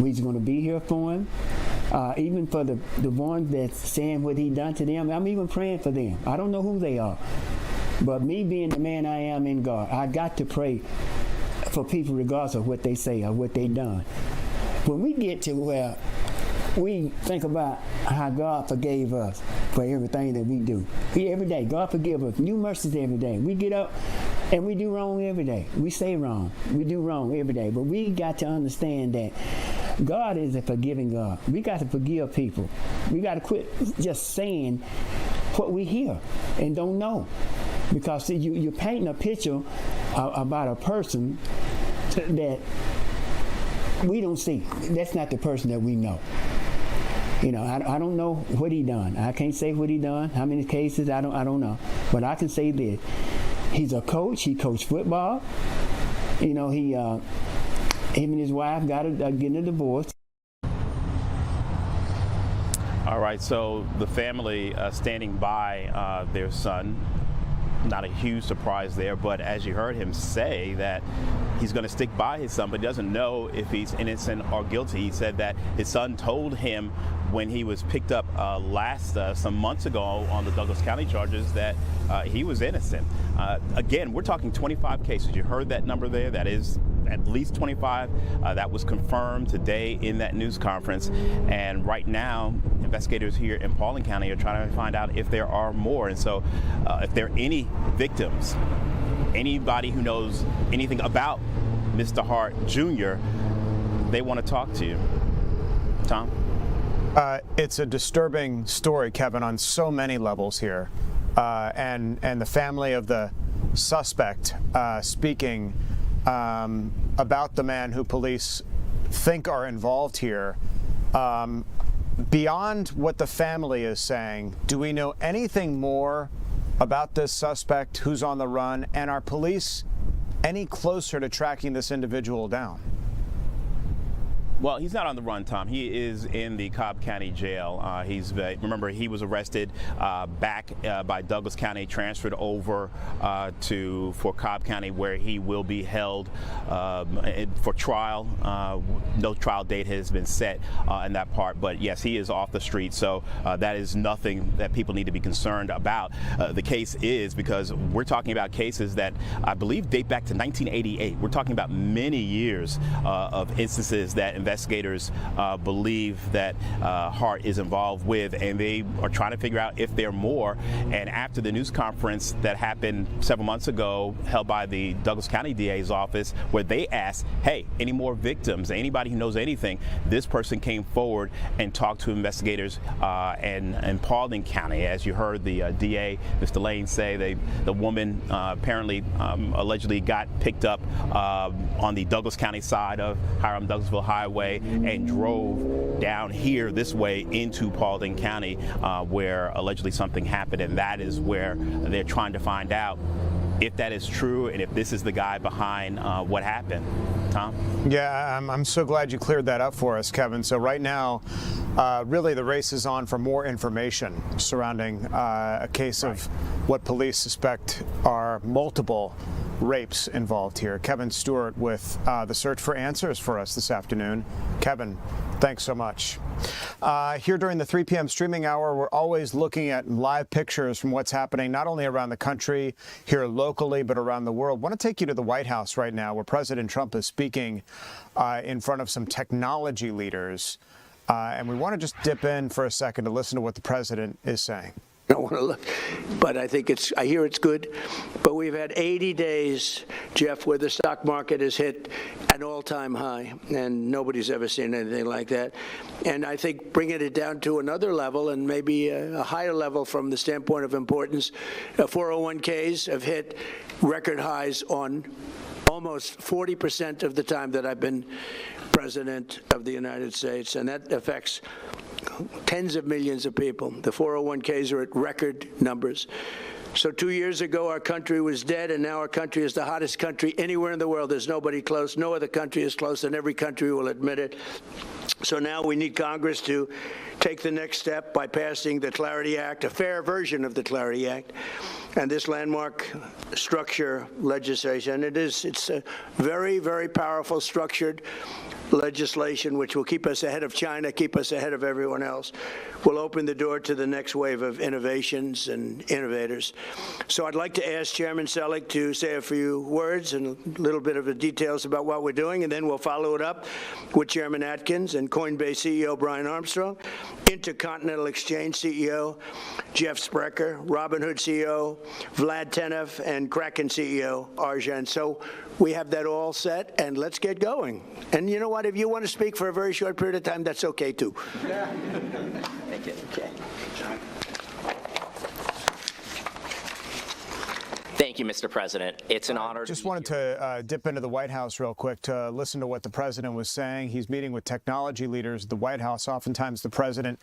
We're going to be here for him. Even for the ones that's saying what he done to them, I'm even praying for them. I don't know who they are. But me being the man I am in God, I got to pray for people regardless of what they say or what they done. When we get to where we think about how God forgave us for everything that we do. Every day, God forgive us. New mercies every day. We get up and we do wrong every day. We say wrong. We do wrong every day. But we got to understand that God is a forgiving God. We got to forgive people. We got to quit just saying what we hear and don't know. Because see, you're painting a picture about a person that we don't see. That's not the person that we know. You know, I don't know what he done. I can't say what he done. How many cases? I don't know. But I can say this: he's a coach. He coached football. You know, him and his wife getting a divorce. All right. So the family standing by their son. Not a huge surprise there, but as you heard him say that he's going to stick by his son, but doesn't know if he's innocent or guilty. He said that his son told him when he was picked up some months ago on the Douglas County charges that he was innocent. Again, we're talking 25 cases. You heard that number there. That is at least 25. That was confirmed today in that news conference. And right now, investigators here in Paulding County are trying to find out if there are more. And so if there are any victims, anybody who knows anything about Mr. Hart Jr., they want to talk to you. Tom? It's a disturbing story, Kevin, on so many levels here. And the family of the suspect speaking about the man who police think are involved here. Beyond what the family is saying, do we know anything more about this suspect who's on the run, and are police any closer to tracking this individual down? Well, he's not on the run, Tom. He is in the Cobb County Jail. Remember, he was arrested back by Douglas County, transferred over for Cobb County, where he will be held for trial. No trial date has been set in that part, but yes, he is off the street. So that is nothing that people need to be concerned about. The case is because we're talking about cases that I believe date back to 1988. We're talking about many years of instances that investigators investigators believe that Hart is involved with, and they are trying to figure out if there are more. And after the news conference that happened several months ago, held by the Douglas County DA's office, where they asked, hey, any more victims, anybody who knows anything, this person came forward and talked to investigators in Paulding County. As you heard the DA, Mr. Lane, say, the woman apparently allegedly got picked up on the Douglas County side of Hiram-Douglasville Highway and drove down here this way into Paulding County, where allegedly something happened, and that is where they're trying to find out if that is true and if this is the guy behind what happened. Tom? Yeah, I'm so glad you cleared that up for us, Kevin. So right now, really the race is on for more information surrounding a case of what police suspect are multiple rapes involved here. Kevin Stewart with the Search for Answers for us this afternoon. Kevin, thanks so much. Here during the 3 p.m. streaming hour, we're always looking at live pictures from what's happening not only around the country, here locally, but around the world. I want to take you to the White House right now, where President Trump is speaking in front of some technology leaders. And we want to just dip in for a second to listen to what the president is saying. I don't want to look, but I hear it's good. But we've had 80 days, Jeff, where the stock market has hit an all-time high, and nobody's ever seen anything like that. And I think bringing it down to another level, and maybe a higher level from the standpoint of importance, 401ks have hit record highs on almost 40% of the time that I've been president of the United States, and that affects tens of millions of people. The 401ks are at record numbers. So 2 years ago, our country was dead, and now our country is the hottest country anywhere in the world. There's nobody close. No other country is close, and every country will admit it. So now we need Congress to take the next step by passing the Clarity Act, a fair version of the Clarity Act, and this landmark structure legislation. It's a very, very powerful structured legislation which will keep us ahead of China, keep us ahead of everyone else, will open the door to the next wave of innovations and innovators. So I'd like to ask Chairman Selig to say a few words and a little bit of the details about what we're doing, and then we'll follow it up with Chairman Atkins and Coinbase CEO Brian Armstrong, Intercontinental Exchange CEO Jeff Sprecher, Robinhood CEO Vlad Tenev, and Kraken CEO Arjan. So we have that all set, and let's get going. And you know what? If you want to speak for a very short period of time, that's okay too. Thank you. Okay. Thank you, Mr. President. It's an honor. Just wanted to dip into the White House real quick to listen to what the president was saying. He's meeting with technology leaders at the White House. Oftentimes the president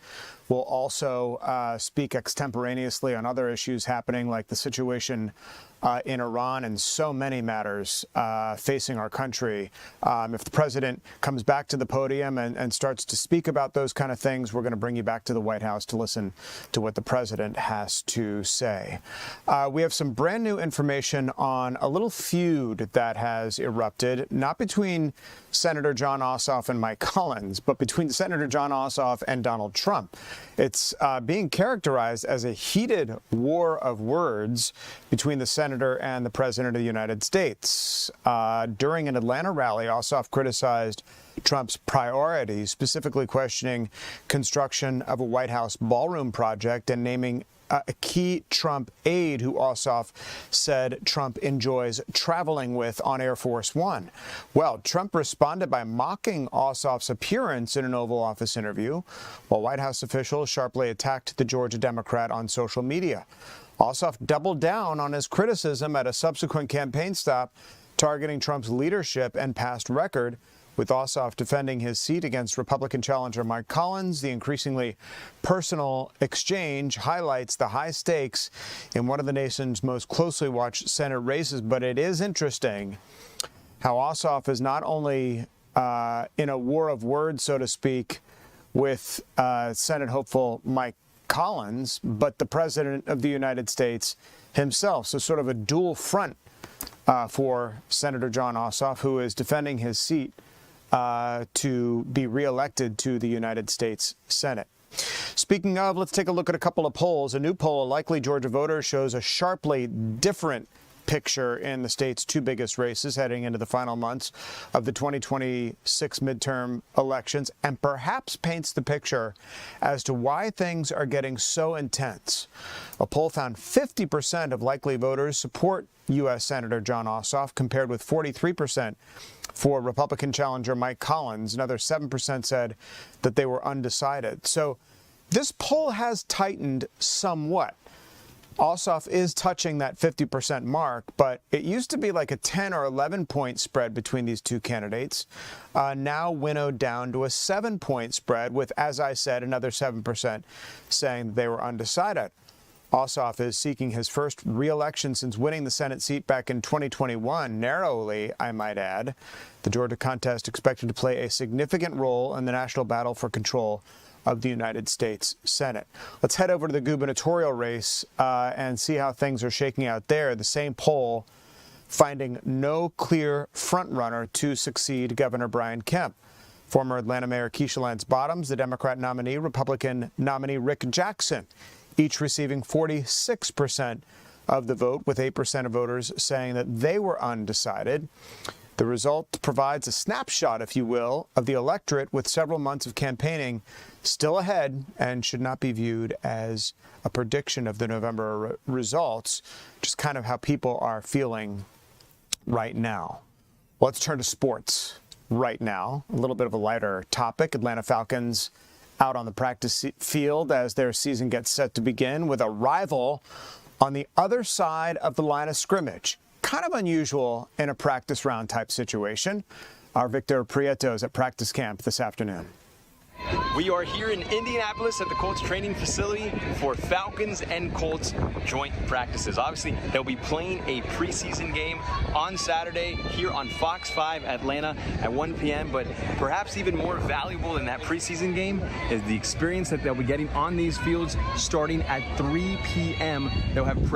will also speak extemporaneously on other issues happening, like the situation in Iran and so many matters facing our country. If the president comes back to the podium and starts to speak about those kind of things, we're going to bring you back to the White House to listen to what the president has to say. We have some brand new information on a little feud that has erupted, not between Senator John Ossoff and Mike Collins, but between Senator John Ossoff and Donald Trump. It's being characterized as a heated war of words between the senator and the president of the United States. During an Atlanta rally, Ossoff criticized Trump's priorities, specifically questioning construction of a White House ballroom project and naming a key Trump aide who Ossoff said Trump enjoys traveling with on Air Force One. Well, Trump responded by mocking Ossoff's appearance in an Oval Office interview, while White House officials sharply attacked the Georgia Democrat on social media. Ossoff doubled down on his criticism at a subsequent campaign stop, targeting Trump's leadership and past record, with Ossoff defending his seat against Republican challenger Mike Collins. The increasingly personal exchange highlights the high stakes in one of the nation's most closely watched Senate races. But it is interesting how Ossoff is not only in a war of words, so to speak, with Senate hopeful Mike Collins, but the President of the United States himself. So sort of a dual front for Senator John Ossoff, who is defending his seat to be reelected to the United States Senate. Speaking of, let's take a look at a couple of polls. A new poll of likely Georgia voters shows a sharply different picture in the state's two biggest races heading into the final months of the 2026 midterm elections, and perhaps paints the picture as to why things are getting so intense. A poll found 50% of likely voters support U.S. Senator Jon Ossoff, compared with 43% for Republican challenger Mike Collins. Another 7% said that they were undecided. So this poll has tightened somewhat. Ossoff is touching that 50% mark, but it used to be like a 10 or 11-point spread between these two candidates, now winnowed down to a 7-point spread with, as I said, another 7% saying that they were undecided. Ossoff is seeking his first re-election since winning the Senate seat back in 2021, narrowly, I might add. The Georgia contest expected to play a significant role in the national battle for control of the United States Senate. Let's head over to the gubernatorial race and see how things are shaking out there. The same poll finding no clear frontrunner to succeed Governor Brian Kemp. Former Atlanta Mayor Keisha Lance Bottoms, the Democrat nominee, Republican nominee Rick Jackson, each receiving 46% of the vote, with 8% of voters saying that they were undecided. The result provides a snapshot, if you will, of the electorate, with several months of campaigning still ahead, and should not be viewed as a prediction of the November results, just kind of how people are feeling right now. Let's turn to sports right now. A little bit of a lighter topic. Atlanta Falcons out on the practice field as their season gets set to begin with a rival on the other side of the line of scrimmage. Kind of unusual in a practice round type situation. Our Victor Prieto is at practice camp this afternoon. We are here in Indianapolis at the Colts training facility for Falcons and Colts joint practices. Obviously, they'll be playing a preseason game on Saturday here on Fox 5 Atlanta at 1 p.m. But perhaps even more valuable than that preseason game is the experience that they'll be getting on these fields starting at 3 p.m. They'll have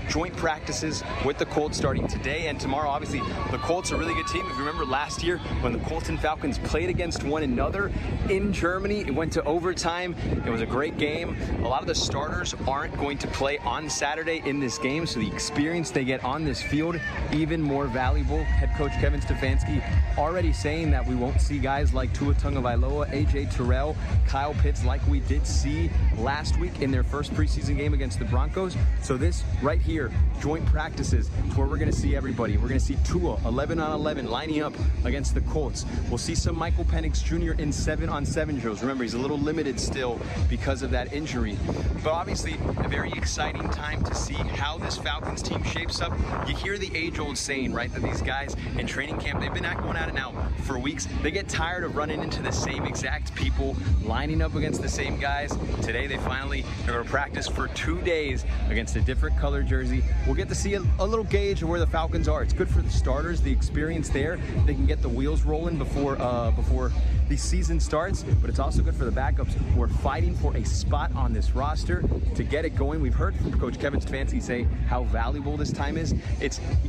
joint practices with the Colts starting today and tomorrow. Obviously, the Colts are a really good team. If you remember last year when the Colts and Falcons played against one another in Germany, it went to overtime. It was a great game. A lot of the starters aren't going to play on Saturday in this game, so the experience they get on this field, even more valuable. Head coach Kevin Stefanski already saying that we won't see guys like Tua Tagovailoa, A.J. Terrell, Kyle Pitts like we did see last week in their first preseason game against the Broncos. So this right here, joint practices, is where we're going to see everybody. We're going to see Tua 11 on 11 lining up against the Colts. We'll see some Michael Penix Jr. in 7-on-7 drills. Remember, he's a little limited still because of that injury. But obviously, a very exciting time to see how this Falcons team shapes up. You hear the age-old saying, right, that these guys in training camp, they've been going at it now for weeks. They get tired of running into the same exact people, lining up against the same guys. Today, they finally are going to practice for 2 days against a different color jersey. We'll get to see a little gauge of where the Falcons are. It's good for the starters, the experience there. They can get the wheels rolling before the season starts, but it's also good for the backups who are fighting for a spot on this roster to get it going. We've heard from Coach Kevin Stefanski say how valuable this time is.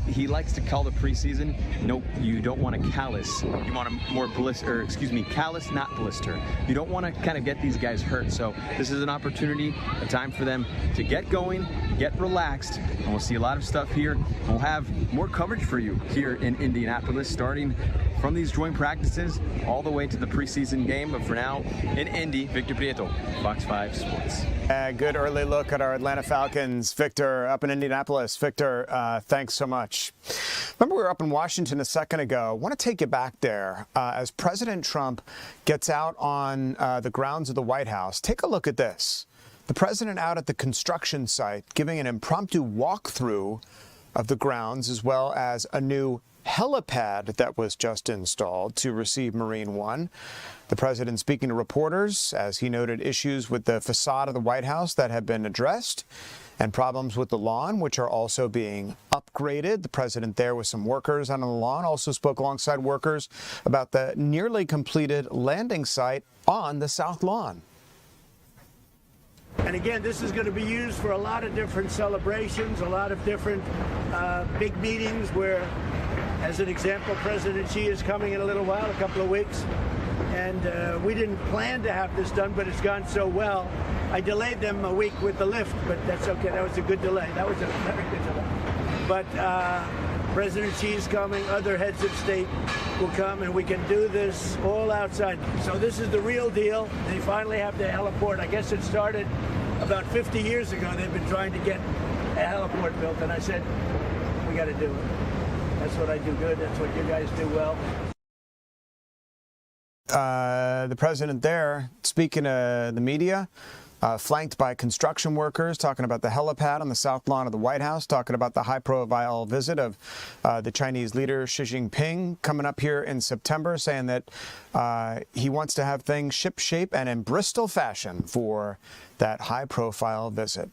He likes to call the preseason, nope, you don't want to callous. You want to more callous, not blister. You don't want to kind of get these guys hurt. So this is an opportunity, a time for them to get going, get relaxed, and we'll see a lot of stuff here. We'll have more coverage for you here in Indianapolis, starting from these joint practices all the way to the preseason game. But for now, in Indy, Victor Prieto, Fox 5 Sports. A good early look at our Atlanta Falcons. Victor, up in Indianapolis. Victor, thanks so much. Remember, we were up in Washington a second ago. I want to take you back there. As President Trump gets out on the grounds of the White House, take a look at this. The president out at the construction site giving an impromptu walkthrough of the grounds, as well as a new helipad that was just installed to receive Marine One. The president speaking to reporters as he noted issues with the facade of the White House that have been addressed and problems with the lawn, which are also being upgraded. The president there with some workers on the lawn also spoke alongside workers about the nearly completed landing site on the South Lawn. And again, this is going to be used for a lot of different celebrations, a lot of different big meetings where, as an example, President Xi is coming in a little while, a couple of weeks. And we didn't plan to have this done, but it's gone so well. I delayed them a week with the lift, but that's okay. That was a good delay. That was a very good delay. but President Xi's coming, other heads of state will come, and we can do this all outside. So this is the real deal. They finally have the heliport. I guess it started about 50 years ago. They've been trying to get a heliport built, and I said, we got to do it. That's what I do good. That's what you guys do well. The president there speaking to the media, flanked by construction workers, talking about the helipad on the south lawn of the White House, talking about the high-profile visit of the Chinese leader Xi Jinping coming up here in September, saying that he wants to have things ship-shape and in Bristol fashion for that high-profile visit.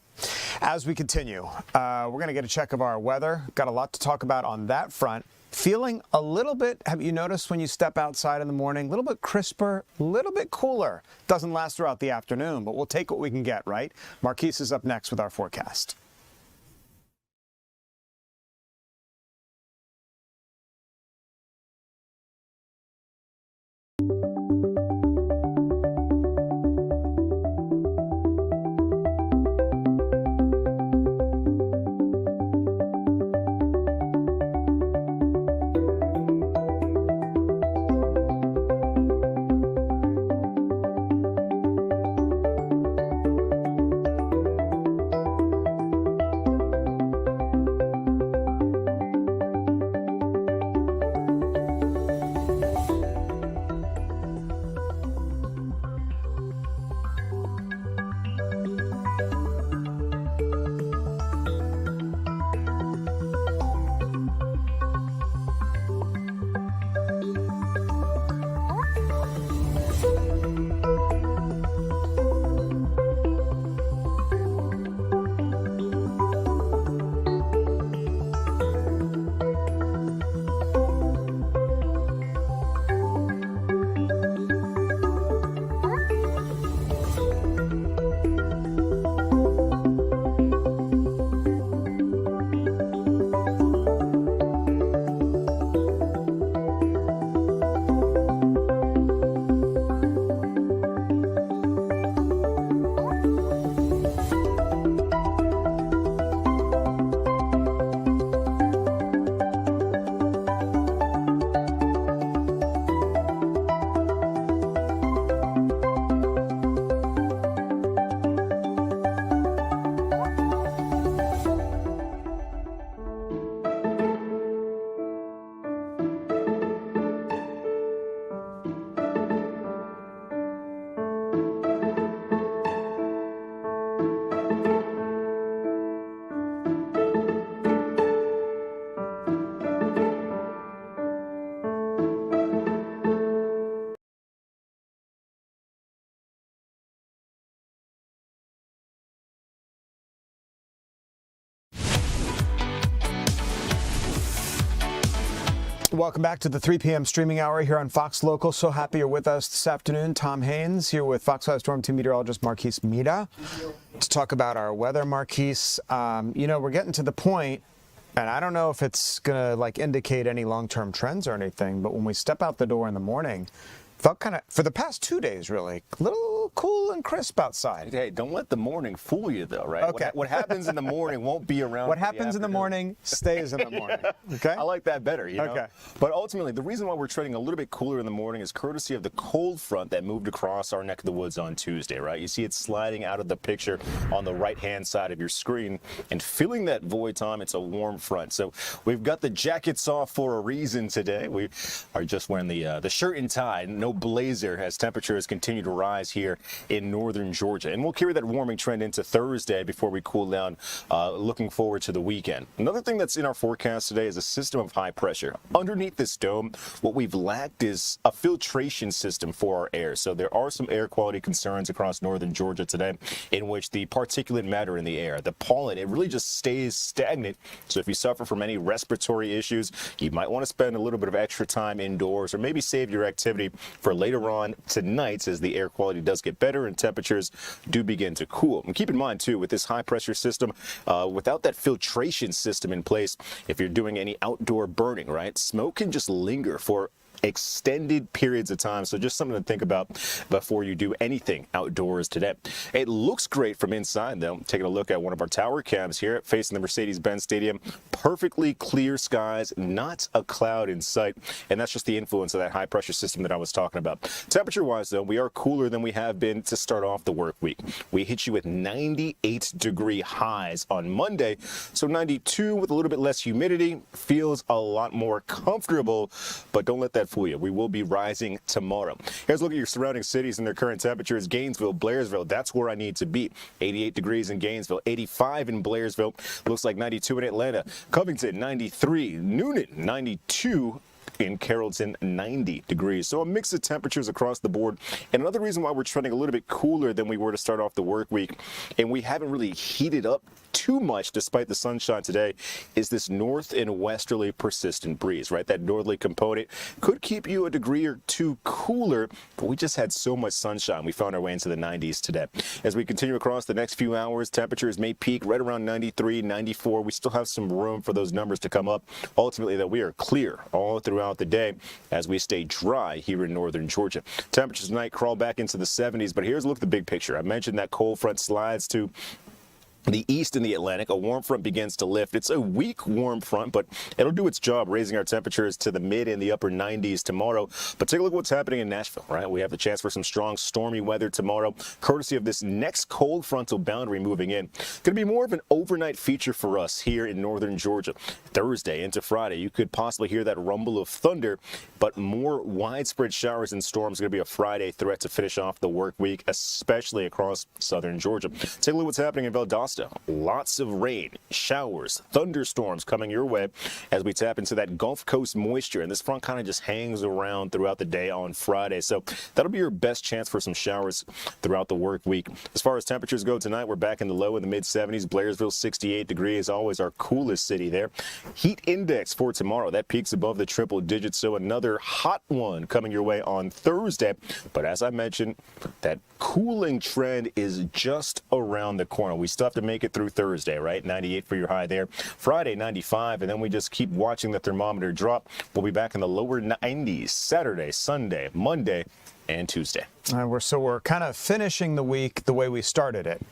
As we continue, we're going to get a check of our weather. Got a lot to talk about on that front. Feeling a little bit, have you noticed when you step outside in the morning, a little bit crisper, a little bit cooler. Doesn't last throughout the afternoon, but we'll take what we can get, right? Marquise is up next with our forecast. Welcome back to the 3 p.m. streaming hour here on Fox Local. So happy you're with us this afternoon. Tom Haynes here with Fox 5 Storm Team meteorologist Marquise Mita to talk about our weather. Marquise, you know, we're getting to the point, and I don't know if it's going to indicate any long-term trends or anything, but when we step out the door in the morning, felt kind of, for the past 2 days really, a little cool and crisp outside. Hey, don't let the morning fool you though, right? Okay. What happens in the morning won't be around. What happens in the morning stays in the morning. Okay. I like that better, you know? Okay. But ultimately, the reason why we're trending a little bit cooler in the morning is courtesy of the cold front that moved across our neck of the woods on Tuesday, right? You see it sliding out of the picture on the right-hand side of your screen, and filling that void, Tom, it's a warm front. So we've got the jackets off for a reason today. We are just wearing the shirt and tie, no blazer, as temperatures continue to rise here in northern Georgia. And we'll carry that warming trend into Thursday before we cool down, looking forward to the weekend. Another thing that's in our forecast today is a system of high pressure. Underneath this dome, what we've lacked is a filtration system for our air. So there are some air quality concerns across northern Georgia today, in which the particulate matter in the air, the pollen, it really just stays stagnant. So if you suffer from any respiratory issues, you might want to spend a little bit of extra time indoors, or maybe save your activity for later on tonight as the air quality does get better and temperatures do begin to cool. And keep in mind too, with this high pressure system, without that filtration system in place, if you're doing any outdoor burning, right, smoke can just linger for extended periods of time. So just something to think about before you do anything outdoors today. It looks great from inside, though. Taking a look at one of our tower cams here facing the Mercedes-Benz Stadium. Perfectly clear skies, not a cloud in sight. And that's just the influence of that high pressure system that I was talking about. Temperature-wise, though, we are cooler than we have been to start off the work week. We hit you with 98-degree highs on Monday. So 92 with a little bit less humidity feels a lot more comfortable, but don't let that fool you. We will be rising tomorrow. Here's a look at your surrounding cities and their current temperatures. Gainesville, Blairsville, that's where I need to be. 88 degrees in Gainesville, 85 in Blairsville. Looks like 92 in Atlanta. Covington, 93. Noonan, 92. In Carrollton, 90 degrees. So a mix of temperatures across the board. And another reason why we're trending a little bit cooler than we were to start off the work week, and we haven't really heated up too much despite the sunshine today, is this north and westerly persistent breeze, right? That northerly component could keep you a degree or two cooler, but we just had so much sunshine. We found our way into the 90s today. As we continue across the next few hours, temperatures may peak right around 93, 94. We still have some room for those numbers to come up. Ultimately, though, we are clear all throughout the day as we stay dry here in northern Georgia. Temperatures tonight crawl back into the 70s, but here's a look at the big picture. I mentioned that cold front slides to the east in the Atlantic. A warm front begins to lift. It's a weak warm front, but it'll do its job, raising our temperatures to the mid and the upper 90s tomorrow. But take a look at what's happening in Nashville, right? We have the chance for some strong stormy weather tomorrow, courtesy of this next cold frontal boundary moving in. Going to be more of an overnight feature for us here in northern Georgia. Thursday into Friday, you could possibly hear that rumble of thunder, but more widespread showers and storms going to be a Friday threat to finish off the work week, especially across southern Georgia. Take a look at what's happening in Valdosta. Lots of rain, showers, thunderstorms coming your way as we tap into that Gulf Coast moisture. And this front kind of just hangs around throughout the day on Friday. So that'll be your best chance for some showers throughout the work week. As far as temperatures go tonight, we're back in the low in the mid 70s. Blairsville, 68 degrees, always our coolest city there. Heat index for tomorrow, that peaks above the triple digits. So another hot one coming your way on Thursday. But as I mentioned, that cooling trend is just around the corner. We still have to make it through Thursday, right? 98 for your high there. Friday, 95, and then we just keep watching the thermometer drop. We'll be back in the lower 90s Saturday, Sunday, Monday, and Tuesday. We're kind of finishing the week the way we started it.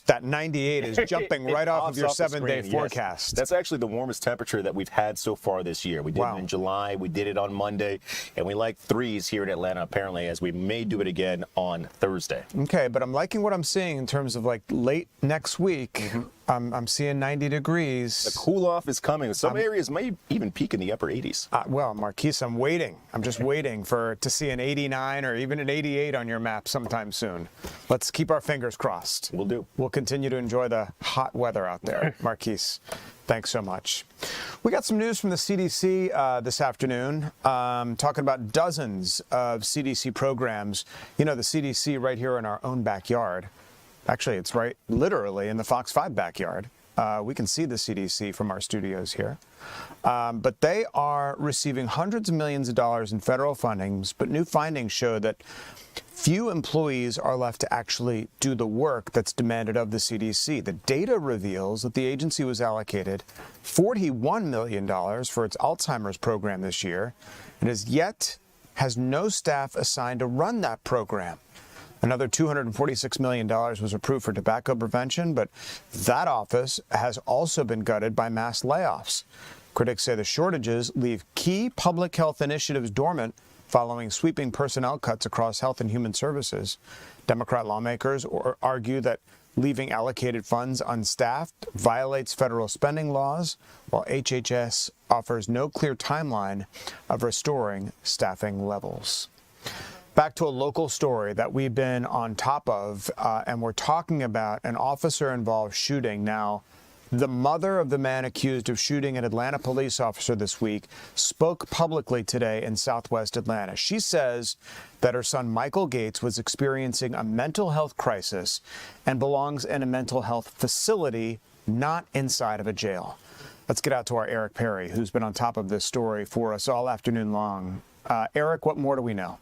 That 98 is jumping right off of your 7-day forecast. Yes. That's actually the warmest temperature that we've had so far this year. We did it in July, we did it on Monday, and we like threes here in Atlanta apparently, as we may do it again on Thursday. Okay, but I'm liking what I'm seeing in terms of like late next week. I'm seeing 90 degrees. The cool off is coming. Some areas may even peak in the upper 80s. Well, Marquise, I'm waiting. I'm just waiting to see an 89 or even an 88 on your map sometime soon. Let's keep our fingers crossed. We'll do. We'll continue to enjoy the hot weather out there. Marquise, thanks so much. We got some news from the CDC this afternoon, talking about dozens of CDC programs. You know, the CDC right here in our own backyard. Actually, it's right literally in the Fox 5 backyard. We can see the CDC from our studios here. But they are receiving hundreds of millions of dollars in federal fundings, but new findings show that few employees are left to actually do the work that's demanded of the CDC. The data reveals that the agency was allocated $41 million for its Alzheimer's program this year, and has no staff assigned to run that program. Another $246 million was approved for tobacco prevention, but that office has also been gutted by mass layoffs. Critics say the shortages leave key public health initiatives dormant following sweeping personnel cuts across health and human services. Democrat lawmakers argue that leaving allocated funds unstaffed violates federal spending laws, while HHS offers no clear timeline of restoring staffing levels. Back to a local story that we've been on top of, and we're talking about an officer-involved shooting. Now, the mother of the man accused of shooting an Atlanta police officer this week spoke publicly today in Southwest Atlanta. She says that her son, Michael Gates, was experiencing a mental health crisis and belongs in a mental health facility, not inside of a jail. Let's get out to our Eric Perry, who's been on top of this story for us all afternoon long. Eric, what more do we know?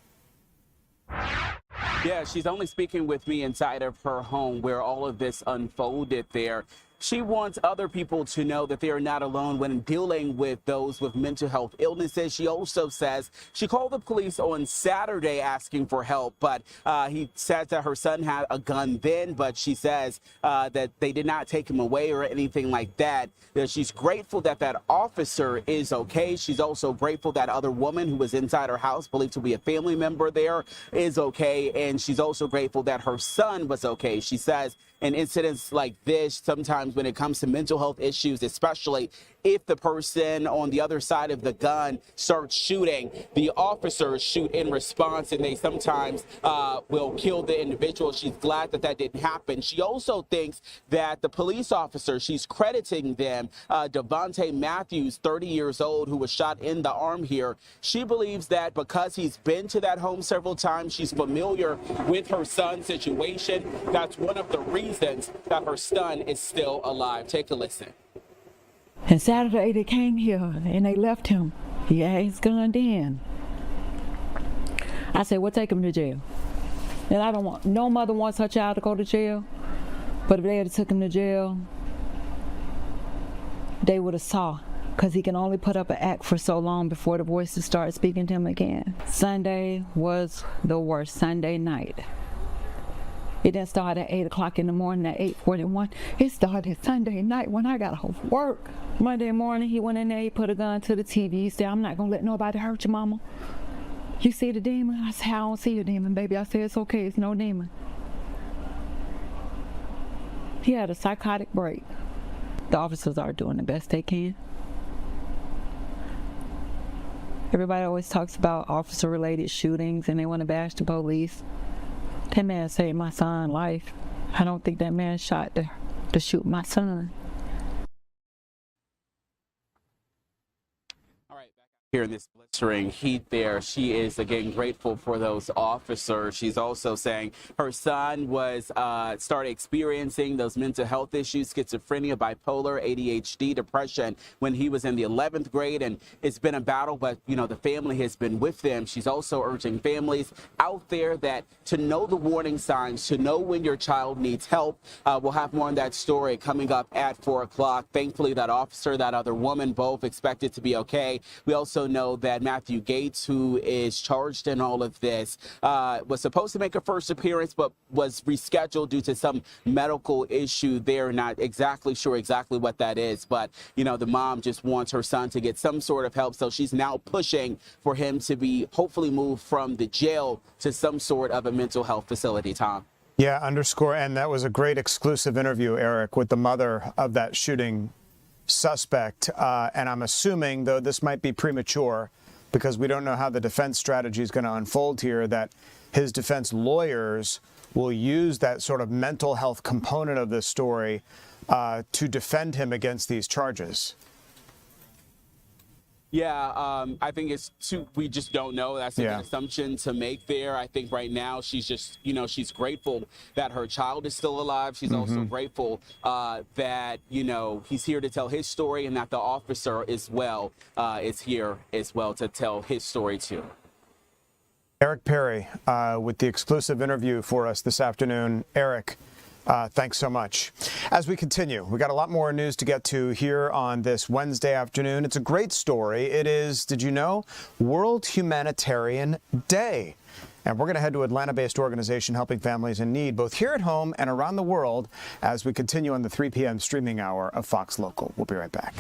Yeah, she's only speaking with me inside of her home where all of this unfolded there. she wants other people to know that they are not alone when dealing with those with mental health illnesses. She also says she called the police on Saturday asking for help, but he says that her son had a gun then, but she says that they did not take him away or anything like that. She's grateful that that officer is okay. She's also grateful that other woman who was inside her house, believed to be a family member there, is okay. And she's also grateful that her son was okay. She says in incidents like this, sometimes when it comes to mental health issues, especially if the person on the other side of the gun starts shooting, the officers shoot in response, and they sometimes will kill the individual. She's glad that that didn't happen. She also thinks that the police officer, she's crediting them, Devontae Matthews, 30 years old, who was shot in the arm here. She believes that because he's been to that home several times, she's familiar with her son's situation. That's one of the reasons that her son is still alive. Take a listen. And Saturday they came here and they left him. He had his gun then. I said, well, take him to jail. And I don't want, no mother wants her child to go to jail. But if they had took him to jail, they would have saw. Because he can only put up an act for so long before the voices start speaking to him again. Sunday was the worst, Sunday night. It didn't start at 8 o'clock in the morning at 8:41. It started Sunday night when I got off work. Monday morning, he went in there, he put a gun to the TV. He said, I'm not going to let nobody hurt you, mama. You see the demon? I said, I don't see a demon, baby. I said, it's okay, it's no demon. He had a psychotic break. The officers are doing the best they can. Everybody always talks about officer-related shootings and they want to bash the police. That man saved my son's life. I don't think that man shot to shoot my son. Here in this blistering heat there, she is again grateful for those officers. She's also saying her son was started experiencing those mental health issues, schizophrenia, bipolar, ADHD, depression when he was in the 11th grade, and it's been a battle, but you know, the family has been with them. She's also urging families out there that to know the warning signs, to know when your child needs help. We'll have more on that story coming up at 4 o'clock. Thankfully, that officer, that other woman, both expected to be okay. We also know that Matthew Gates, who is charged in all of this, was supposed to make a first appearance, but was rescheduled due to some medical issue. They're not exactly sure exactly what that is, but you know, the mom just wants her son to get some sort of help, so she's now pushing for him to be hopefully moved from the jail to some sort of a mental health facility. Tom. Yeah, underscore, and that was a great exclusive interview, Eric, with the mother of that shooting suspect, and I'm assuming, though this might be premature because we don't know how the defense strategy is going to unfold here, that his defense lawyers will use that sort of mental health component of this story to defend him against these charges. Yeah, I think it's too, we just don't know. That's a good assumption to make there. I think right now she's just, you know, she's grateful that her child is still alive. She's also grateful that, you know, he's here to tell his story, and that the officer as well is here as well to tell his story too. Eric Perry with the exclusive interview for us this afternoon. Eric, thanks so much. As we continue, we got a lot more news to get to here on this Wednesday afternoon. It's a great story. It is, did you know, World Humanitarian Day. And we're going to head to Atlanta-based organization helping families in need, both here at home and around the world, as we continue on the 3 p.m. streaming hour of Fox Local. We'll be right back.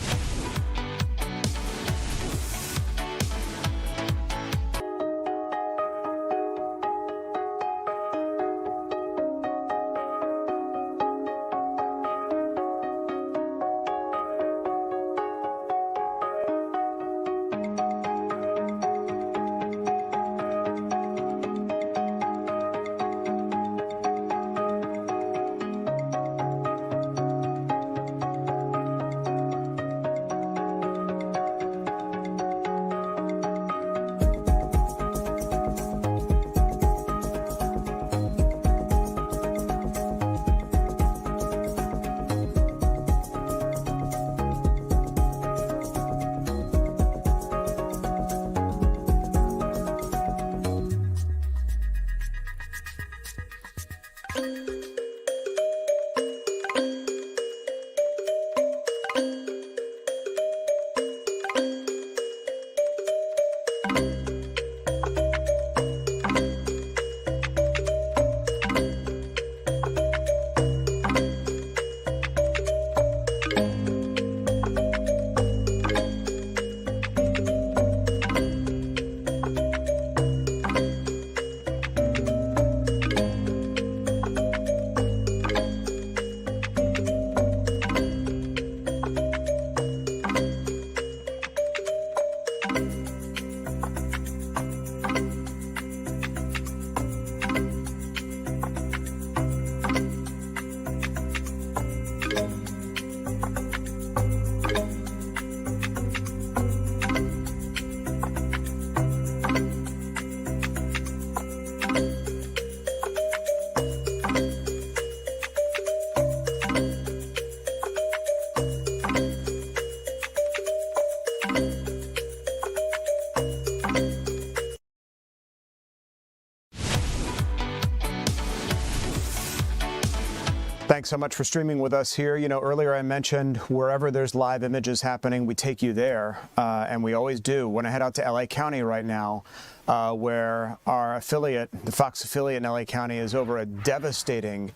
Thanks so much for streaming with us here. You know, earlier I mentioned wherever there's live images happening, we take you there, and we always do. Want to head out to LA County right now, where our affiliate, the Fox affiliate in LA County, is over a devastating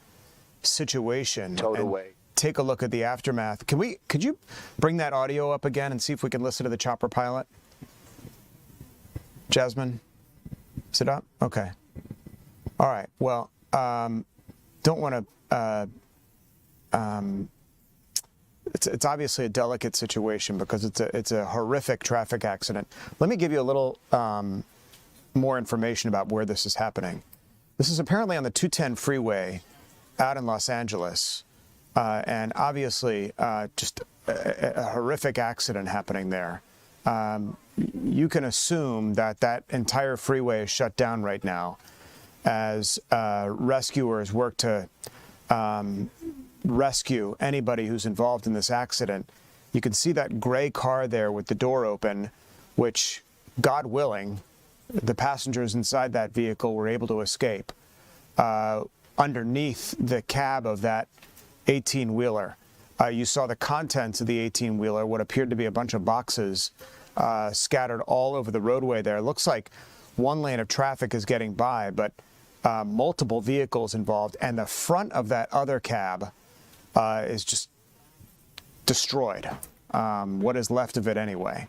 situation. Total way. Take a look at the aftermath. Could you bring that audio up again and see if we can listen to the chopper pilot? Jasmine, is it up? Okay. All right. Well, don't want to. It's obviously a delicate situation because it's a horrific traffic accident. Let me give you a little more information about where this is happening. This is apparently on the 210 freeway out in Los Angeles, and obviously just a horrific accident happening there. You can assume that that entire freeway is shut down right now as rescuers work to rescue anybody who's involved in this accident. You can see that gray car there with the door open, which, God willing, the passengers inside that vehicle were able to escape. Underneath the cab of that 18-wheeler, you saw the contents of the 18-wheeler, what appeared to be a bunch of boxes scattered all over the roadway there. It looks like one lane of traffic is getting by, but multiple vehicles involved, and the front of that other cab is just destroyed, what is left of it anyway.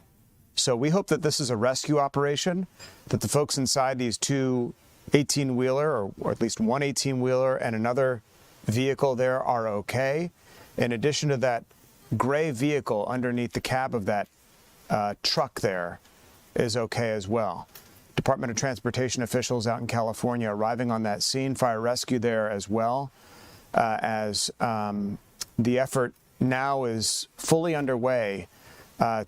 So we hope that this is a rescue operation, that the folks inside these two 18-wheeler, or at least one 18-wheeler and another vehicle there, are okay. In addition to that gray vehicle underneath the cab of that truck there is okay as well. Department of Transportation officials out in California arriving on that scene, fire rescue there as well, as the effort now is fully underway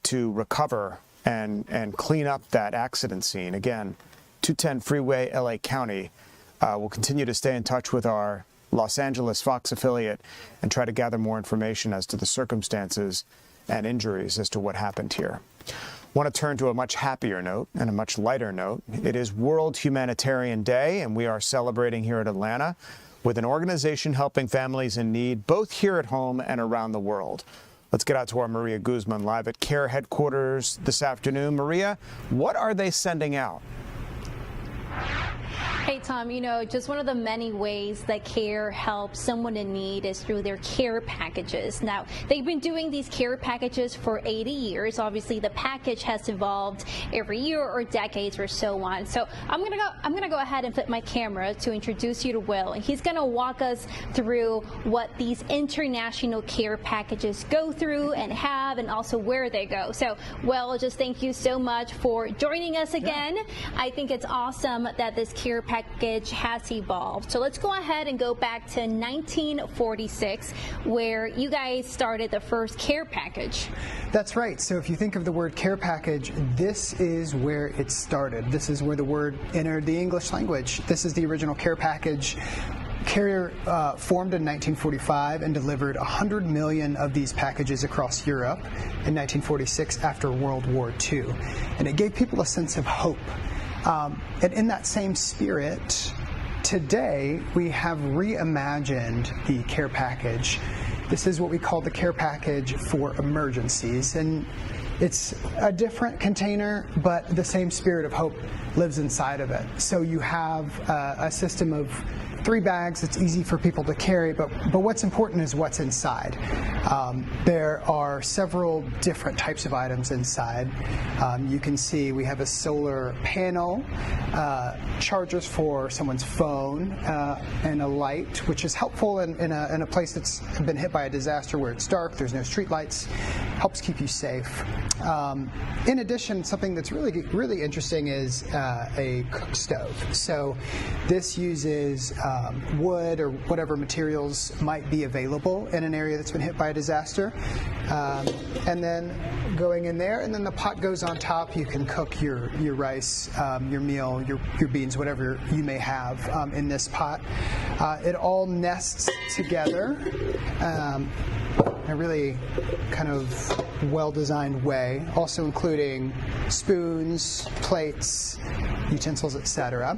to recover and clean up that accident scene. Again, 210 Freeway, LA County. We'll continue to stay in touch with our Los Angeles Fox affiliate and try to gather more information as to the circumstances and injuries as to what happened here. I want to turn to a much happier note and a much lighter note. It is World Humanitarian Day, and we are celebrating here at Atlanta with an organization helping families in need, both here at home and around the world. Let's get out to our Maria Guzman live at CARE headquarters this afternoon. Maria, what are they sending out? Hey, Tom, you know, just one of the many ways that CARE helps someone in need is through their care packages. Now, they've been doing these care packages for 80 years. Obviously, the package has evolved every year or decades or so on. So I'm gonna go ahead and flip my camera to introduce you to Will, and he's gonna walk us through what these international care packages go through and have, and also where they go. So, Will, just thank you so much for joining us again. Yeah. I think it's awesome that this care package has evolved. So let's go ahead and go back to 1946, where you guys started the first care package. That's right. So if you think of the word care package, this is where it started. This is where the word entered the English language. This is the original care package. CARE formed in 1945 and delivered 100 million of these packages across Europe in 1946 after World War II. And it gave people a sense of hope. And in that same spirit, today we have reimagined the care package. This is what we call the care package for emergencies. And it's a different container, but the same spirit of hope lives inside of it. So you have a system of 3 bags. It's easy for people to carry, but what's important is what's inside. There are several different types of items inside. You can see we have a solar panel, chargers for someone's phone, and a light, which is helpful in a place that's been hit by a disaster where it's dark, there's no street lights, helps keep you safe. In addition, something that's really interesting is a cook stove. So this uses wood or whatever materials might be available in an area that's been hit by a disaster. And then going in there, and then the pot goes on top. You can cook your rice, your meal, your beans, whatever you may have in this pot. It all nests together in a really kind of well-designed way, also including spoons, plates, utensils, etc.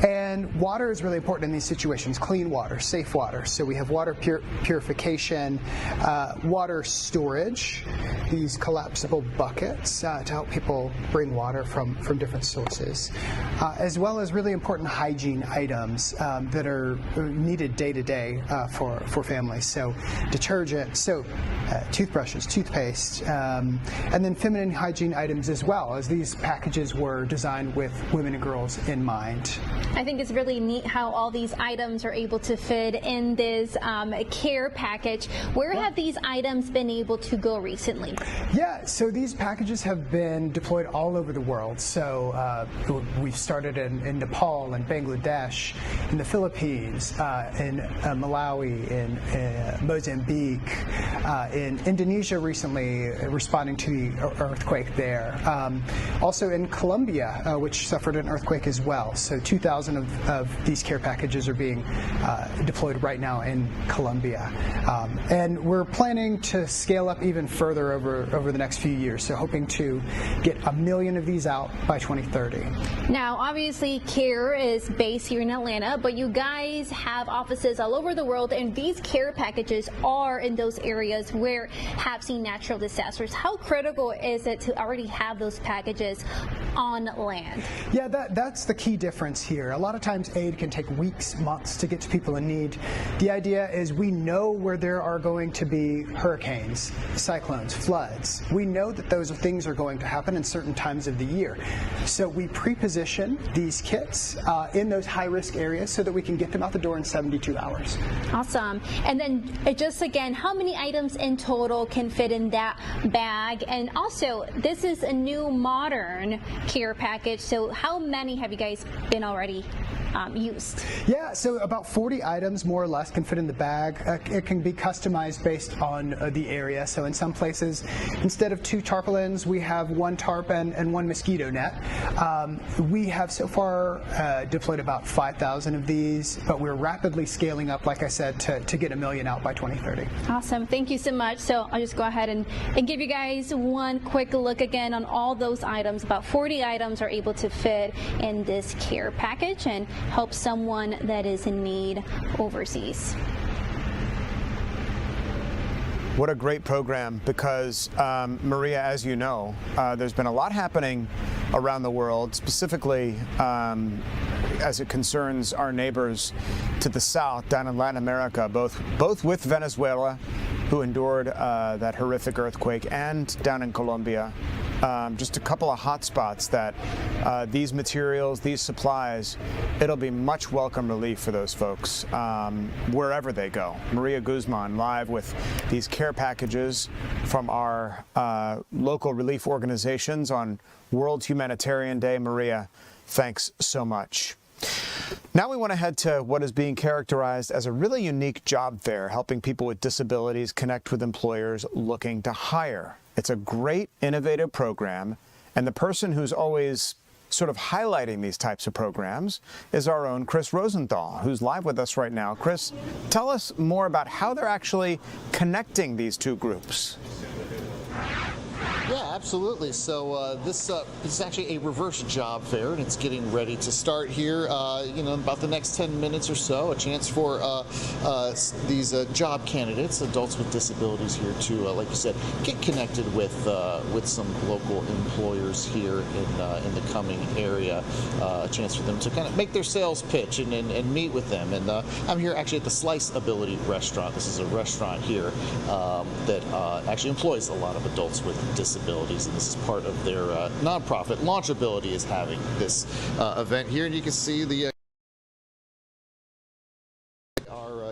And water is really important in these situations, clean water, safe water. So we have water purification, water storage, these collapsible buckets to help people bring water from different sources, as well as really important hygiene items that are needed day to day for families. So detergent, soap, toothbrushes, toothpaste, and then feminine hygiene items as well, as these packages were designed with women and girls in mind. I think it's really neat how all these items are able to fit in this care package. Where have these items been able to go recently? Yeah, so these packages have been deployed all over the world. So we've started in Nepal and Bangladesh, in the Philippines, in Malawi, in Mozambique, in Indonesia recently, responding to the earthquake there. Also in Colombia, which suffered an earthquake as well. So 2,000 of these care packages are being deployed right now in Colombia. And we're planning to scale up even further over the next few years, so hoping to get 1 million of these out by 2030. Now, obviously, CARE is based here in Atlanta, but you guys have offices all over the world, and these care packages are in those areas where have seen natural disasters. How critical is it to already have those packages on land? Yeah, that's the key difference here. A lot of times aid can take weeks, months to get to people in need. The idea is we know where there are going to be hurricanes, cyclones, floods. We know that those things are going to happen in certain times of the year. So we pre-position these kits in those high-risk areas so that we can get them out the door in 72 hours. Awesome. And then just again, how many items in total can fit in that bag? And also, this is a new modern care package. So how many have you guys been already used? Yeah, so about 40 items more or less can fit in the bag. It can be customized based on the area. So in some places, instead of 2 tarpaulins, we have 1 tarp and 1 mosquito net. We have so far deployed about 5,000 of these, but we're rapidly scaling up, like I said, to get 1 million out by 2030. Awesome. Thank you so much. So I'll just go ahead and give you guys one quick look again on all those items. About 40 items are able to fit in this care package and help someone that is in need overseas. What a great program, because Maria, as you know, there's been a lot happening around the world, specifically as it concerns our neighbors to the south, down in Latin America, both with Venezuela, who endured that horrific earthquake, and down in Colombia. Just a couple of hot spots that these materials, these supplies, it'll be much welcome relief for those folks wherever they go. Maria Guzman live with these care packages from our local relief organizations on World Humanitarian Day. Maria, thanks so much. Now we want to head to what is being characterized as a really unique job fair, helping people with disabilities connect with employers looking to hire. It's a great, innovative program, and the person who's always sort of highlighting these types of programs is our own Chris Rosenthal, who's live with us right now. Chris, tell us more about how they're actually connecting these two groups. Yeah, absolutely. So this is actually a reverse job fair, and it's getting ready to start here. In about the next 10 minutes or so, a chance for these job candidates, adults with disabilities, here to, like you said, get connected with some local employers here in the coming area. A chance for them to kind of make their sales pitch and meet with them. And I'm here actually at the Slice Ability restaurant. This is a restaurant here that actually employs a lot of adults with disabilities, and this is part of their nonprofit. Launchability is having this event here, and you can see the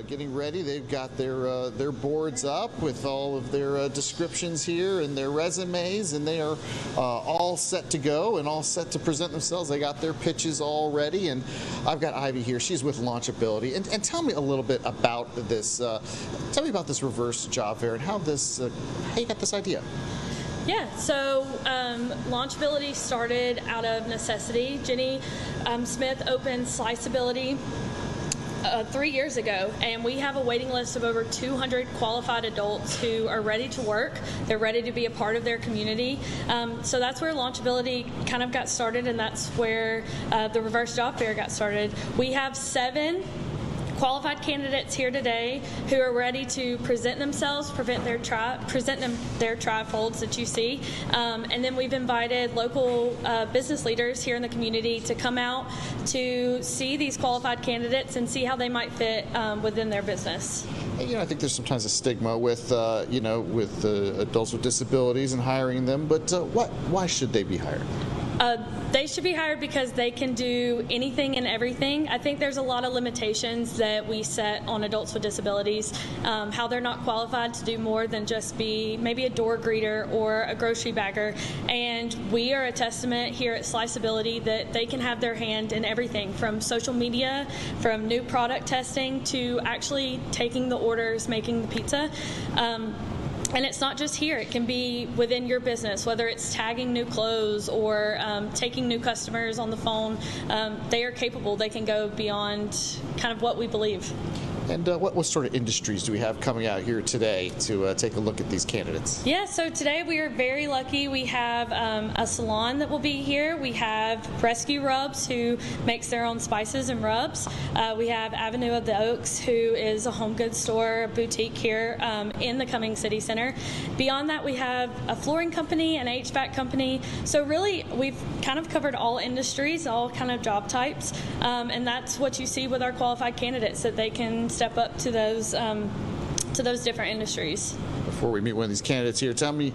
getting ready. They've got their boards up with all of their descriptions here and their resumes, and they are all set to go and all set to present themselves. They got their pitches all ready, and I've got Ivy here. She's with Launchability, and tell me a little bit about this. Tell me about this reverse job fair and how you got this idea. Yeah, so Launchability started out of necessity. Jenny Smith opened Sliceability 3 years ago, and we have a waiting list of over 200 qualified adults who are ready to work. They're ready to be a part of their community. So that's where Launchability kind of got started, and that's where the reverse job fair got started. We have 7 qualified candidates here today who are ready to present themselves, present their trifolds that you see, and then we've invited local business leaders here in the community to come out to see these qualified candidates and see how they might fit within their business. I think there's sometimes a stigma with adults with disabilities and hiring them, but why should they be hired? They should be hired because they can do anything and everything. I think there's a lot of limitations that we set on adults with disabilities, how they're not qualified to do more than just be maybe a door greeter or a grocery bagger. And we are a testament here at Sliceability that they can have their hand in everything, from social media, from new product testing, to actually taking the orders, making the pizza. And it's not just here. It can be within your business, whether it's tagging new clothes or taking new customers on the phone. They are capable. They can go beyond kind of what we believe. And what sort of industries do we have coming out here today to take a look at these candidates? Yeah, so today we are very lucky. We have a salon that will be here. We have Rescue Rubs, who makes their own spices and rubs. We have Avenue of the Oaks, who is a home goods store, a boutique here in the Cumming City Center. Beyond that, we have a flooring company, an HVAC company. So really, we've kind of covered all industries, all kind of job types, and that's what you see with our qualified candidates, that they can step up to those different industries. Before we meet one of these candidates here, tell me,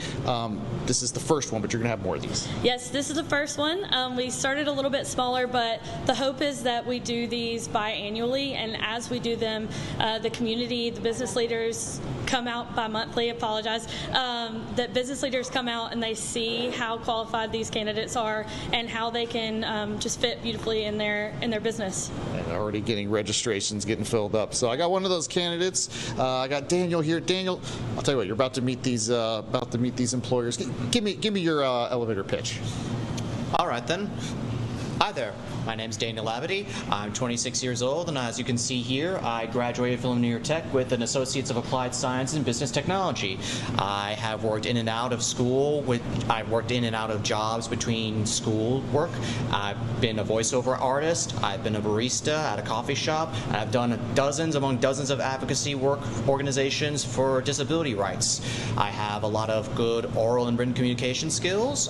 this is the first one, but you're going to have more of these. Yes, this is the first one. We started a little bit smaller, but the hope is that we do these biannually, and as we do them, the community, the business leaders come out bi-monthly, that business leaders come out and they see how qualified these candidates are and how they can just fit beautifully in their business. And already getting registrations getting filled up. So I got one of those candidates. I got Daniel here. Daniel, I'll tell you what, you're about to meet these employers. Give me your elevator pitch. All right then. Hi there. My name's Daniel Labadie. I'm 26 years old, and as you can see here, I graduated from New York Tech with an Associates of Applied Science in Business Technology. I have worked in and out of school. I've worked in and out of jobs between school work. I've been a voiceover artist. I've been a barista at a coffee shop. And I've done dozens of advocacy work organizations for disability rights. I have a lot of good oral and written communication skills.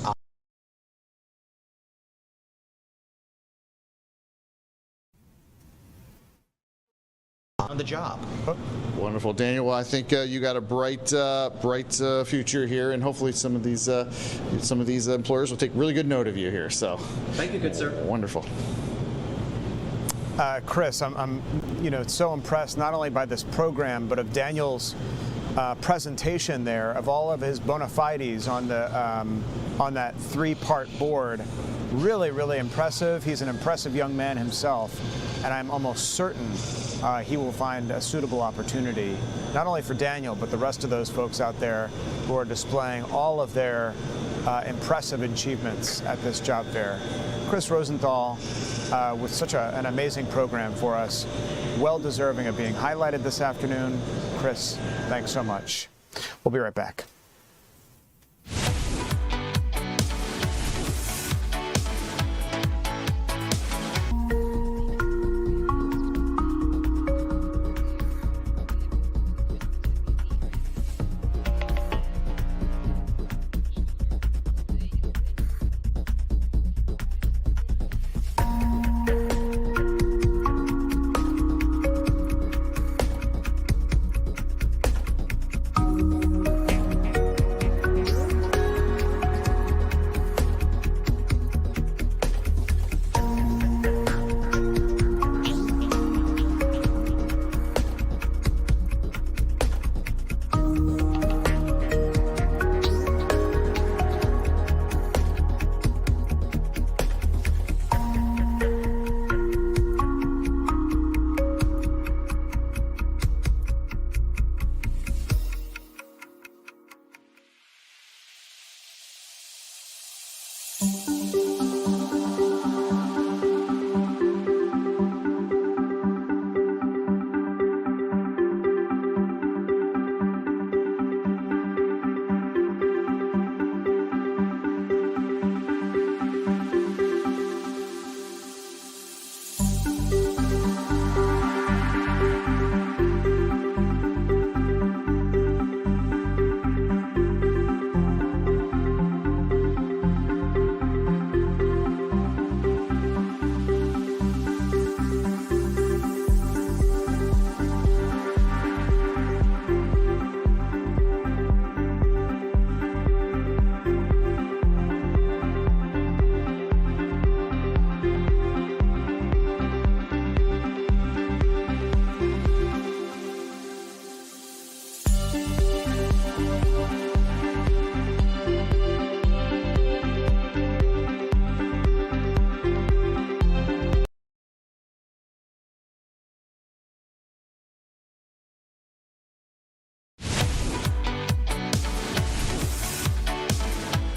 On the job. Wonderful, Daniel. Well, I think you got a bright future here, and hopefully some of these employers will take really good note of you here. So, thank you, good sir. Wonderful. Chris, I'm so impressed not only by this program, but of Daniel's presentation there of all of his bona fides on that 3-part board. Really, really impressive. He's an impressive young man himself, and I'm almost certain he will find a suitable opportunity, not only for Daniel, but the rest of those folks out there who are displaying all of their impressive achievements at this job fair. Chris Rosenthal, with such an amazing program for us, well deserving of being highlighted this afternoon. Chris, thanks so much. We'll be right back.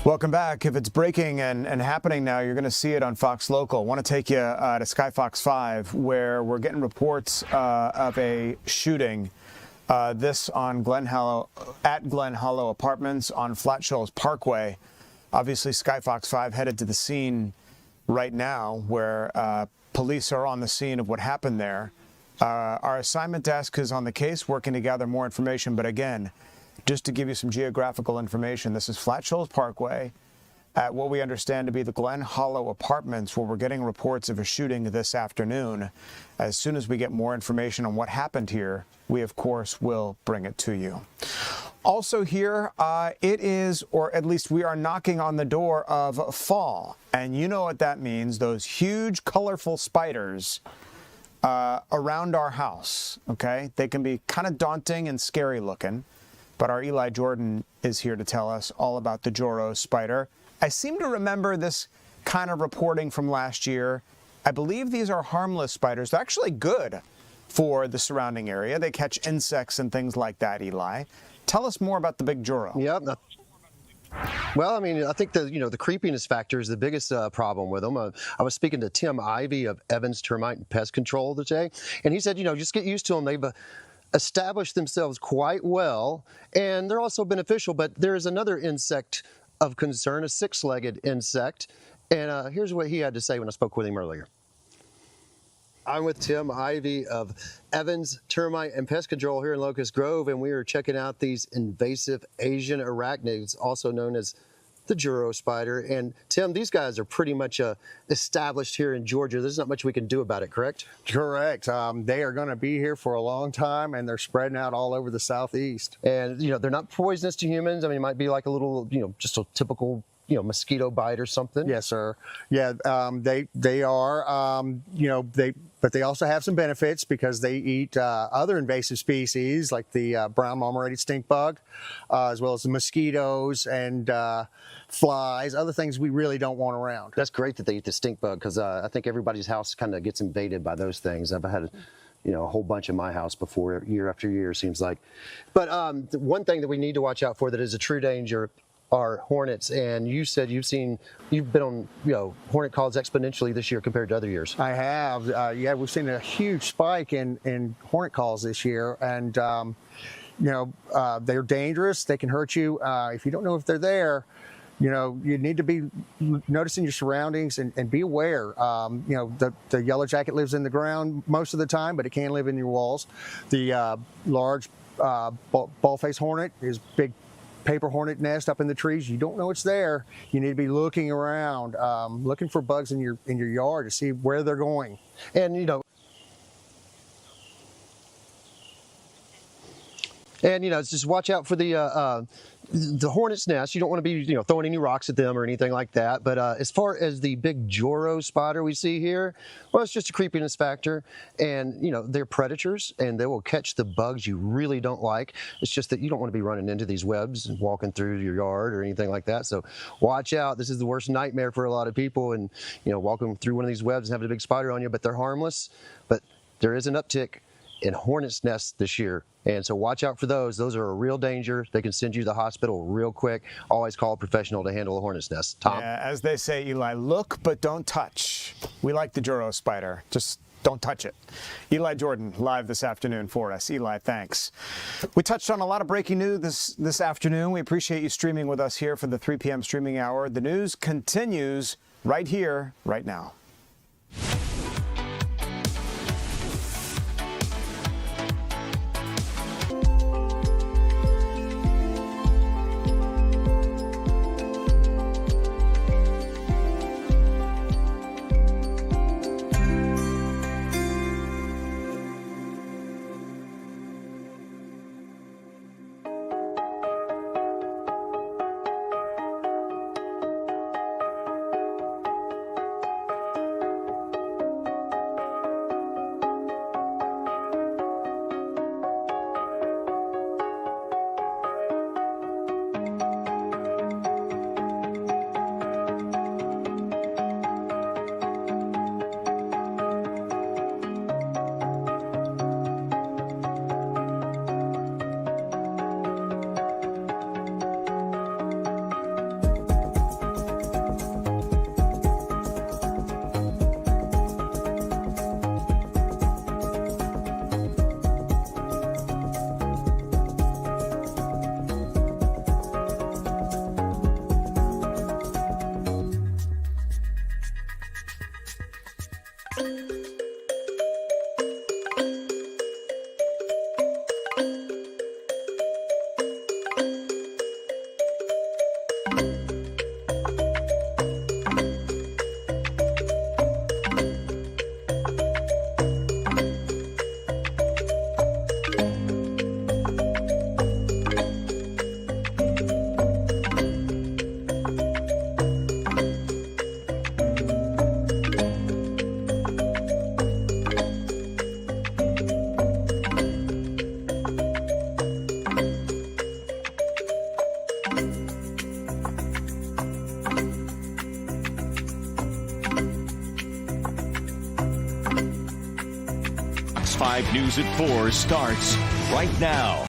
Welcome back. If it's breaking and happening now, you're going to see it on Fox Local. I want to take you to Sky Fox 5, where we're getting reports of a shooting. This on Glen Hollow Apartments on Flat Shoals Parkway. Obviously, Sky Fox 5 headed to the scene right now, where police are on the scene of what happened there. Our assignment desk is on the case, working to gather more information. But again, just to give you some geographical information, this is Flat Shoals Parkway at what we understand to be the Glen Hollow Apartments, where we're getting reports of a shooting this afternoon. As soon as we get more information on what happened here, we, of course, will bring it to you. Also here, it is, or at least we are knocking on the door of fall. And you know what that means, those huge, colorful spiders around our house, okay? They can be kind of daunting and scary looking. But our Eli Jordan is here to tell us all about the Joro spider. I seem to remember this kind of reporting from last year. I believe these are harmless spiders. They're actually good for the surrounding area. They catch insects and things like that, Eli. Tell us more about the big Joro. Yeah. Well, I mean, I think the creepiness factor is the biggest problem with them. I was speaking to Tim Ivey of Evans Termite and Pest Control today, and he said, just get used to them. They've established themselves quite well, and they're also beneficial. But there is another insect of concern, a six-legged insect, and here's what he had to say when I spoke with him earlier. I'm with Tim Ivey of Evans Termite and Pest Control here in Locust Grove, and we are checking out these invasive Asian arachnids, also known as the Joro spider. And Tim, these guys are pretty much established here in Georgia. There's not much we can do about it, correct? Correct. They are going to be here for a long time, and they're spreading out all over the southeast. And they're not poisonous to humans. I mean, it might be like a little, just a typical mosquito bite or something. Yes, sir. Yeah, they are. But they also have some benefits because they eat other invasive species like the brown marmorated stink bug, as well as the mosquitoes and flies, other things we really don't want around. That's great that they eat the stink bug, because I think everybody's house kind of gets invaded by those things. I've had a whole bunch in my house before, year after year, seems like. But the one thing that we need to watch out for that is a true danger are hornets. And you said you've been on hornet calls exponentially this year compared to other years. I have. Yeah, we've seen a huge spike in hornet calls this year, and they're dangerous. They can hurt you if you don't know if they're there. You need to be noticing your surroundings and be aware. The yellow jacket lives in the ground most of the time, but it can live in your walls. The large bald-faced hornet is big paper hornet nest up in the trees. You don't know it's there. You need to be looking around, looking for bugs in your yard to see where they're going. And it's just watch out for the hornet's nest. You don't want to be throwing any rocks at them or anything like that. But as far as the big Joro spider we see here, well, it's just a creepiness factor, and they're predators and they will catch the bugs you really don't like. It's just that you don't want to be running into these webs and walking through your yard or anything like that. So watch out. This is the worst nightmare for a lot of people, and walking through one of these webs and having a big spider on you. But they're harmless. But there is an uptick in hornets' nests this year. And so watch out for those. Those are a real danger. They can send you to the hospital real quick. Always call a professional to handle a hornet's nest. Tom? Yeah, as they say, Eli, look but don't touch. We like the Joro spider. Just don't touch it. Eli Jordan live this afternoon for us. Eli, thanks. We touched on a lot of breaking news this afternoon. We appreciate you streaming with us here for the 3 p.m. streaming hour. The news continues right here, right now. Fox 5 News at 4 starts right now.